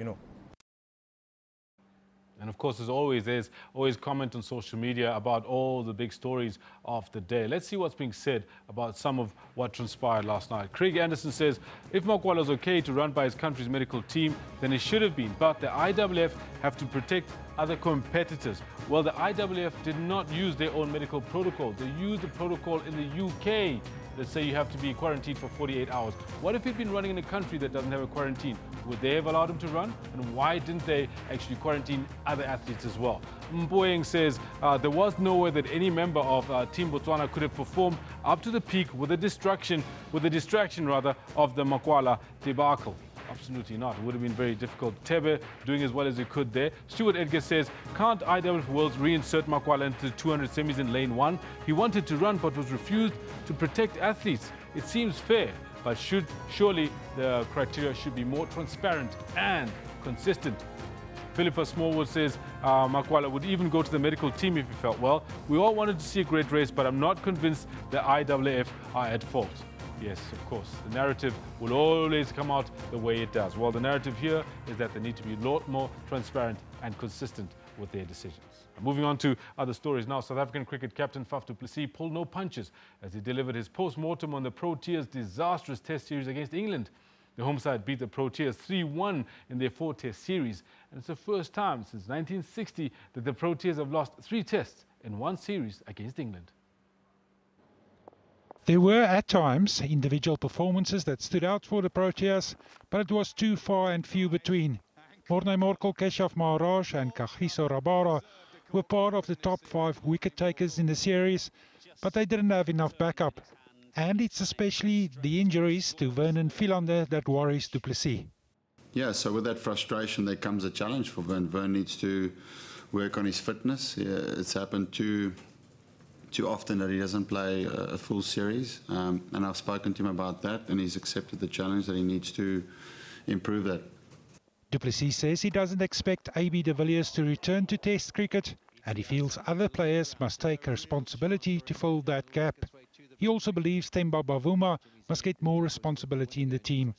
And of course, as always, there's always comment on social media about all the big stories of the day. Let's see what's being said about some of what transpired last night. Craig Anderson says, if Makwala is okay to run by his country's medical team, then it should have been. But the IWF have to protect other competitors. Well, the IWF did not use their own medical protocol. They used the protocol in the UK. Let's say you have to be quarantined for 48 hours. What if he'd been running in a country that doesn't have a quarantine? Would they have allowed him to run? And why didn't they actually quarantine other athletes as well? Mboyeng says there was no way that any member of Team Botswana could have performed up to the peak with a distraction of the Makwala debacle. Absolutely not. It would have been very difficult. Tebe doing as well as he could there. Stuart Edgar says, can't IWF Worlds reinsert Makwala into the 200 semis in lane 1? He wanted to run but was refused to protect athletes. It seems fair, but surely the criteria should be more transparent and consistent. Philippa Smallwood says Makwala would even go to the medical team if he felt well. We all wanted to see a great race, but I'm not convinced the IWF are at fault. Yes, of course. The narrative will always come out the way it does. Well, the narrative here is that they need to be a lot more transparent and consistent with their decisions. Moving on to other stories now. South African cricket captain Faf du Plessis pulled no punches as he delivered his post-mortem on the Proteas' disastrous test series against England. The home side beat the Proteas 3-1 in their 4-test series. And it's the first time since 1960 that the Proteas have lost 3 tests in one series against England. There were at times individual performances that stood out for the Proteas, but it was too far and few between. Morne Morkel, Keshav Maharaj and Kagiso Rabara were part of the top 5 wicket takers in the series, but they didn't have enough backup. And it's especially the injuries to Vernon Philander that worries du Plessis. Yeah, so with that frustration there comes a challenge for Vern. Vern needs to work on his fitness. It's happened too often that he doesn't play a full series, and I've spoken to him about that, and he's accepted the challenge that he needs to improve that. Du Plessis says he doesn't expect AB de Villiers to return to Test cricket, and he feels other players must take responsibility to fill that gap. He also believes Themba Bavuma must get more responsibility in the team.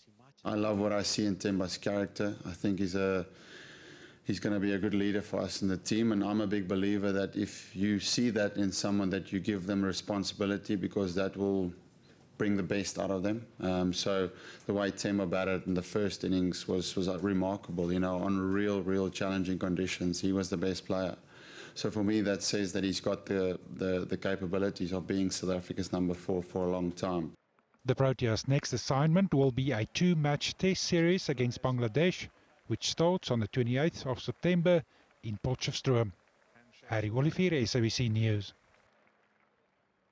I love what I see in Themba's character. I think he's going to be a good leader for us in the team, and I'm a big believer that if you see that in someone, that you give them responsibility, because that will bring the best out of them. So the way Themba batted in the first innings was remarkable, you know, on real challenging conditions. He was the best player. So for me, that says that he's got the capabilities of being South Africa's number 4 for a long time. The Proteas' next assignment will be a 2-match test series against Bangladesh, which starts on the 28th of September in Potchefstroom. Harry Olivier, SABC News.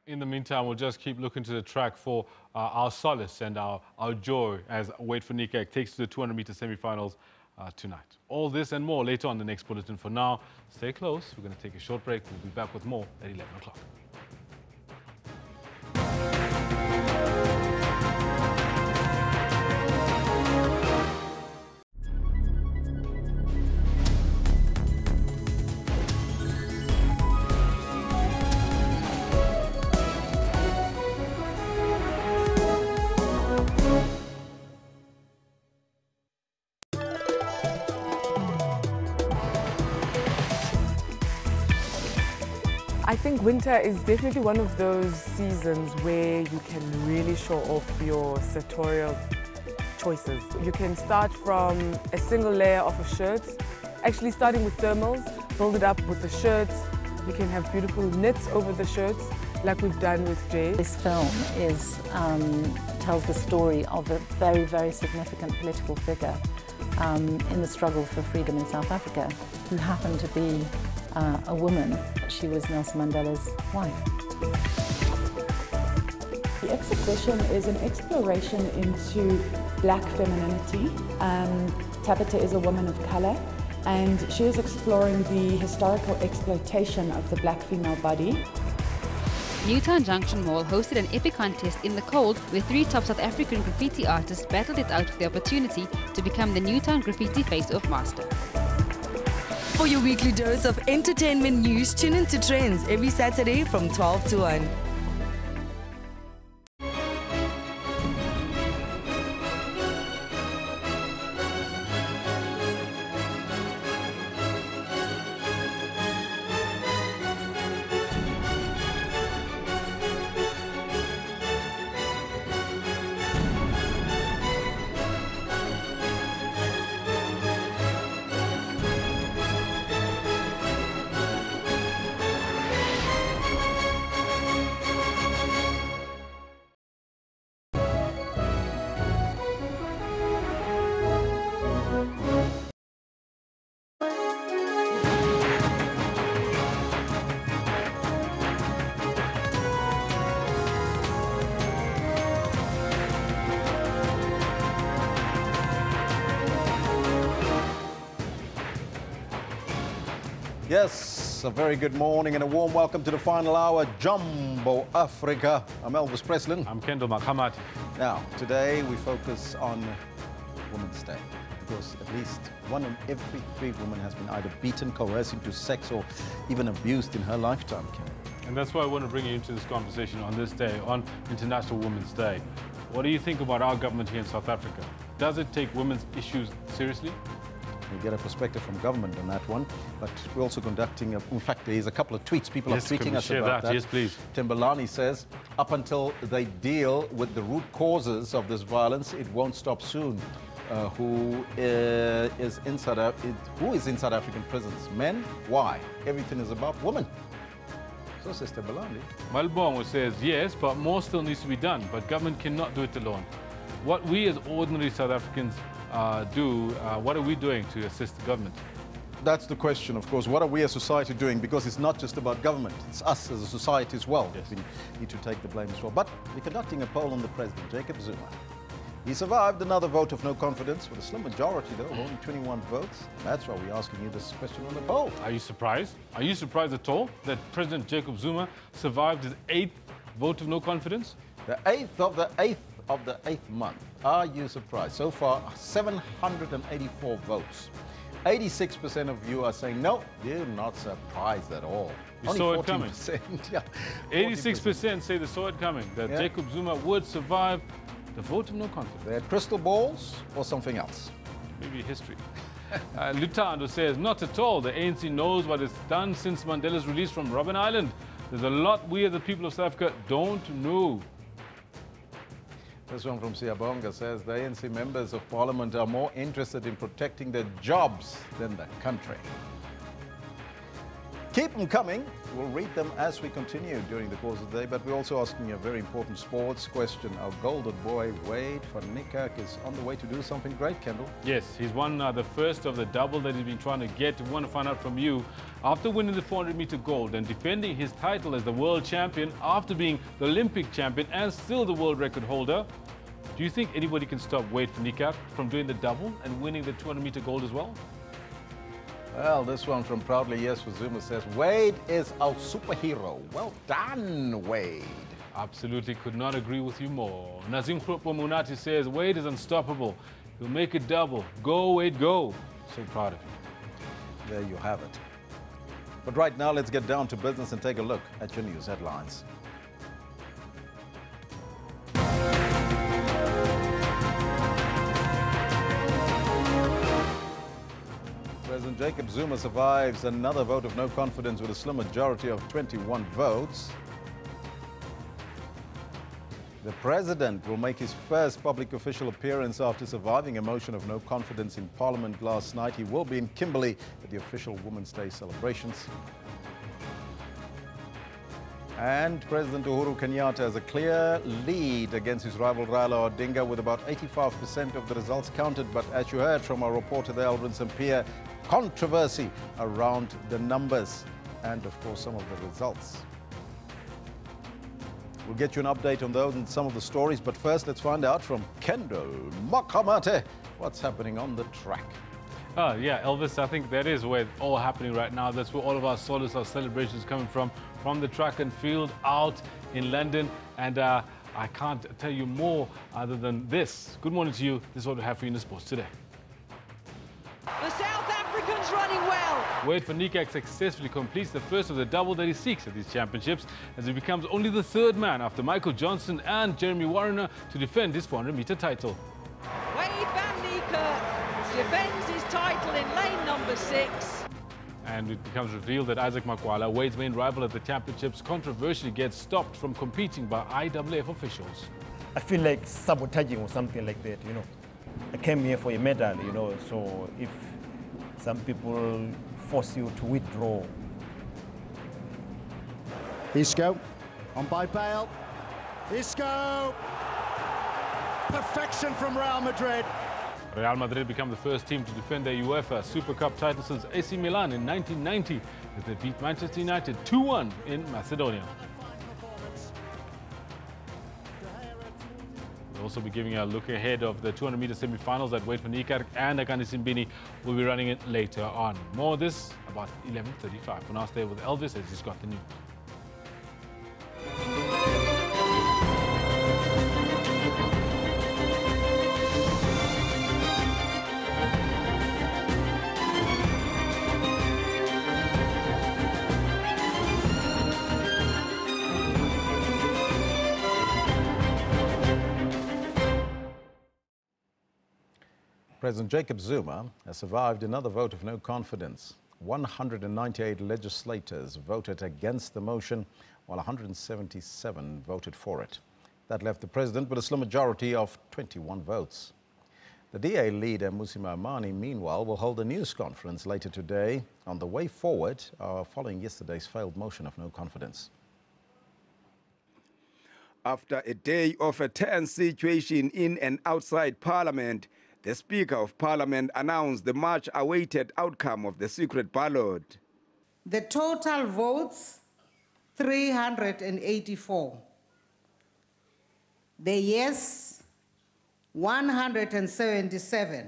In the meantime, we'll just keep looking to the track for our solace and our joy as Wade van Niekerk takes to the 200-meter semi-finals tonight. All this and more later on the next bulletin. For now, stay close. We're going to take a short break. We'll be back with more at 11 o'clock. I think winter is definitely one of those seasons where you can really show off your sartorial choices. You can start from a single layer of a shirt, actually starting with thermals, build it up with the shirts. You can have beautiful knits over the shirts, like we've done with Jay. This film tells the story of a very, very significant political figure in the struggle for freedom in South Africa, who happened to be a woman. She was Nelson Mandela's wife. The exhibition is an exploration into black femininity. Tabitha is a woman of colour, and she is exploring the historical exploitation of the black female body. Newtown Junction Mall hosted an epic contest in the cold where 3 top South African graffiti artists battled it out for the opportunity to become the Newtown Graffiti Face-Off Master. For your weekly dose of entertainment news, tune into Trends every Saturday from 12 to 1. Yes, a very good morning and a warm welcome to the final hour, Jumbo Africa. I'm Elvis Preslin. I'm Kendall Makamati. Now, today we focus on Women's Day, because at least one in every 3 women has been either beaten, coerced into sex, or even abused in her lifetime, Ken. And that's why I want to bring you into this conversation on this day, on International Women's Day. What do you think about our government here in South Africa? Does it take women's issues seriously? We'll get a perspective from government on that one, but we're also conducting, in fact, there's a couple of tweets. People are tweeting us about that. Yes, please. Timberlani says, up until they deal with the root causes of this violence, it won't stop soon. Who is in South African prisons? Men? Why? Everything is about women. So says Timberlani. Malbongo says, yes, but more still needs to be done, but government cannot do it alone. What we as ordinary South Africans what are we doing to assist the government? That's the question, of course. What are we as society doing? Because it's not just about government, it's us as a society as well. Yes. We need to take the blame as well. But we're conducting a poll on the president, Jacob Zuma. He survived another vote of no confidence with a slim majority, though, only 21 votes. That's why we're asking you this question on the poll. Are you surprised? Are you surprised at all that President Jacob Zuma survived his 8th vote of no confidence? The 8th of the 8th month. Are you surprised? So far, 784 votes. 86% of you are saying, no, you're not surprised at all. You Only saw 14%, it coming. Yeah, 86% say they saw it coming, that Jacob Zuma would survive the vote of no confidence. They had crystal balls or something else? Maybe history. Lutando says, not at all. The ANC knows what it's done since Mandela's release from Robben Island. There's a lot we as the people of South Africa don't know. This one from Siyabonga says the ANC members of parliament are more interested in protecting their jobs than the country. Keep them coming. We'll read them as we continue during the course of the day, but we're also asking you a very important sports question. Our golden boy, Wade van Niekerk, is on the way to do something great, Kendall. Yes, he's won the first of the double that he's been trying to get. We want to find out from you. After winning the 400-meter gold and defending his title as the world champion, after being the Olympic champion and still the world record holder, do you think anybody can stop Wade van Niekerk from doing the double and winning the 200-meter gold as well? Well, this one from Proudly Yes for Zuma says, Wade is our superhero. Well done, Wade. Absolutely, could not agree with you more. Nazim Munati says, Wade is unstoppable. He'll make it double. Go, Wade, go. So proud of you. There you have it. But right now, let's get down to business and take a look at your news headlines. President Jacob Zuma survives another vote of no confidence with a slim majority of 21 votes. The president will make his first public official appearance after surviving a motion of no confidence in Parliament last night. He will be in Kimberley at the official Women's Day celebrations. And President Uhuru Kenyatta has a clear lead against his rival Raila Odinga with about 85% of the results counted. But as you heard from our reporter there, Alvin Sampier, controversy around the numbers and, of course, some of the results. We'll get you an update on those and some of the stories. But first, let's find out from Kendall Makamate what's happening on the track. Yeah, Elvis, I think that is where it's all happening right now. That's where all of our solace, our celebrations coming from the track and field out in London. And I can't tell you more other than this. Good morning to you. This is what we have for you in the sports today. The South Africans running well. Wade van Niekerk successfully completes the first of the double that he seeks at these championships as he becomes only the 3rd man after Michael Johnson and Jeremy Warner to defend his 400-meter title. Wade van Niekerk defends his title in lane number 6. And it becomes revealed that Isaac Makwala, Wade's main rival at the championships, controversially gets stopped from competing by IAAF officials. I feel like sabotaging or something like that, you know. I came here for a medal, you know, so if some people force you to withdraw. Isco on by Bale. Isco! Perfection from Real Madrid. Real Madrid become the first team to defend their UEFA Super Cup title since AC Milan in 1990 as they beat Manchester United 2-1 in Macedonia. also be giving a look ahead of the 200-meter semi-finals that Wade van Niekerk and Akani Simbini will be running it later on. More of this about 11:35. For now, stay with Elvis as he's got the news. President Jacob Zuma has survived another vote of no confidence. 198 legislators voted against the motion, while 177 voted for it. That left the president with a slim majority of 21 votes. The DA leader, Musima Amani, meanwhile, will hold a news conference later today on the way forward following yesterday's failed motion of no confidence. After a day of a tense situation in and outside Parliament, the Speaker of Parliament announced the much-awaited outcome of the secret ballot. The total votes, 384. The yes, 177.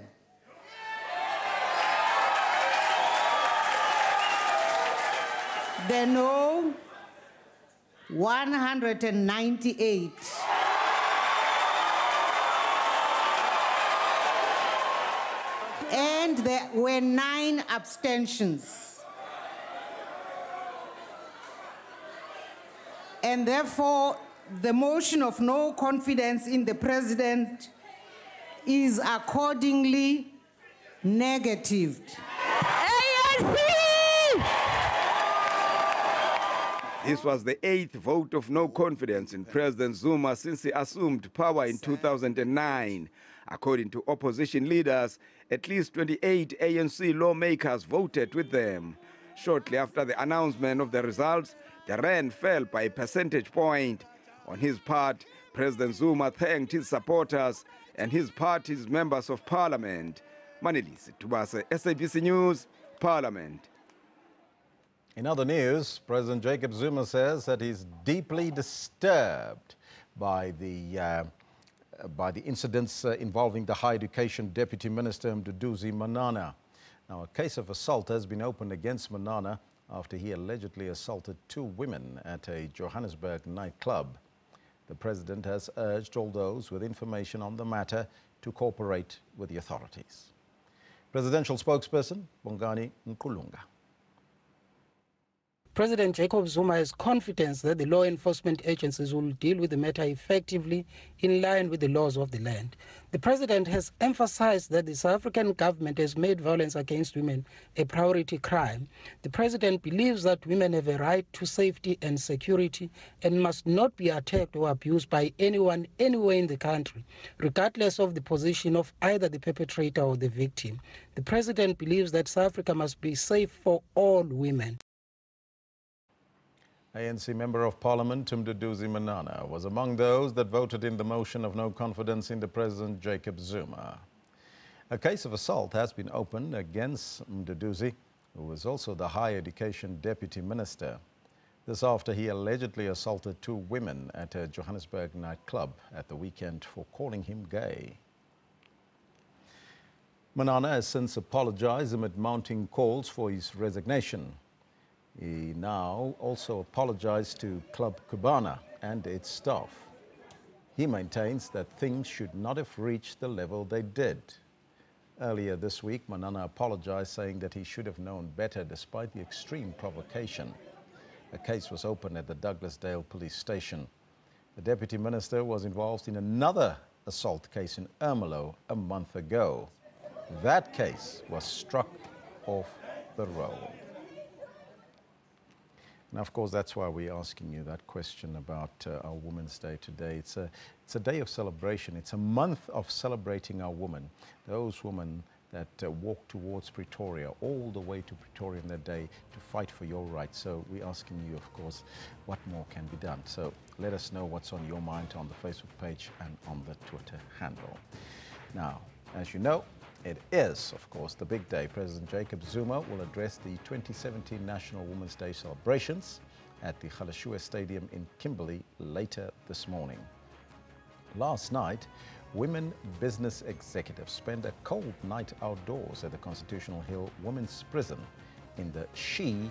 The no, 198. And there were 9 abstentions. And therefore, the motion of no confidence in the president is accordingly negatived. This was the 8th vote of no confidence in President Zuma since he assumed power in 2009. According to opposition leaders, at least 28 ANC lawmakers voted with them. Shortly after the announcement of the results, the rand fell by a percentage point. On his part, President Zuma thanked his supporters and his party's members of parliament. Manelisi Tubase, SABC News, Parliament. In other news, President Jacob Zuma says that he's deeply disturbed by the incidents involving the Higher Education Deputy Minister Mduduzi Manana. Now, a case of assault has been opened against Manana after he allegedly assaulted 2 women at a Johannesburg nightclub. The president has urged all those with information on the matter to cooperate with the authorities. Presidential spokesperson Bongani Nkulunga. President Jacob Zuma has confidence that the law enforcement agencies will deal with the matter effectively in line with the laws of the land. The president has emphasized that the South African government has made violence against women a priority crime. The president believes that women have a right to safety and security and must not be attacked or abused by anyone anywhere in the country, regardless of the position of either the perpetrator or the victim. The president believes that South Africa must be safe for all women. ANC Member of Parliament Mduduzi Manana was among those that voted in the motion of no confidence in the President Jacob Zuma. A case of assault has been opened against Mduduzi, who was also the Higher Education Deputy Minister. This after he allegedly assaulted 2 women at a Johannesburg nightclub at the weekend for calling him gay. Manana has since apologized amid mounting calls for his resignation. He now also apologized to Club Cubana and its staff. He maintains that things should not have reached the level they did. Earlier this week, Manana apologized, saying that he should have known better despite the extreme provocation. A case was opened at the Douglasdale police station. The deputy minister was involved in another assault case in Ermelo a month ago. That case was struck off the roll. And of course, that's why we're asking you that question about our Women's Day today. It's a day of celebration. It's a month of celebrating our women, those women that walk towards Pretoria, all the way to Pretoria in their day to fight for your rights. So we're asking you, of course, what more can be done? So let us know what's on your mind on the Facebook page and on the Twitter handle. Now, as you know, it is, of course, the big day. President Jacob Zuma will address the 2017 National Women's Day celebrations at the Galashua Stadium in Kimberley later this morning. Last night, women business executives spent a cold night outdoors at the Constitutional Hill Women's Prison in the SheEO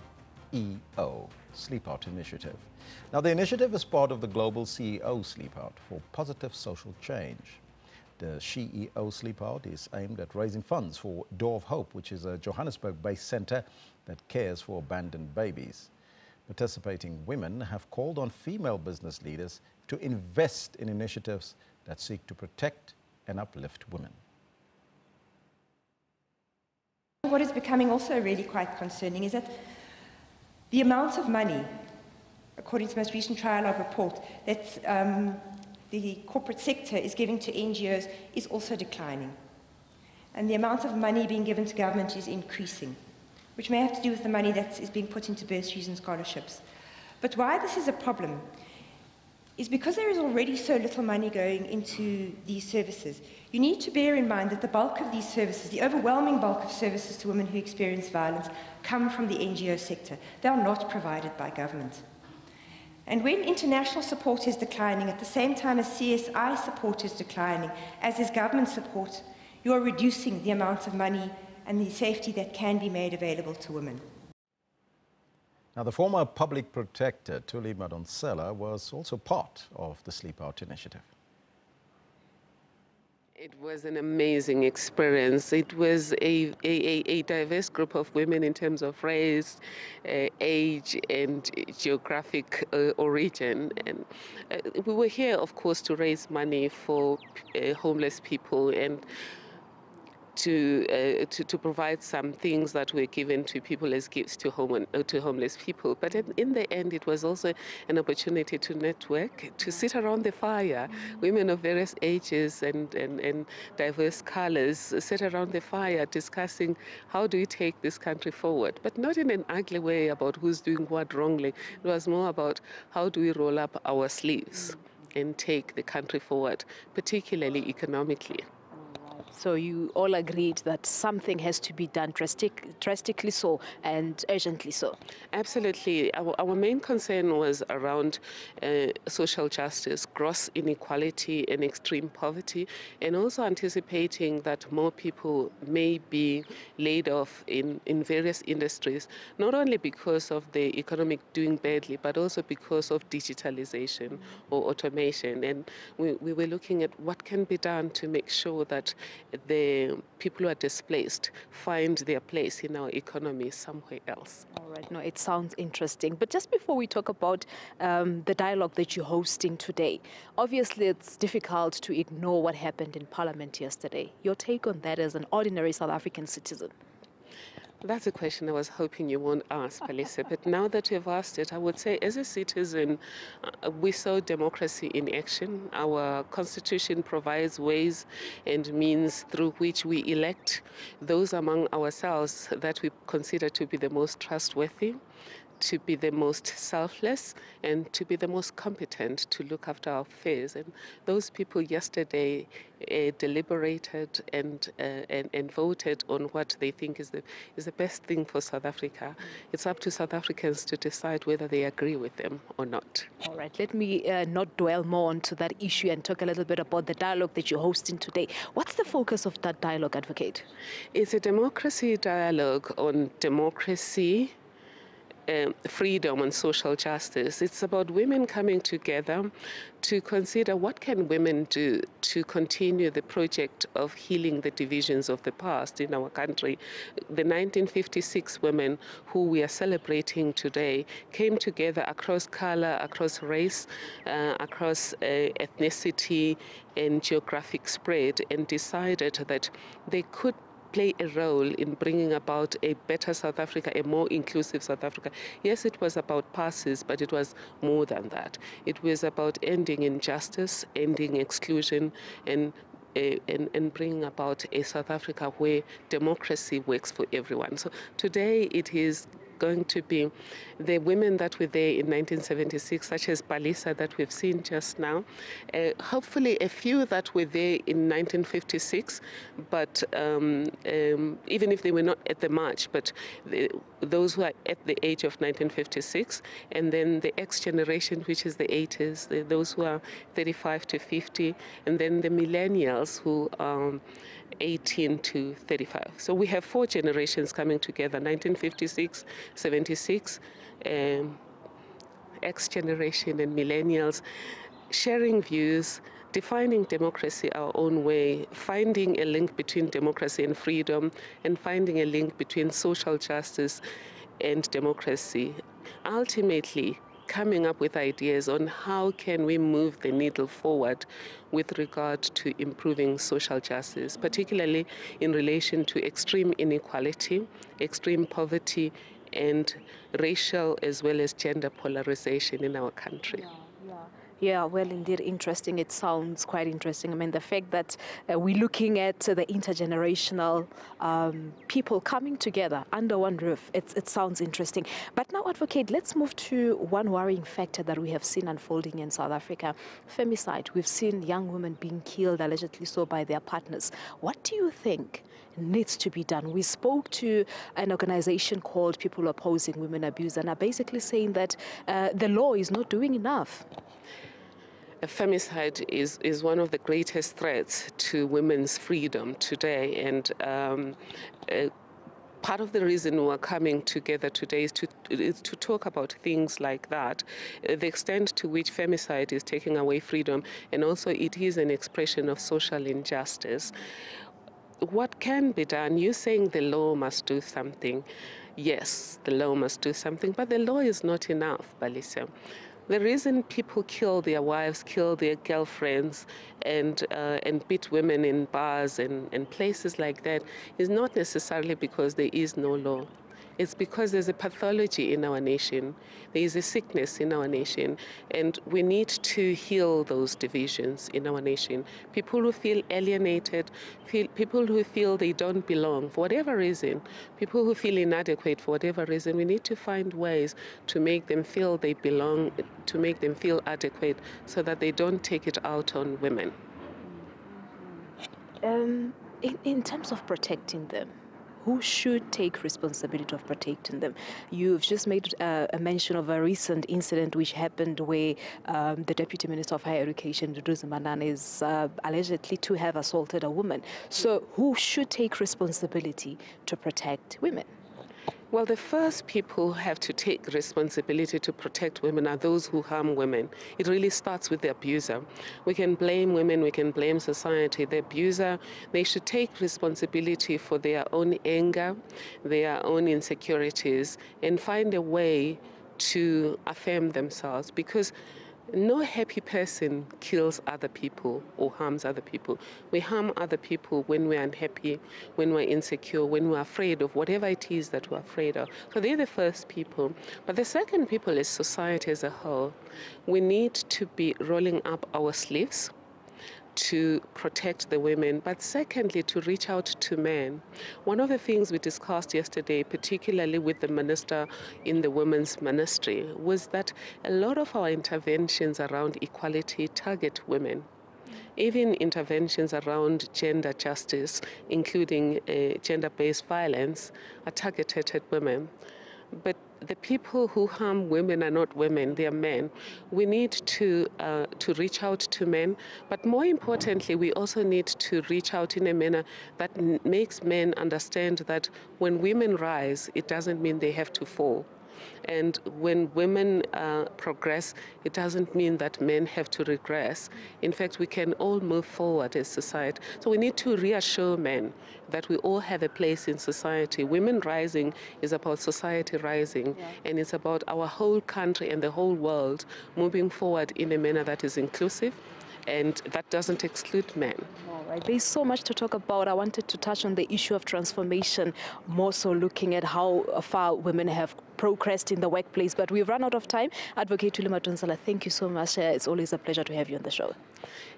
Sleep Out Initiative. Now, the initiative is part of the global CEO Sleep Out for positive social change. The SheEO Sleep Out is aimed at raising funds for Door of Hope, which is a Johannesburg-based center that cares for abandoned babies. Participating women have called on female business leaders to invest in initiatives that seek to protect and uplift women. What is becoming also really quite concerning is that the amount of money, according to the most recent trialogue report, that the corporate sector is giving to NGOs is also declining. And the amount of money being given to government is increasing, which may have to do with the money that is being put into bursaries and scholarships. But why this is a problem is because there is already so little money going into these services. You need to bear in mind that the bulk of these services, the overwhelming bulk of services to women who experience violence, come from the NGO sector. They are not provided by government. And when international support is declining, at the same time as CSI support is declining, as is government support, you are reducing the amount of money and the safety that can be made available to women. Now, the former public protector, Thuli Madonsela, was also part of the Sleep Out initiative. It was an amazing experience. It was a diverse group of women in terms of race, age, and geographic origin. And we were here, of course, to raise money for homeless people and to provide some things that were given to people as gifts to homeless people. But in the end, it was also an opportunity to network, to sit around the fire. Women of various ages and diverse colors sit around the fire discussing how do we take this country forward, but not in an ugly way about who's doing what wrongly. It was more about how do we roll up our sleeves and take the country forward, particularly economically. So you all agreed that something has to be done drastically so and urgently so? Absolutely. Our main concern was around social justice, gross inequality and extreme poverty, and also anticipating that more people may be laid off in various industries, not only because of the economic doing badly, but also because of digitalization or automation. And we were looking at what can be done to make sure that the people who are displaced find their place in our economy somewhere else. All right, no, it sounds interesting. But just before we talk about the dialogue that you're hosting today, obviously it's difficult to ignore what happened in Parliament yesterday. Your take on that as an ordinary South African citizen? That's a question I was hoping you won't ask, Palisa, but now that you've asked it, I would say as a citizen, we saw democracy in action. Our constitution provides ways and means through which we elect those among ourselves that we consider to be the most trustworthy, to be the most selfless, and to be the most competent to look after our affairs. And those people yesterday deliberated and voted on what they think is the best thing for South Africa. It's up to South Africans to decide whether they agree with them or not. All right, let me not dwell more onto that issue and talk a little bit about the dialogue that you're hosting today. What's the focus of that dialogue, Advocate? It's a democracy dialogue on democracy, freedom and social justice. It's about women coming together to consider what can women do to continue the project of healing the divisions of the past in our country. The 1956 women who we are celebrating today came together across color, across race, across ethnicity and geographic spread, and decided that they could play a role in bringing about a better South Africa, a more inclusive South Africa. Yes, it was about passes, but it was more than that. It was about ending injustice, ending exclusion, and bringing about a South Africa where democracy works for everyone. So today it is going to be the women that were there in 1976, such as Palisa that we've seen just now. Hopefully a few that were there in 1956, but even if they were not at the march, but those who are at the age of 1956, and then the X generation, which is the 80s, those who are 35 to 50, and then the millennials who are 18 to 35. So we have 4 generations coming together, 1956, 76, X generation and millennials, sharing views, defining democracy our own way, finding a link between democracy and freedom, and finding a link between social justice and democracy. Ultimately, coming up with ideas on how can we move the needle forward with regard to improving social justice, particularly in relation to extreme inequality, extreme poverty, and racial as well as gender polarization in our country. Yeah, well, indeed, interesting. It sounds quite interesting. I mean, the fact that we're looking at the intergenerational people coming together under one roof, it sounds interesting. But now, Advocate, let's move to one worrying factor that we have seen unfolding in South Africa, femicide. We've seen young women being killed, allegedly so, by their partners. What do you think needs to be done? We spoke to an organization called People Opposing Women Abuse and are basically saying that the law is not doing enough. Femicide is one of the greatest threats to women's freedom today, and part of the reason we're coming together today is to talk about things like that, the extent to which femicide is taking away freedom, and also it is an expression of social injustice. What can be done? You're saying the law must do something. Yes, the law must do something, but the law is not enough, Balisa. The reason people kill their wives, kill their girlfriends, and beat women in bars and places like that is not necessarily because there is no law. It's because there's a pathology in our nation. There is a sickness in our nation, and we need to heal those divisions in our nation. People who feel alienated, people who feel they don't belong for whatever reason, people who feel inadequate for whatever reason, we need to find ways to make them feel they belong, to make them feel adequate so that they don't take it out on women. In terms of protecting them, who should take responsibility of protecting them? You've just made a mention of a recent incident which happened where the Deputy Minister of Higher Education, Zuma, is allegedly to have assaulted a woman. So who should take responsibility to protect women? Well, the first people who have to take responsibility to protect women are those who harm women. It really starts with the abuser. We can blame women, we can blame society. The abuser, they should take responsibility for their own anger, their own insecurities, and find a way to affirm themselves, because no happy person kills other people or harms other people. We harm other people when we're unhappy, when we're insecure, when we're afraid of whatever it is that we're afraid of. So they're the first people. But the second people is society as a whole. We need to be rolling up our sleeves to protect the women, but secondly, to reach out to men. One of the things we discussed yesterday, particularly with the minister in the women's ministry, was that a lot of our interventions around equality target women. Even interventions around gender justice, including gender-based violence, are targeted at women. But the people who harm women are not women, they are men. We need to reach out to men, but more importantly, we also need to reach out in a manner that makes men understand that when women rise, it doesn't mean they have to fall. And when women progress, it doesn't mean that men have to regress. In fact, we can all move forward as society. So we need to reassure men that we all have a place in society. Women rising is about society rising, and it's about our whole country and the whole world moving forward in a manner that is inclusive and that doesn't exclude men. All right. right, there's so much to talk about. I wanted to touch on the issue of transformation, more so looking at how far women have progressed in the workplace. But we've run out of time. Advocate Thuli Madonsela, thank you so much. It's always a pleasure to have you on the show.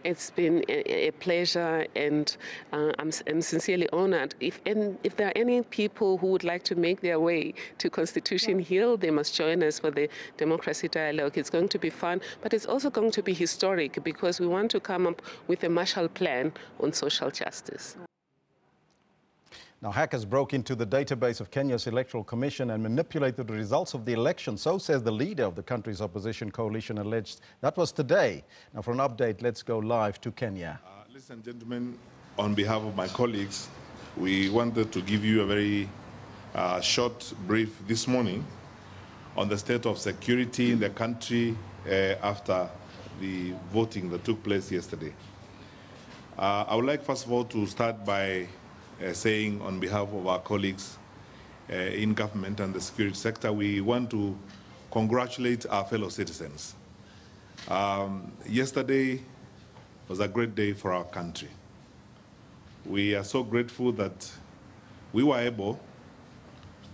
It's been a pleasure, and I'm sincerely honored. If there are any people who would like to make their way to Constitution Hill, they must join us for the Democracy Dialogue. It's going to be fun, but it's also going to be historic because we want to come up with a Marshall Plan on social justice. Now, hackers broke into the database of Kenya's Electoral Commission and manipulated the results of the election. So says the leader of the country's opposition coalition, alleged. That was today. Now, for an update, let's go live to Kenya. Ladies and gentlemen, on behalf of my colleagues, we wanted to give you a very short brief this morning on the state of security in the country after the voting that took place yesterday. I would like, first of all, to start by saying on behalf of our colleagues in government and the security sector, we want to congratulate our fellow citizens. Yesterday was a great day for our country. We are so grateful that we were able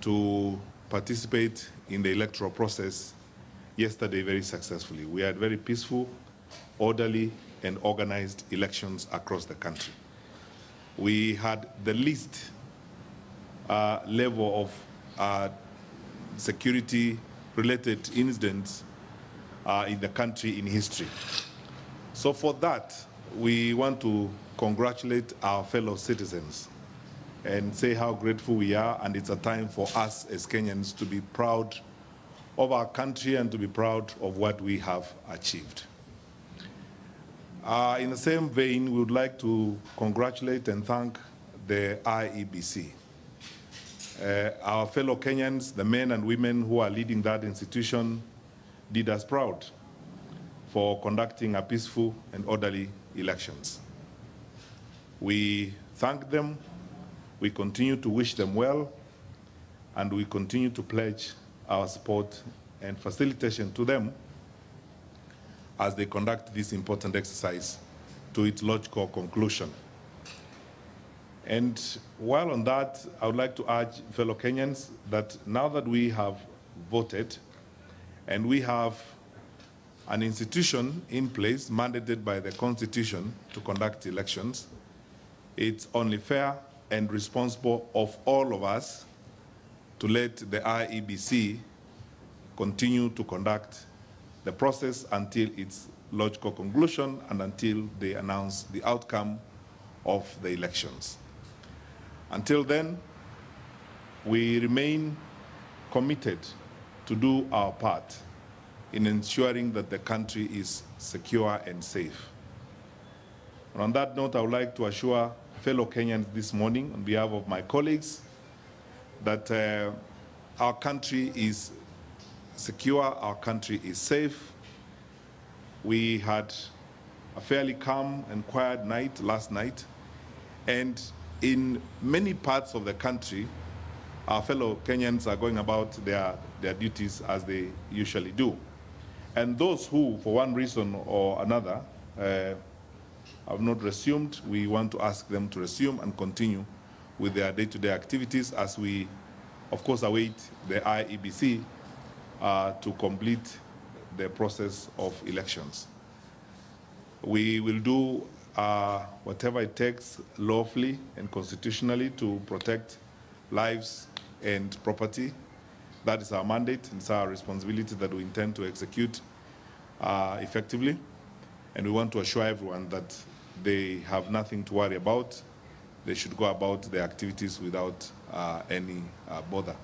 to participate in the electoral process yesterday very successfully. We had very peaceful, orderly, and organized elections across the country. We had the least level of security-related incidents in the country in history. So for that, we want to congratulate our fellow citizens and say how grateful we are, and it's a time for us as Kenyans to be proud of our country and to be proud of what we have achieved. In the same vein, we would like to congratulate and thank the IEBC. Our fellow Kenyans, the men and women who are leading that institution, did us proud for conducting a peaceful and orderly elections. We thank them, we continue to wish them well, and we continue to pledge our support and facilitation to them as they conduct this important exercise to its logical conclusion. And while on that, I would like to urge fellow Kenyans that now that we have voted and we have an institution in place mandated by the Constitution to conduct elections, it's only fair and responsible of all of us to let the IEBC continue to conduct the process until its logical conclusion and until they announce the outcome of the elections. Until then, we remain committed to do our part in ensuring that the country is secure and safe. And on that note, I would like to assure fellow Kenyans this morning, on behalf of my colleagues, that our country is secure, our country is safe. We had a fairly calm and quiet night last night, and in many parts of the country, our fellow Kenyans are going about their duties as they usually do. And those who, for one reason or another, have not resumed, we want to ask them to resume and continue with their day-to-day activities as we, of course, await the IEBC to complete the process of elections. We will do whatever it takes lawfully and constitutionally to protect lives and property. That is our mandate, and it's our responsibility that we intend to execute effectively. And we want to assure everyone that they have nothing to worry about. They should go about their activities without any bother.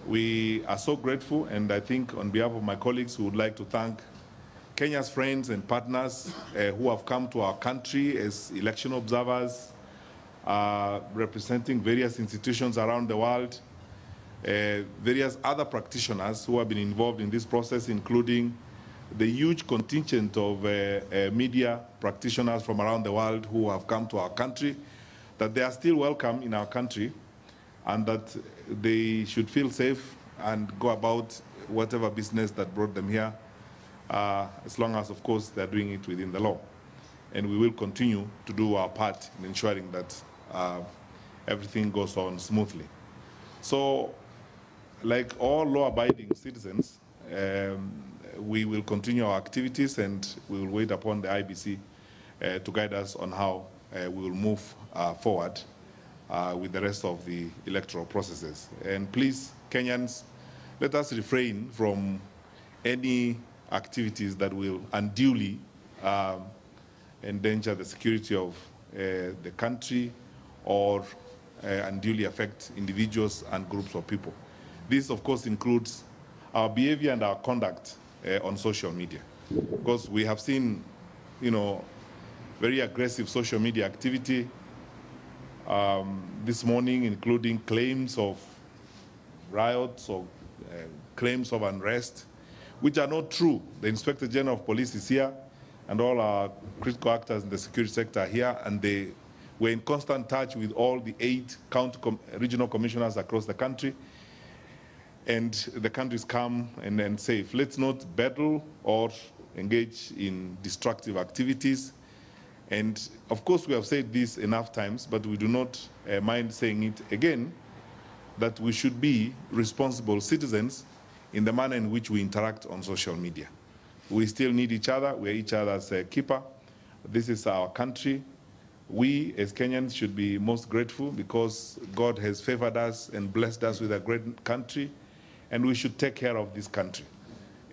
We are so grateful, and I think on behalf of my colleagues, we would like to thank Kenya's friends and partners who have come to our country as election observers, representing various institutions around the world, various other practitioners who have been involved in this process, including the huge contingent of media practitioners from around the world who have come to our country, that they are still welcome in our country, and that they should feel safe and go about whatever business that brought them here, as long as, of course, they're doing it within the law. and we will continue to do our part in ensuring that everything goes on smoothly. So, like all law-abiding citizens, we will continue our activities, and we will wait upon the IBC to guide us on how we will move forward with the rest of the electoral processes. And please, Kenyans, let us refrain from any activities that will unduly endanger the security of the country or unduly affect individuals and groups of people. This, of course, includes our behavior and our conduct on social media, because we have seen, very aggressive social media activity this morning, including claims of riots or claims of unrest, which are not true. The Inspector General of Police is here, and all our critical actors in the security sector are here, and they were in constant touch with all the 8 regional commissioners across the country, and the country is calm and safe. Let's not battle or engage in destructive activities. And of course, we have said this enough times, but we do not mind saying it again, that we should be responsible citizens in the manner in which we interact on social media. We still need each other. We are each other's keeper. This is our country. We, as Kenyans, should be most grateful because God has favored us and blessed us with a great country, and we should take care of this country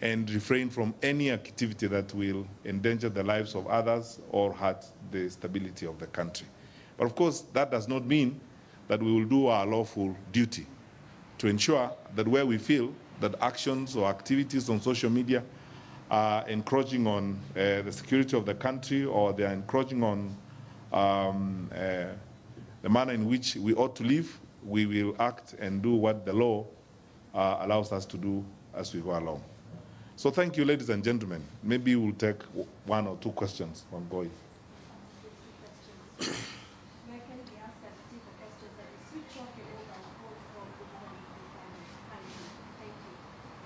and refrain from any activity that will endanger the lives of others or hurt the stability of the country. But of course, that does not mean that we will do our lawful duty to ensure that where we feel that actions or activities on social media are encroaching on the security of the country, or they are encroaching on the manner in which we ought to live, we will act and do what the law allows us to do as we go along. So thank you, ladies and gentlemen. Maybe we'll take 1 or 2 questions from Goy.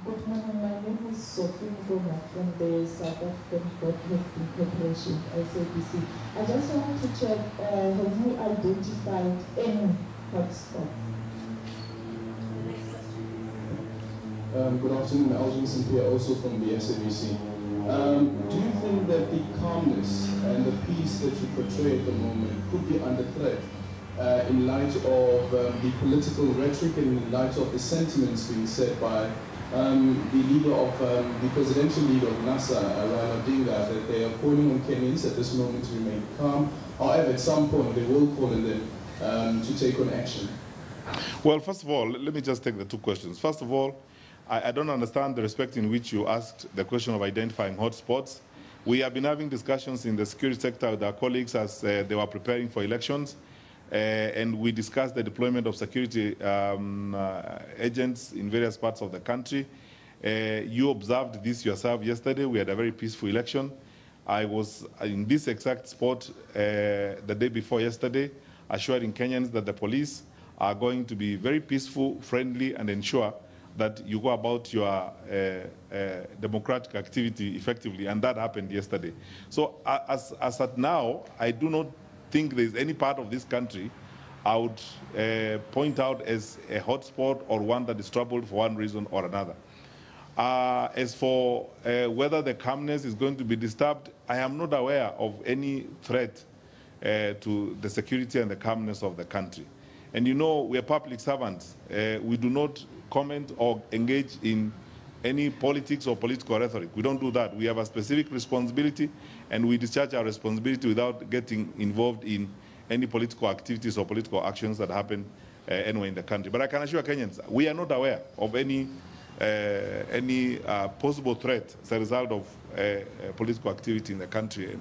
Good morning, my name is Sophie Ngoma from the South African Broadcasting Corporation, SABC. I just want to check, have you identified any hotspots? Good afternoon, Alvin St. also from the SABC. Do you think that the calmness and the peace that you portray at the moment could be under threat in light of the political rhetoric and in light of the sentiments being said by the leader of the presidential leader of NASA, Raila Odinga, that they are calling on Kenyans at this moment to remain calm? However, at some point they will call on them to take on action. Well, first of all, let me just take the 2 questions. First of all, I don't understand the respect in which you asked the question of identifying hotspots. We have been having discussions in the security sector with our colleagues as they were preparing for elections, and we discussed the deployment of security agents in various parts of the country. You observed this yourself yesterday. We had a very peaceful election. I was in this exact spot the day before yesterday, assuring Kenyans that the police are going to be very peaceful, friendly, and ensure that you go about your democratic activity effectively, and that happened yesterday. So as at now, I do not think there's any part of this country I would point out as a hotspot or one that is troubled for one reason or another. As for whether the calmness is going to be disturbed, I am not aware of any threat to the security and the calmness of the country. And you know, we are public servants. We do not comment or engage in any politics or political rhetoric. We don't do that. We have a specific responsibility, and we discharge our responsibility without getting involved in any political activities or political actions that happen anywhere in the country. But I can assure Kenyans, we are not aware of any possible threat as a result of political activity in the country,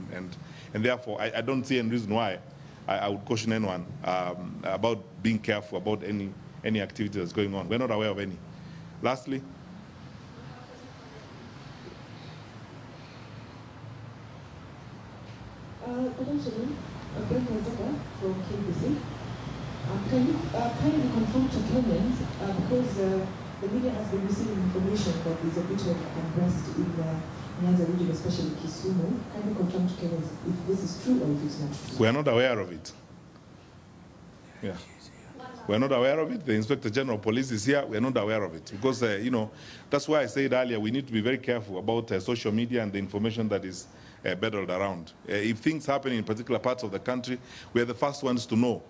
and therefore I don't see any reason why I would caution anyone about being careful about any activity that's going on. We're not aware of any. Lastly, good afternoon. I'm from KBC. Can you kindly confirm to Kenyans, because the media has been receiving information that there's a bit of unrest in Nyanza region, especially Kisumu. Can you confirm to Kenyans if this is true or if it's not true? We are not aware of it. Yeah. We're not aware of it. The Inspector General of Police is here. We're not aware of it. Because, you know, that's why I said earlier, we need to be very careful about social media and the information that is battled around. If things happen in particular parts of the country, we're the first ones to know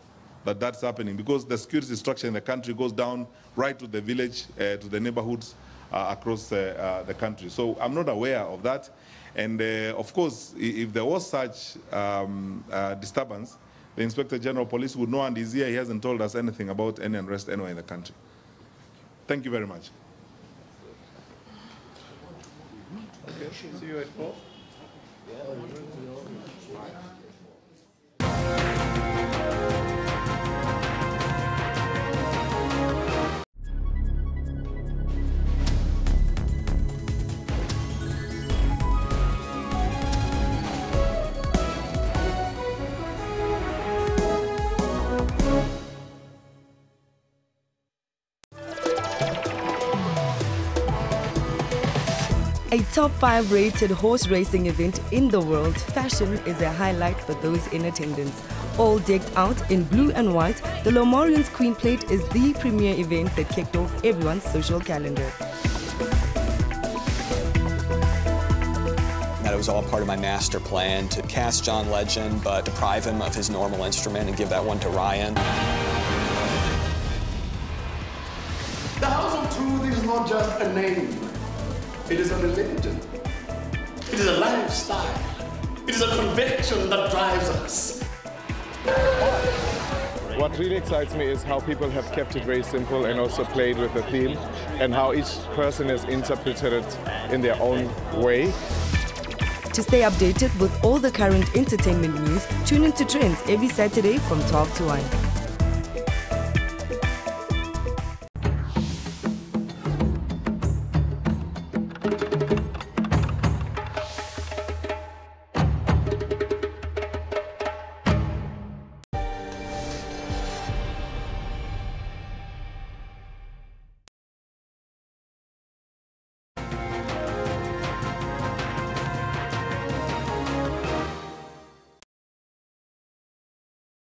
that that's happening, because the security structure in the country goes down right to the village, to the neighborhoods across the country. So I'm not aware of that. And of course, if there was such disturbance, the Inspector General of Police would know, and he's here. He hasn't told us anything about any unrest anywhere in the country. Thank you very much. Okay, see you at 4. A top 5 rated horse racing event in the world, fashion is a highlight for those in attendance. All decked out in blue and white, the Lomorians Queen Plate is the premier event that kicked off everyone's social calendar. That it was all part of my master plan to cast John Legend, but deprive him of his normal instrument and give that one to Ryan. The House of Truth is not just a name. It is a religion. It is a lifestyle. It is a conviction that drives us. What really excites me is how people have kept it very simple and also played with the theme, and how each person has interpreted it in their own way. To stay updated with all the current entertainment news, tune into Trends every Saturday from 12 to 1.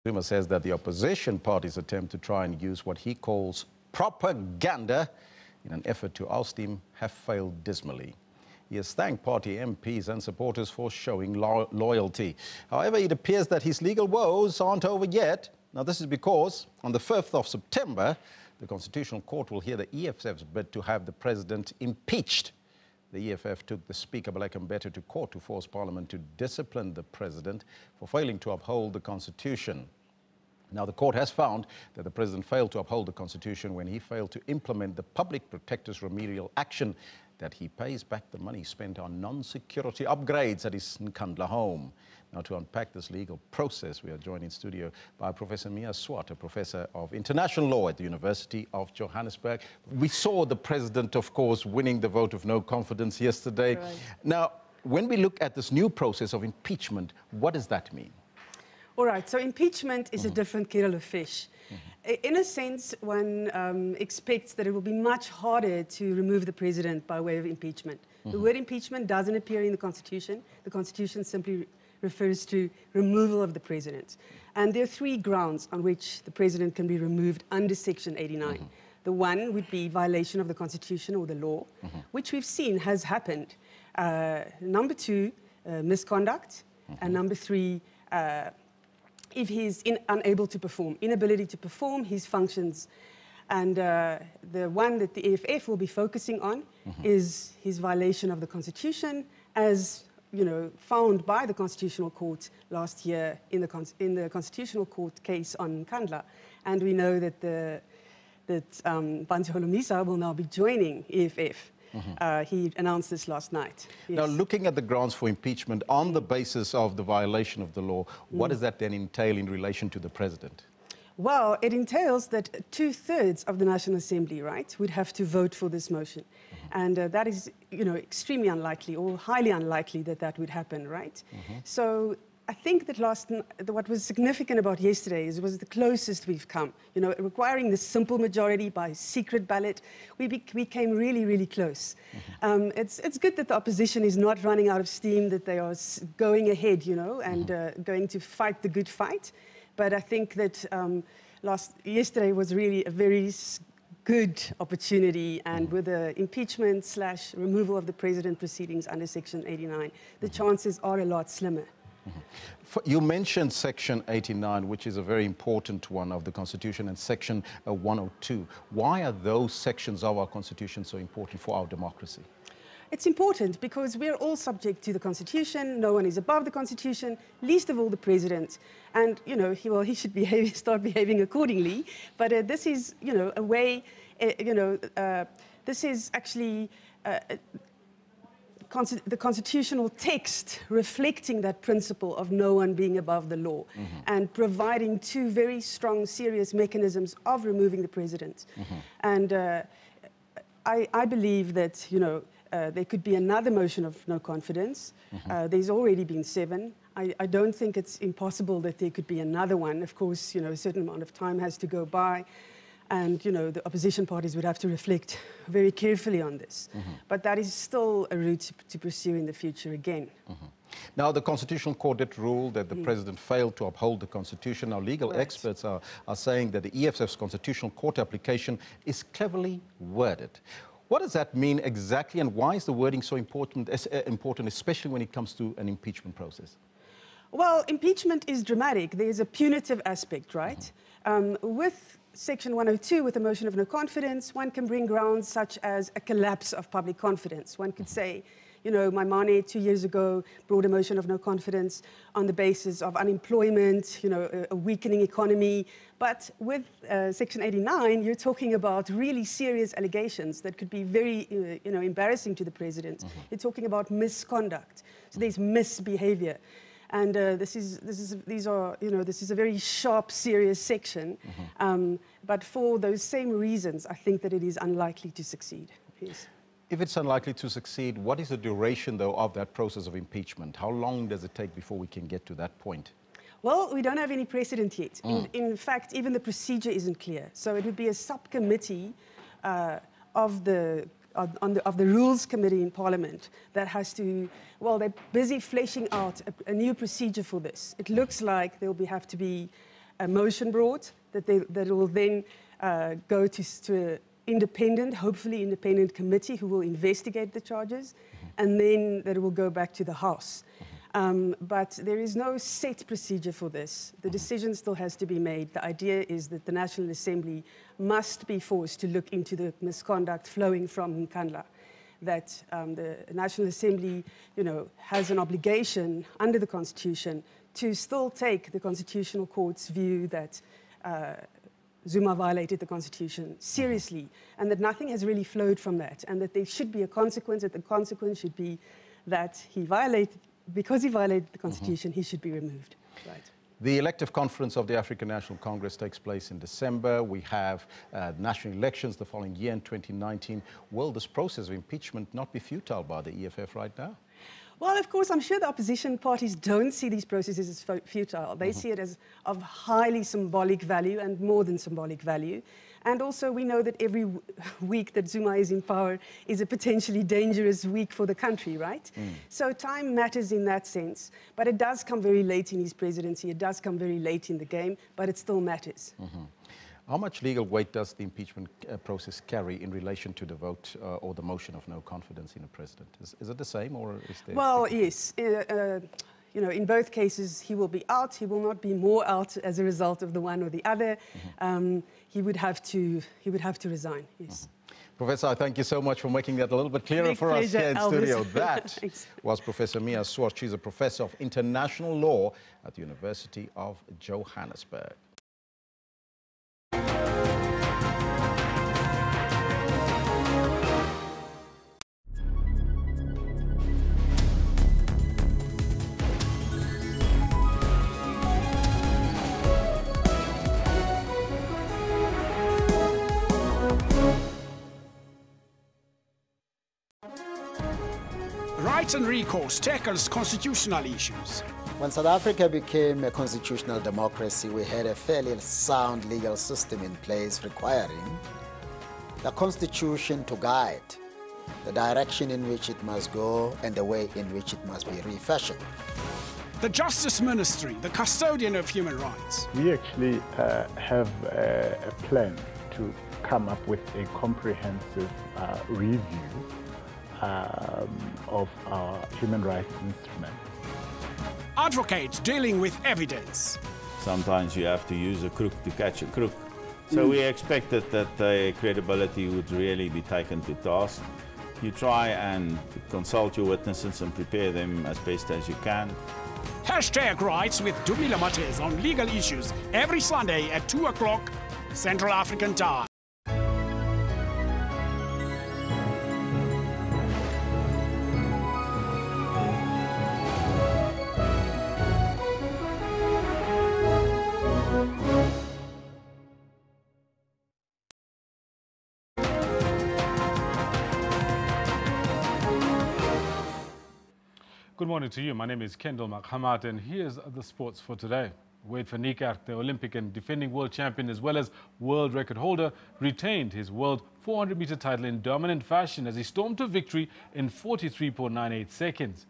Zuma says that the opposition party's attempt to try and use what he calls propaganda in an effort to oust him have failed dismally. He has thanked party MPs and supporters for showing loyalty. However, it appears that his legal woes aren't over yet. Now, this is because on the 5th of September, the Constitutional Court will hear the EFF's bid to have the president impeached. The EFF took the Speaker, Baleka Mbete, to court to force Parliament to discipline the president for failing to uphold the Constitution. Now, the court has found that the president failed to uphold the Constitution when he failed to implement the public protector's remedial action that he pays back the money spent on non-security upgrades at his Nkandla home. Now, to unpack this legal process, we are joined in studio by Professor Mia Swart, a professor of international law at the University of Johannesburg. We saw the president, of course, winning the vote of no confidence yesterday. Right. Now, when we look at this new process of impeachment, what does that mean? All right, so impeachment is a different kettle of fish. In a sense, one expects that it will be much harder to remove the president by way of impeachment. The word impeachment doesn't appear in the Constitution. The Constitution simply refers to removal of the president. And there are 3 grounds on which the president can be removed under Section 89. The one would be violation of the Constitution or the law, which we've seen has happened. Number 2, misconduct. And number 3, if he's unable to perform, inability to perform his functions. And the one that the EFF will be focusing on is his violation of the Constitution, as found by the Constitutional Court last year in the Constitutional Court case on Nkandla. And we know that Bantu Holomisa will now be joining EFF. He announced this last night. Yes. Now, looking at the grounds for impeachment on the basis of the violation of the law, what does that then entail in relation to the president? Well, it entails that 2/3 of the National Assembly, right, would have to vote for this motion. And that is, extremely unlikely or highly unlikely that that would happen, right? So I think that what was significant about yesterday was the closest we've come. You know, requiring the simple majority by secret ballot, we came really, really close. It's good that the opposition is not running out of steam, that they are going ahead, you know, and going to fight the good fight. But I think that yesterday was really a very good opportunity, and with the impeachment / removal of the president proceedings under Section 89, the chances are a lot slimmer. You mentioned Section 89, which is a very important one of the Constitution, and Section 102. Why are those sections of our Constitution so important for our democracy? It's important because we're all subject to the Constitution. No one is above the Constitution, least of all the president. And, you know, he should start behaving accordingly. But this is, you know, a way, this is actually the constitutional text reflecting that principle of no one being above the law and providing two very strong, serious mechanisms of removing the president. And I believe that, you know, there could be another motion of no confidence. There's already been 7. I don't think it's impossible that there could be another one. Of course, you know, a certain amount of time has to go by. And, you know, the opposition parties would have to reflect very carefully on this. But that is still a route to pursue in the future again. Now, the Constitutional Court did rule that the president failed to uphold the Constitution. Now, legal experts are saying that the EFF's Constitutional Court application is cleverly worded. What does that mean exactly, and why is the wording so important, especially when it comes to an impeachment process? Well, impeachment is dramatic. There's a punitive aspect, right? With Section 102, with a motion of no confidence, one can bring grounds such as a collapse of public confidence. One could say, you know, Maimane 2 years ago brought a motion of no confidence on the basis of unemployment, you know, a weakening economy. But with Section 89, you're talking about really serious allegations that could be very, you know, embarrassing to the president. You're talking about misconduct. So there's misbehavior. And this is a very sharp, serious section. But for those same reasons, I think that it is unlikely to succeed. Yes. If it's unlikely to succeed, what is the duration, though, of that process of impeachment? How long does it take before we can get to that point? Well, we don't have any precedent yet. In fact, even the procedure isn't clear. So it would be a subcommittee of the Rules Committee in Parliament that has to, well, they're busy fleshing out a new procedure for this. It looks like there will have to be a motion brought that will then go to independent, hopefully independent committee who will investigate the charges, and then that it will go back to the House. But there is no set procedure for this. The decision still has to be made. The idea is that the National Assembly must be forced to look into the misconduct flowing from Nkandla, that the National Assembly, you know, has an obligation under the Constitution to still take the Constitutional Court's view that Zuma violated the Constitution seriously, and that nothing has really flowed from that, and that there should be a consequence, that the consequence should be that because he violated the Constitution, he should be removed. Right. The elective conference of the African National Congress takes place in December. We have national elections the following year in 2019. Will this process of impeachment not be futile by the EFF right now? Well, of course, I'm sure the opposition parties don't see these processes as futile. They see it as of highly symbolic value and more than symbolic value. And also, we know that every week that Zuma is in power is a potentially dangerous week for the country, right? So time matters in that sense. But it does come very late in his presidency. It does come very late in the game, but it still matters. How much legal weight does the impeachment process carry in relation to the vote or the motion of no confidence in a president? Is it the same, or is there... Well, yes. You know, in both cases, he will be out. He will not be more out as a result of the one or the other. He would have to resign, yes. Professor, I thank you so much for making that a little bit clearer for us here in studio. That was Professor Mia Swart. She's a professor of international law at the University of Johannesburg. Rights and Recourse tackles constitutional issues. When South Africa became a constitutional democracy, we had a fairly sound legal system in place requiring the Constitution to guide the direction in which it must go and the way in which it must be refashioned. The Justice Ministry, the custodian of human rights. We actually have a plan to come up with a comprehensive review of our human rights instrument. Advocates dealing with evidence. Sometimes you have to use a crook to catch a crook. So we expected that their credibility would really be taken to task. You try and consult your witnesses and prepare them as best as you can. Hashtag Rights with Dumila Mates on legal issues every Sunday at 2 o'clock Central African Time. Good morning to you. My name is Kendall Makhamat, and here's the sports for today. Wade van Niekerk, the Olympic and defending world champion as well as world record holder, retained his world 400-meter title in dominant fashion as he stormed to victory in 43.98 seconds.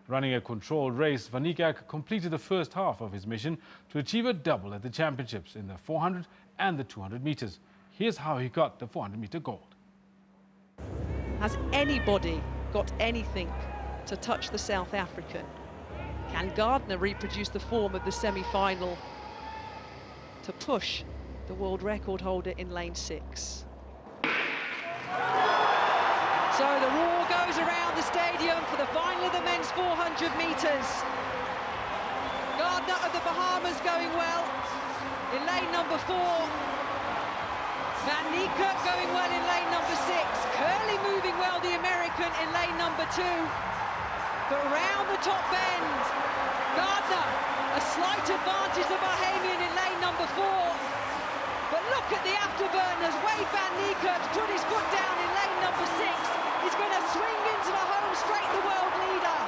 Running a controlled race, van Niekerk completed the first half of his mission to achieve a double at the championships in the 400 and the 200 meters. Here's how he got the 400-meter gold. Has anybody got anything to touch the South African? Can Gardner reproduce the form of the semi-final to push the world record holder in lane 6? So the roar goes around the stadium for the final of the men's 400 metres. Gardner of the Bahamas going well in lane number 4. Van Niekerk going well in lane number 6. Curley moving well, the American, in lane number 2. But round the top bend, Gardner, a slight advantage, the Bahamian in lane number 4. But look at the afterburners. Wade van Niekerk put his foot down in lane number 6. He's going to swing into the home straight, the world leader.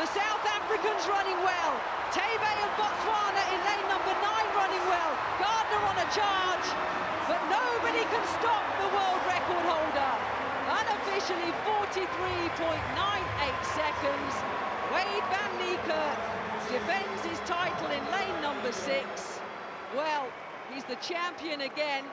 The South Africans running well. Tebe of Botswana in lane number 9 running well. Gardner on a charge, but nobody can stop the world record holder. Unofficially 43.98 seconds. Wade van Niekerk defends his title in lane number 6. Well, he's the champion again.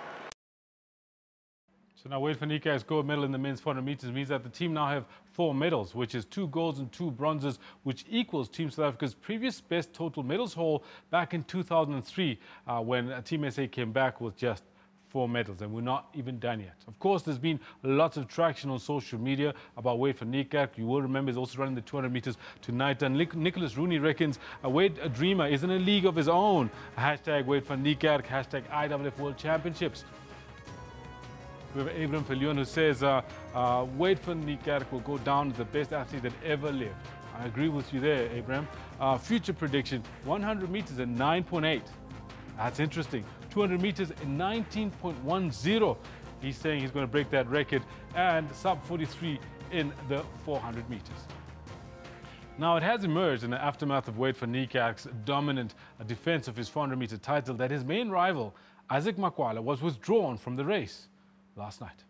So now Wade van Niekerk's gold medal in the men's 400 meters means that the team now have 4 medals, which is 2 golds and 2 bronzes, which equals Team South Africa's previous best total medals haul back in 2003 when Team SA came back with just 4 medals, and we're not even done yet. Of course, there's been lots of traction on social media about Wade van Niekerk. You will remember he's also running the 200 meters tonight. And Nicholas Rooney reckons Wade, a dreamer, is in a league of his own. Hashtag Wade van Niekerk, hashtag IWF World Championships. We have Abram Filion who says Wade van Niekerk will go down as the best athlete that ever lived. I agree with you there, Abram. Future prediction, 100 meters in 9.8. That's interesting. 200 meters in 19.10. He's saying he's going to break that record, and sub 43 in the 400 meters. Now, it has emerged in the aftermath of Wade van Niekerk's dominant defense of his 400-meter title that his main rival, Isaac Makwala, was withdrawn from the race last night.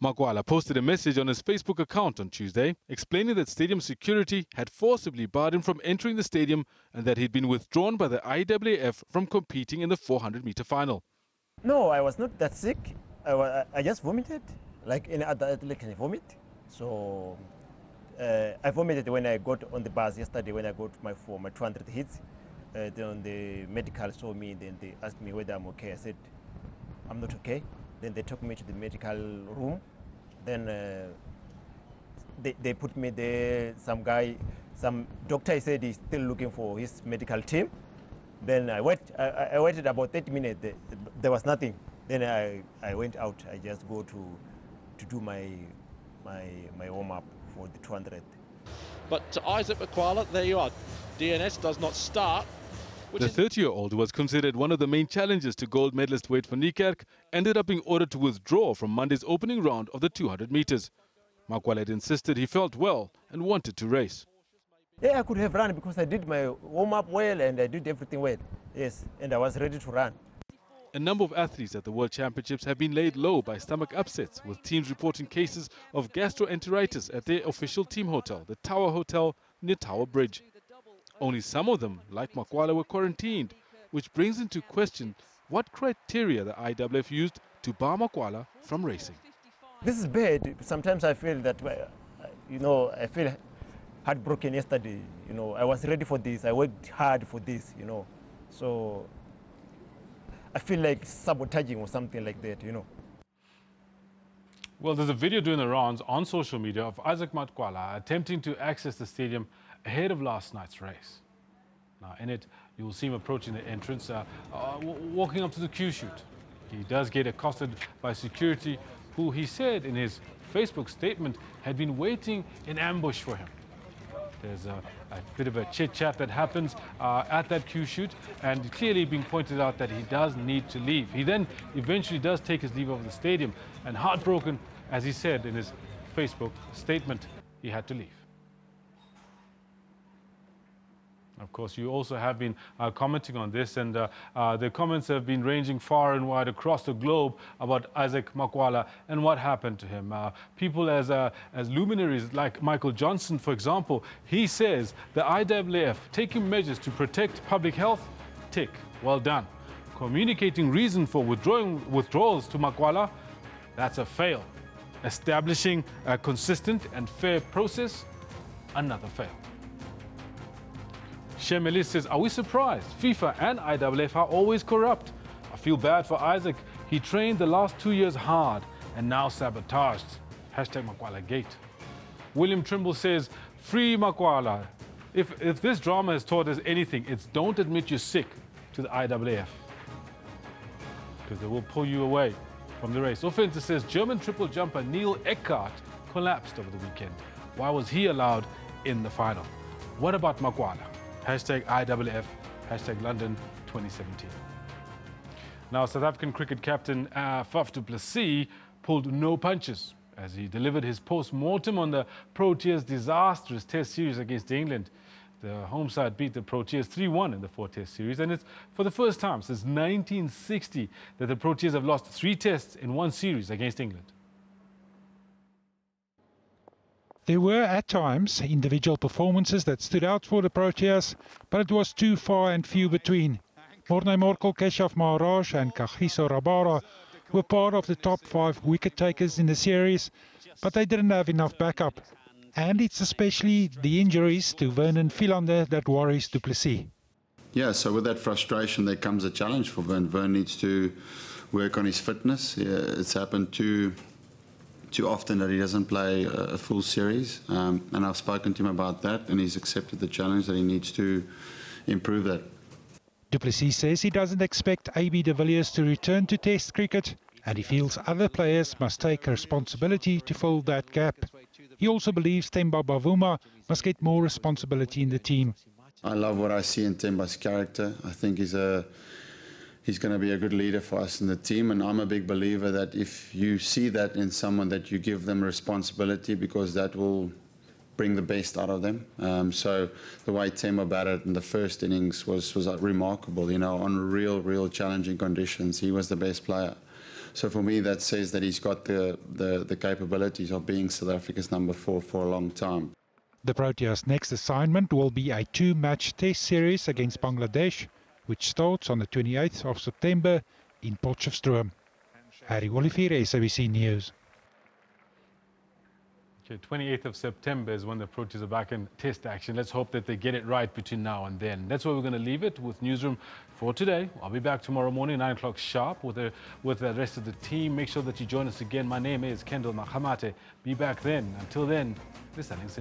Makwala posted a message on his Facebook account on Tuesday explaining that stadium security had forcibly barred him from entering the stadium and that he'd been withdrawn by the IAAF from competing in the 400-meter final. No, I was not that sick. I just vomited, like any other athlete can vomit. So I vomited when I got on the bus yesterday when I got my 200 hits. Then the medical saw me, then they asked me whether I'm okay. I said, I'm not okay. Then they took me to the medical room. Then they put me there. Some doctor said he's still looking for his medical team. Then I waited about 30 minutes. There was nothing. Then I went out. I just go to do my warm-up for the 200. But to Isaac Makwala, there you are. DNS does not start. The 30-year-old, who was considered one of the main challengers to gold medalist Wade van Niekerk, ended up being ordered to withdraw from Monday's opening round of the 200 meters. Makwala had insisted he felt well and wanted to race. Yeah, I could have run because I did my warm-up well and I did everything well. Yes, and I was ready to run. A number of athletes at the World Championships have been laid low by stomach upsets, with teams reporting cases of gastroenteritis at their official team hotel, the Tower Hotel near Tower Bridge. Only some of them, like Makwala, were quarantined, which brings into question what criteria the IAAF used to bar Makwala from racing. This is bad. Sometimes I feel that, I feel heartbroken yesterday. I was ready for this. I worked hard for this, So I feel like sabotaging or something like that, Well, there's a video doing the rounds on social media of Isaac Makwala attempting to access the stadium ahead of last night's race. Now, in it, you will see him approaching the entrance, walking up to the Q shoot. He does get accosted by security, who he said in his Facebook statement had been waiting in ambush for him. There's a bit of a chit-chat that happens at that Q shoot, and clearly being pointed out that he does need to leave. He then eventually does take his leave of the stadium, and heartbroken, as he said in his Facebook statement, he had to leave. Of course, you also have been commenting on this, and the comments have been ranging far and wide across the globe about Isaac Makwala and what happened to him. People as luminaries like Michael Johnson, for example, he says the IAAF taking measures to protect public health, tick, well done. Communicating reason for withdrawals to Makwala, that's a fail. Establishing a consistent and fair process, another fail. Shemelis says, are we surprised? FIFA and IAAF are always corrupt. I feel bad for Isaac. He trained the last 2 years hard and now sabotaged. Hashtag Makwala Gate. William Trimble says, free Makwala. If this drama has taught us anything, it's don't admit you're sick to the IAAF, because they will pull you away from the race. Offensive says, German triple jumper Neil Eckhart collapsed over the weekend. Why was he allowed in the final? What about Makwala? Hashtag IAAF, hashtag London 2017. Now, South African cricket captain Faf du Plessis pulled no punches as he delivered his post-mortem on the Proteas' disastrous Test series against England. The home side beat the Proteas 3-1 in the 4-Test series, and it's for the first time since 1960 that the Proteas have lost 3 tests in one series against England. There were at times individual performances that stood out for the Proteas, but it was too far and few between. Morne Morkel, Keshav Maharaj and Kagiso Rabara were part of the top 5 wicket takers in the series, but they didn't have enough backup. And it's especially the injuries to Vernon Philander that worries du Plessis. Yeah, so with that frustration there comes a challenge for Vern. Vern needs to work on his fitness. It's happened too often that he doesn't play a full series, and I've spoken to him about that, and he's accepted the challenge that he needs to improve that. Du Plessis says he doesn't expect AB de Villiers to return to Test cricket, and he feels other players must take responsibility to fill that gap. He also believes Themba Bavuma must get more responsibility in the team. I love what I see in Themba's character. I think he's going to be a good leader for us in the team, and I'm a big believer that if you see that in someone, that you give them responsibility, because that will bring the best out of them. So the way Themba batted in the first innings was remarkable, on real challenging conditions. He was the best player. So for me, that says that he's got the capabilities of being South Africa's number 4 for a long time. The Proteas' next assignment will be a 2-match Test series against Bangladesh, which starts on the 28th of September in Potchefstroom. Harry Olivier, SABC News. Okay, 28th of September is when the Proteas are back in Test action. Let's hope that they get it right between now and then. That's where we're going to leave it with Newsroom for today. I'll be back tomorrow morning, 9 o'clock sharp, with the rest of the team. Make sure that you join us again. My name is Kendall Mahamate. Be back then. Until then, this is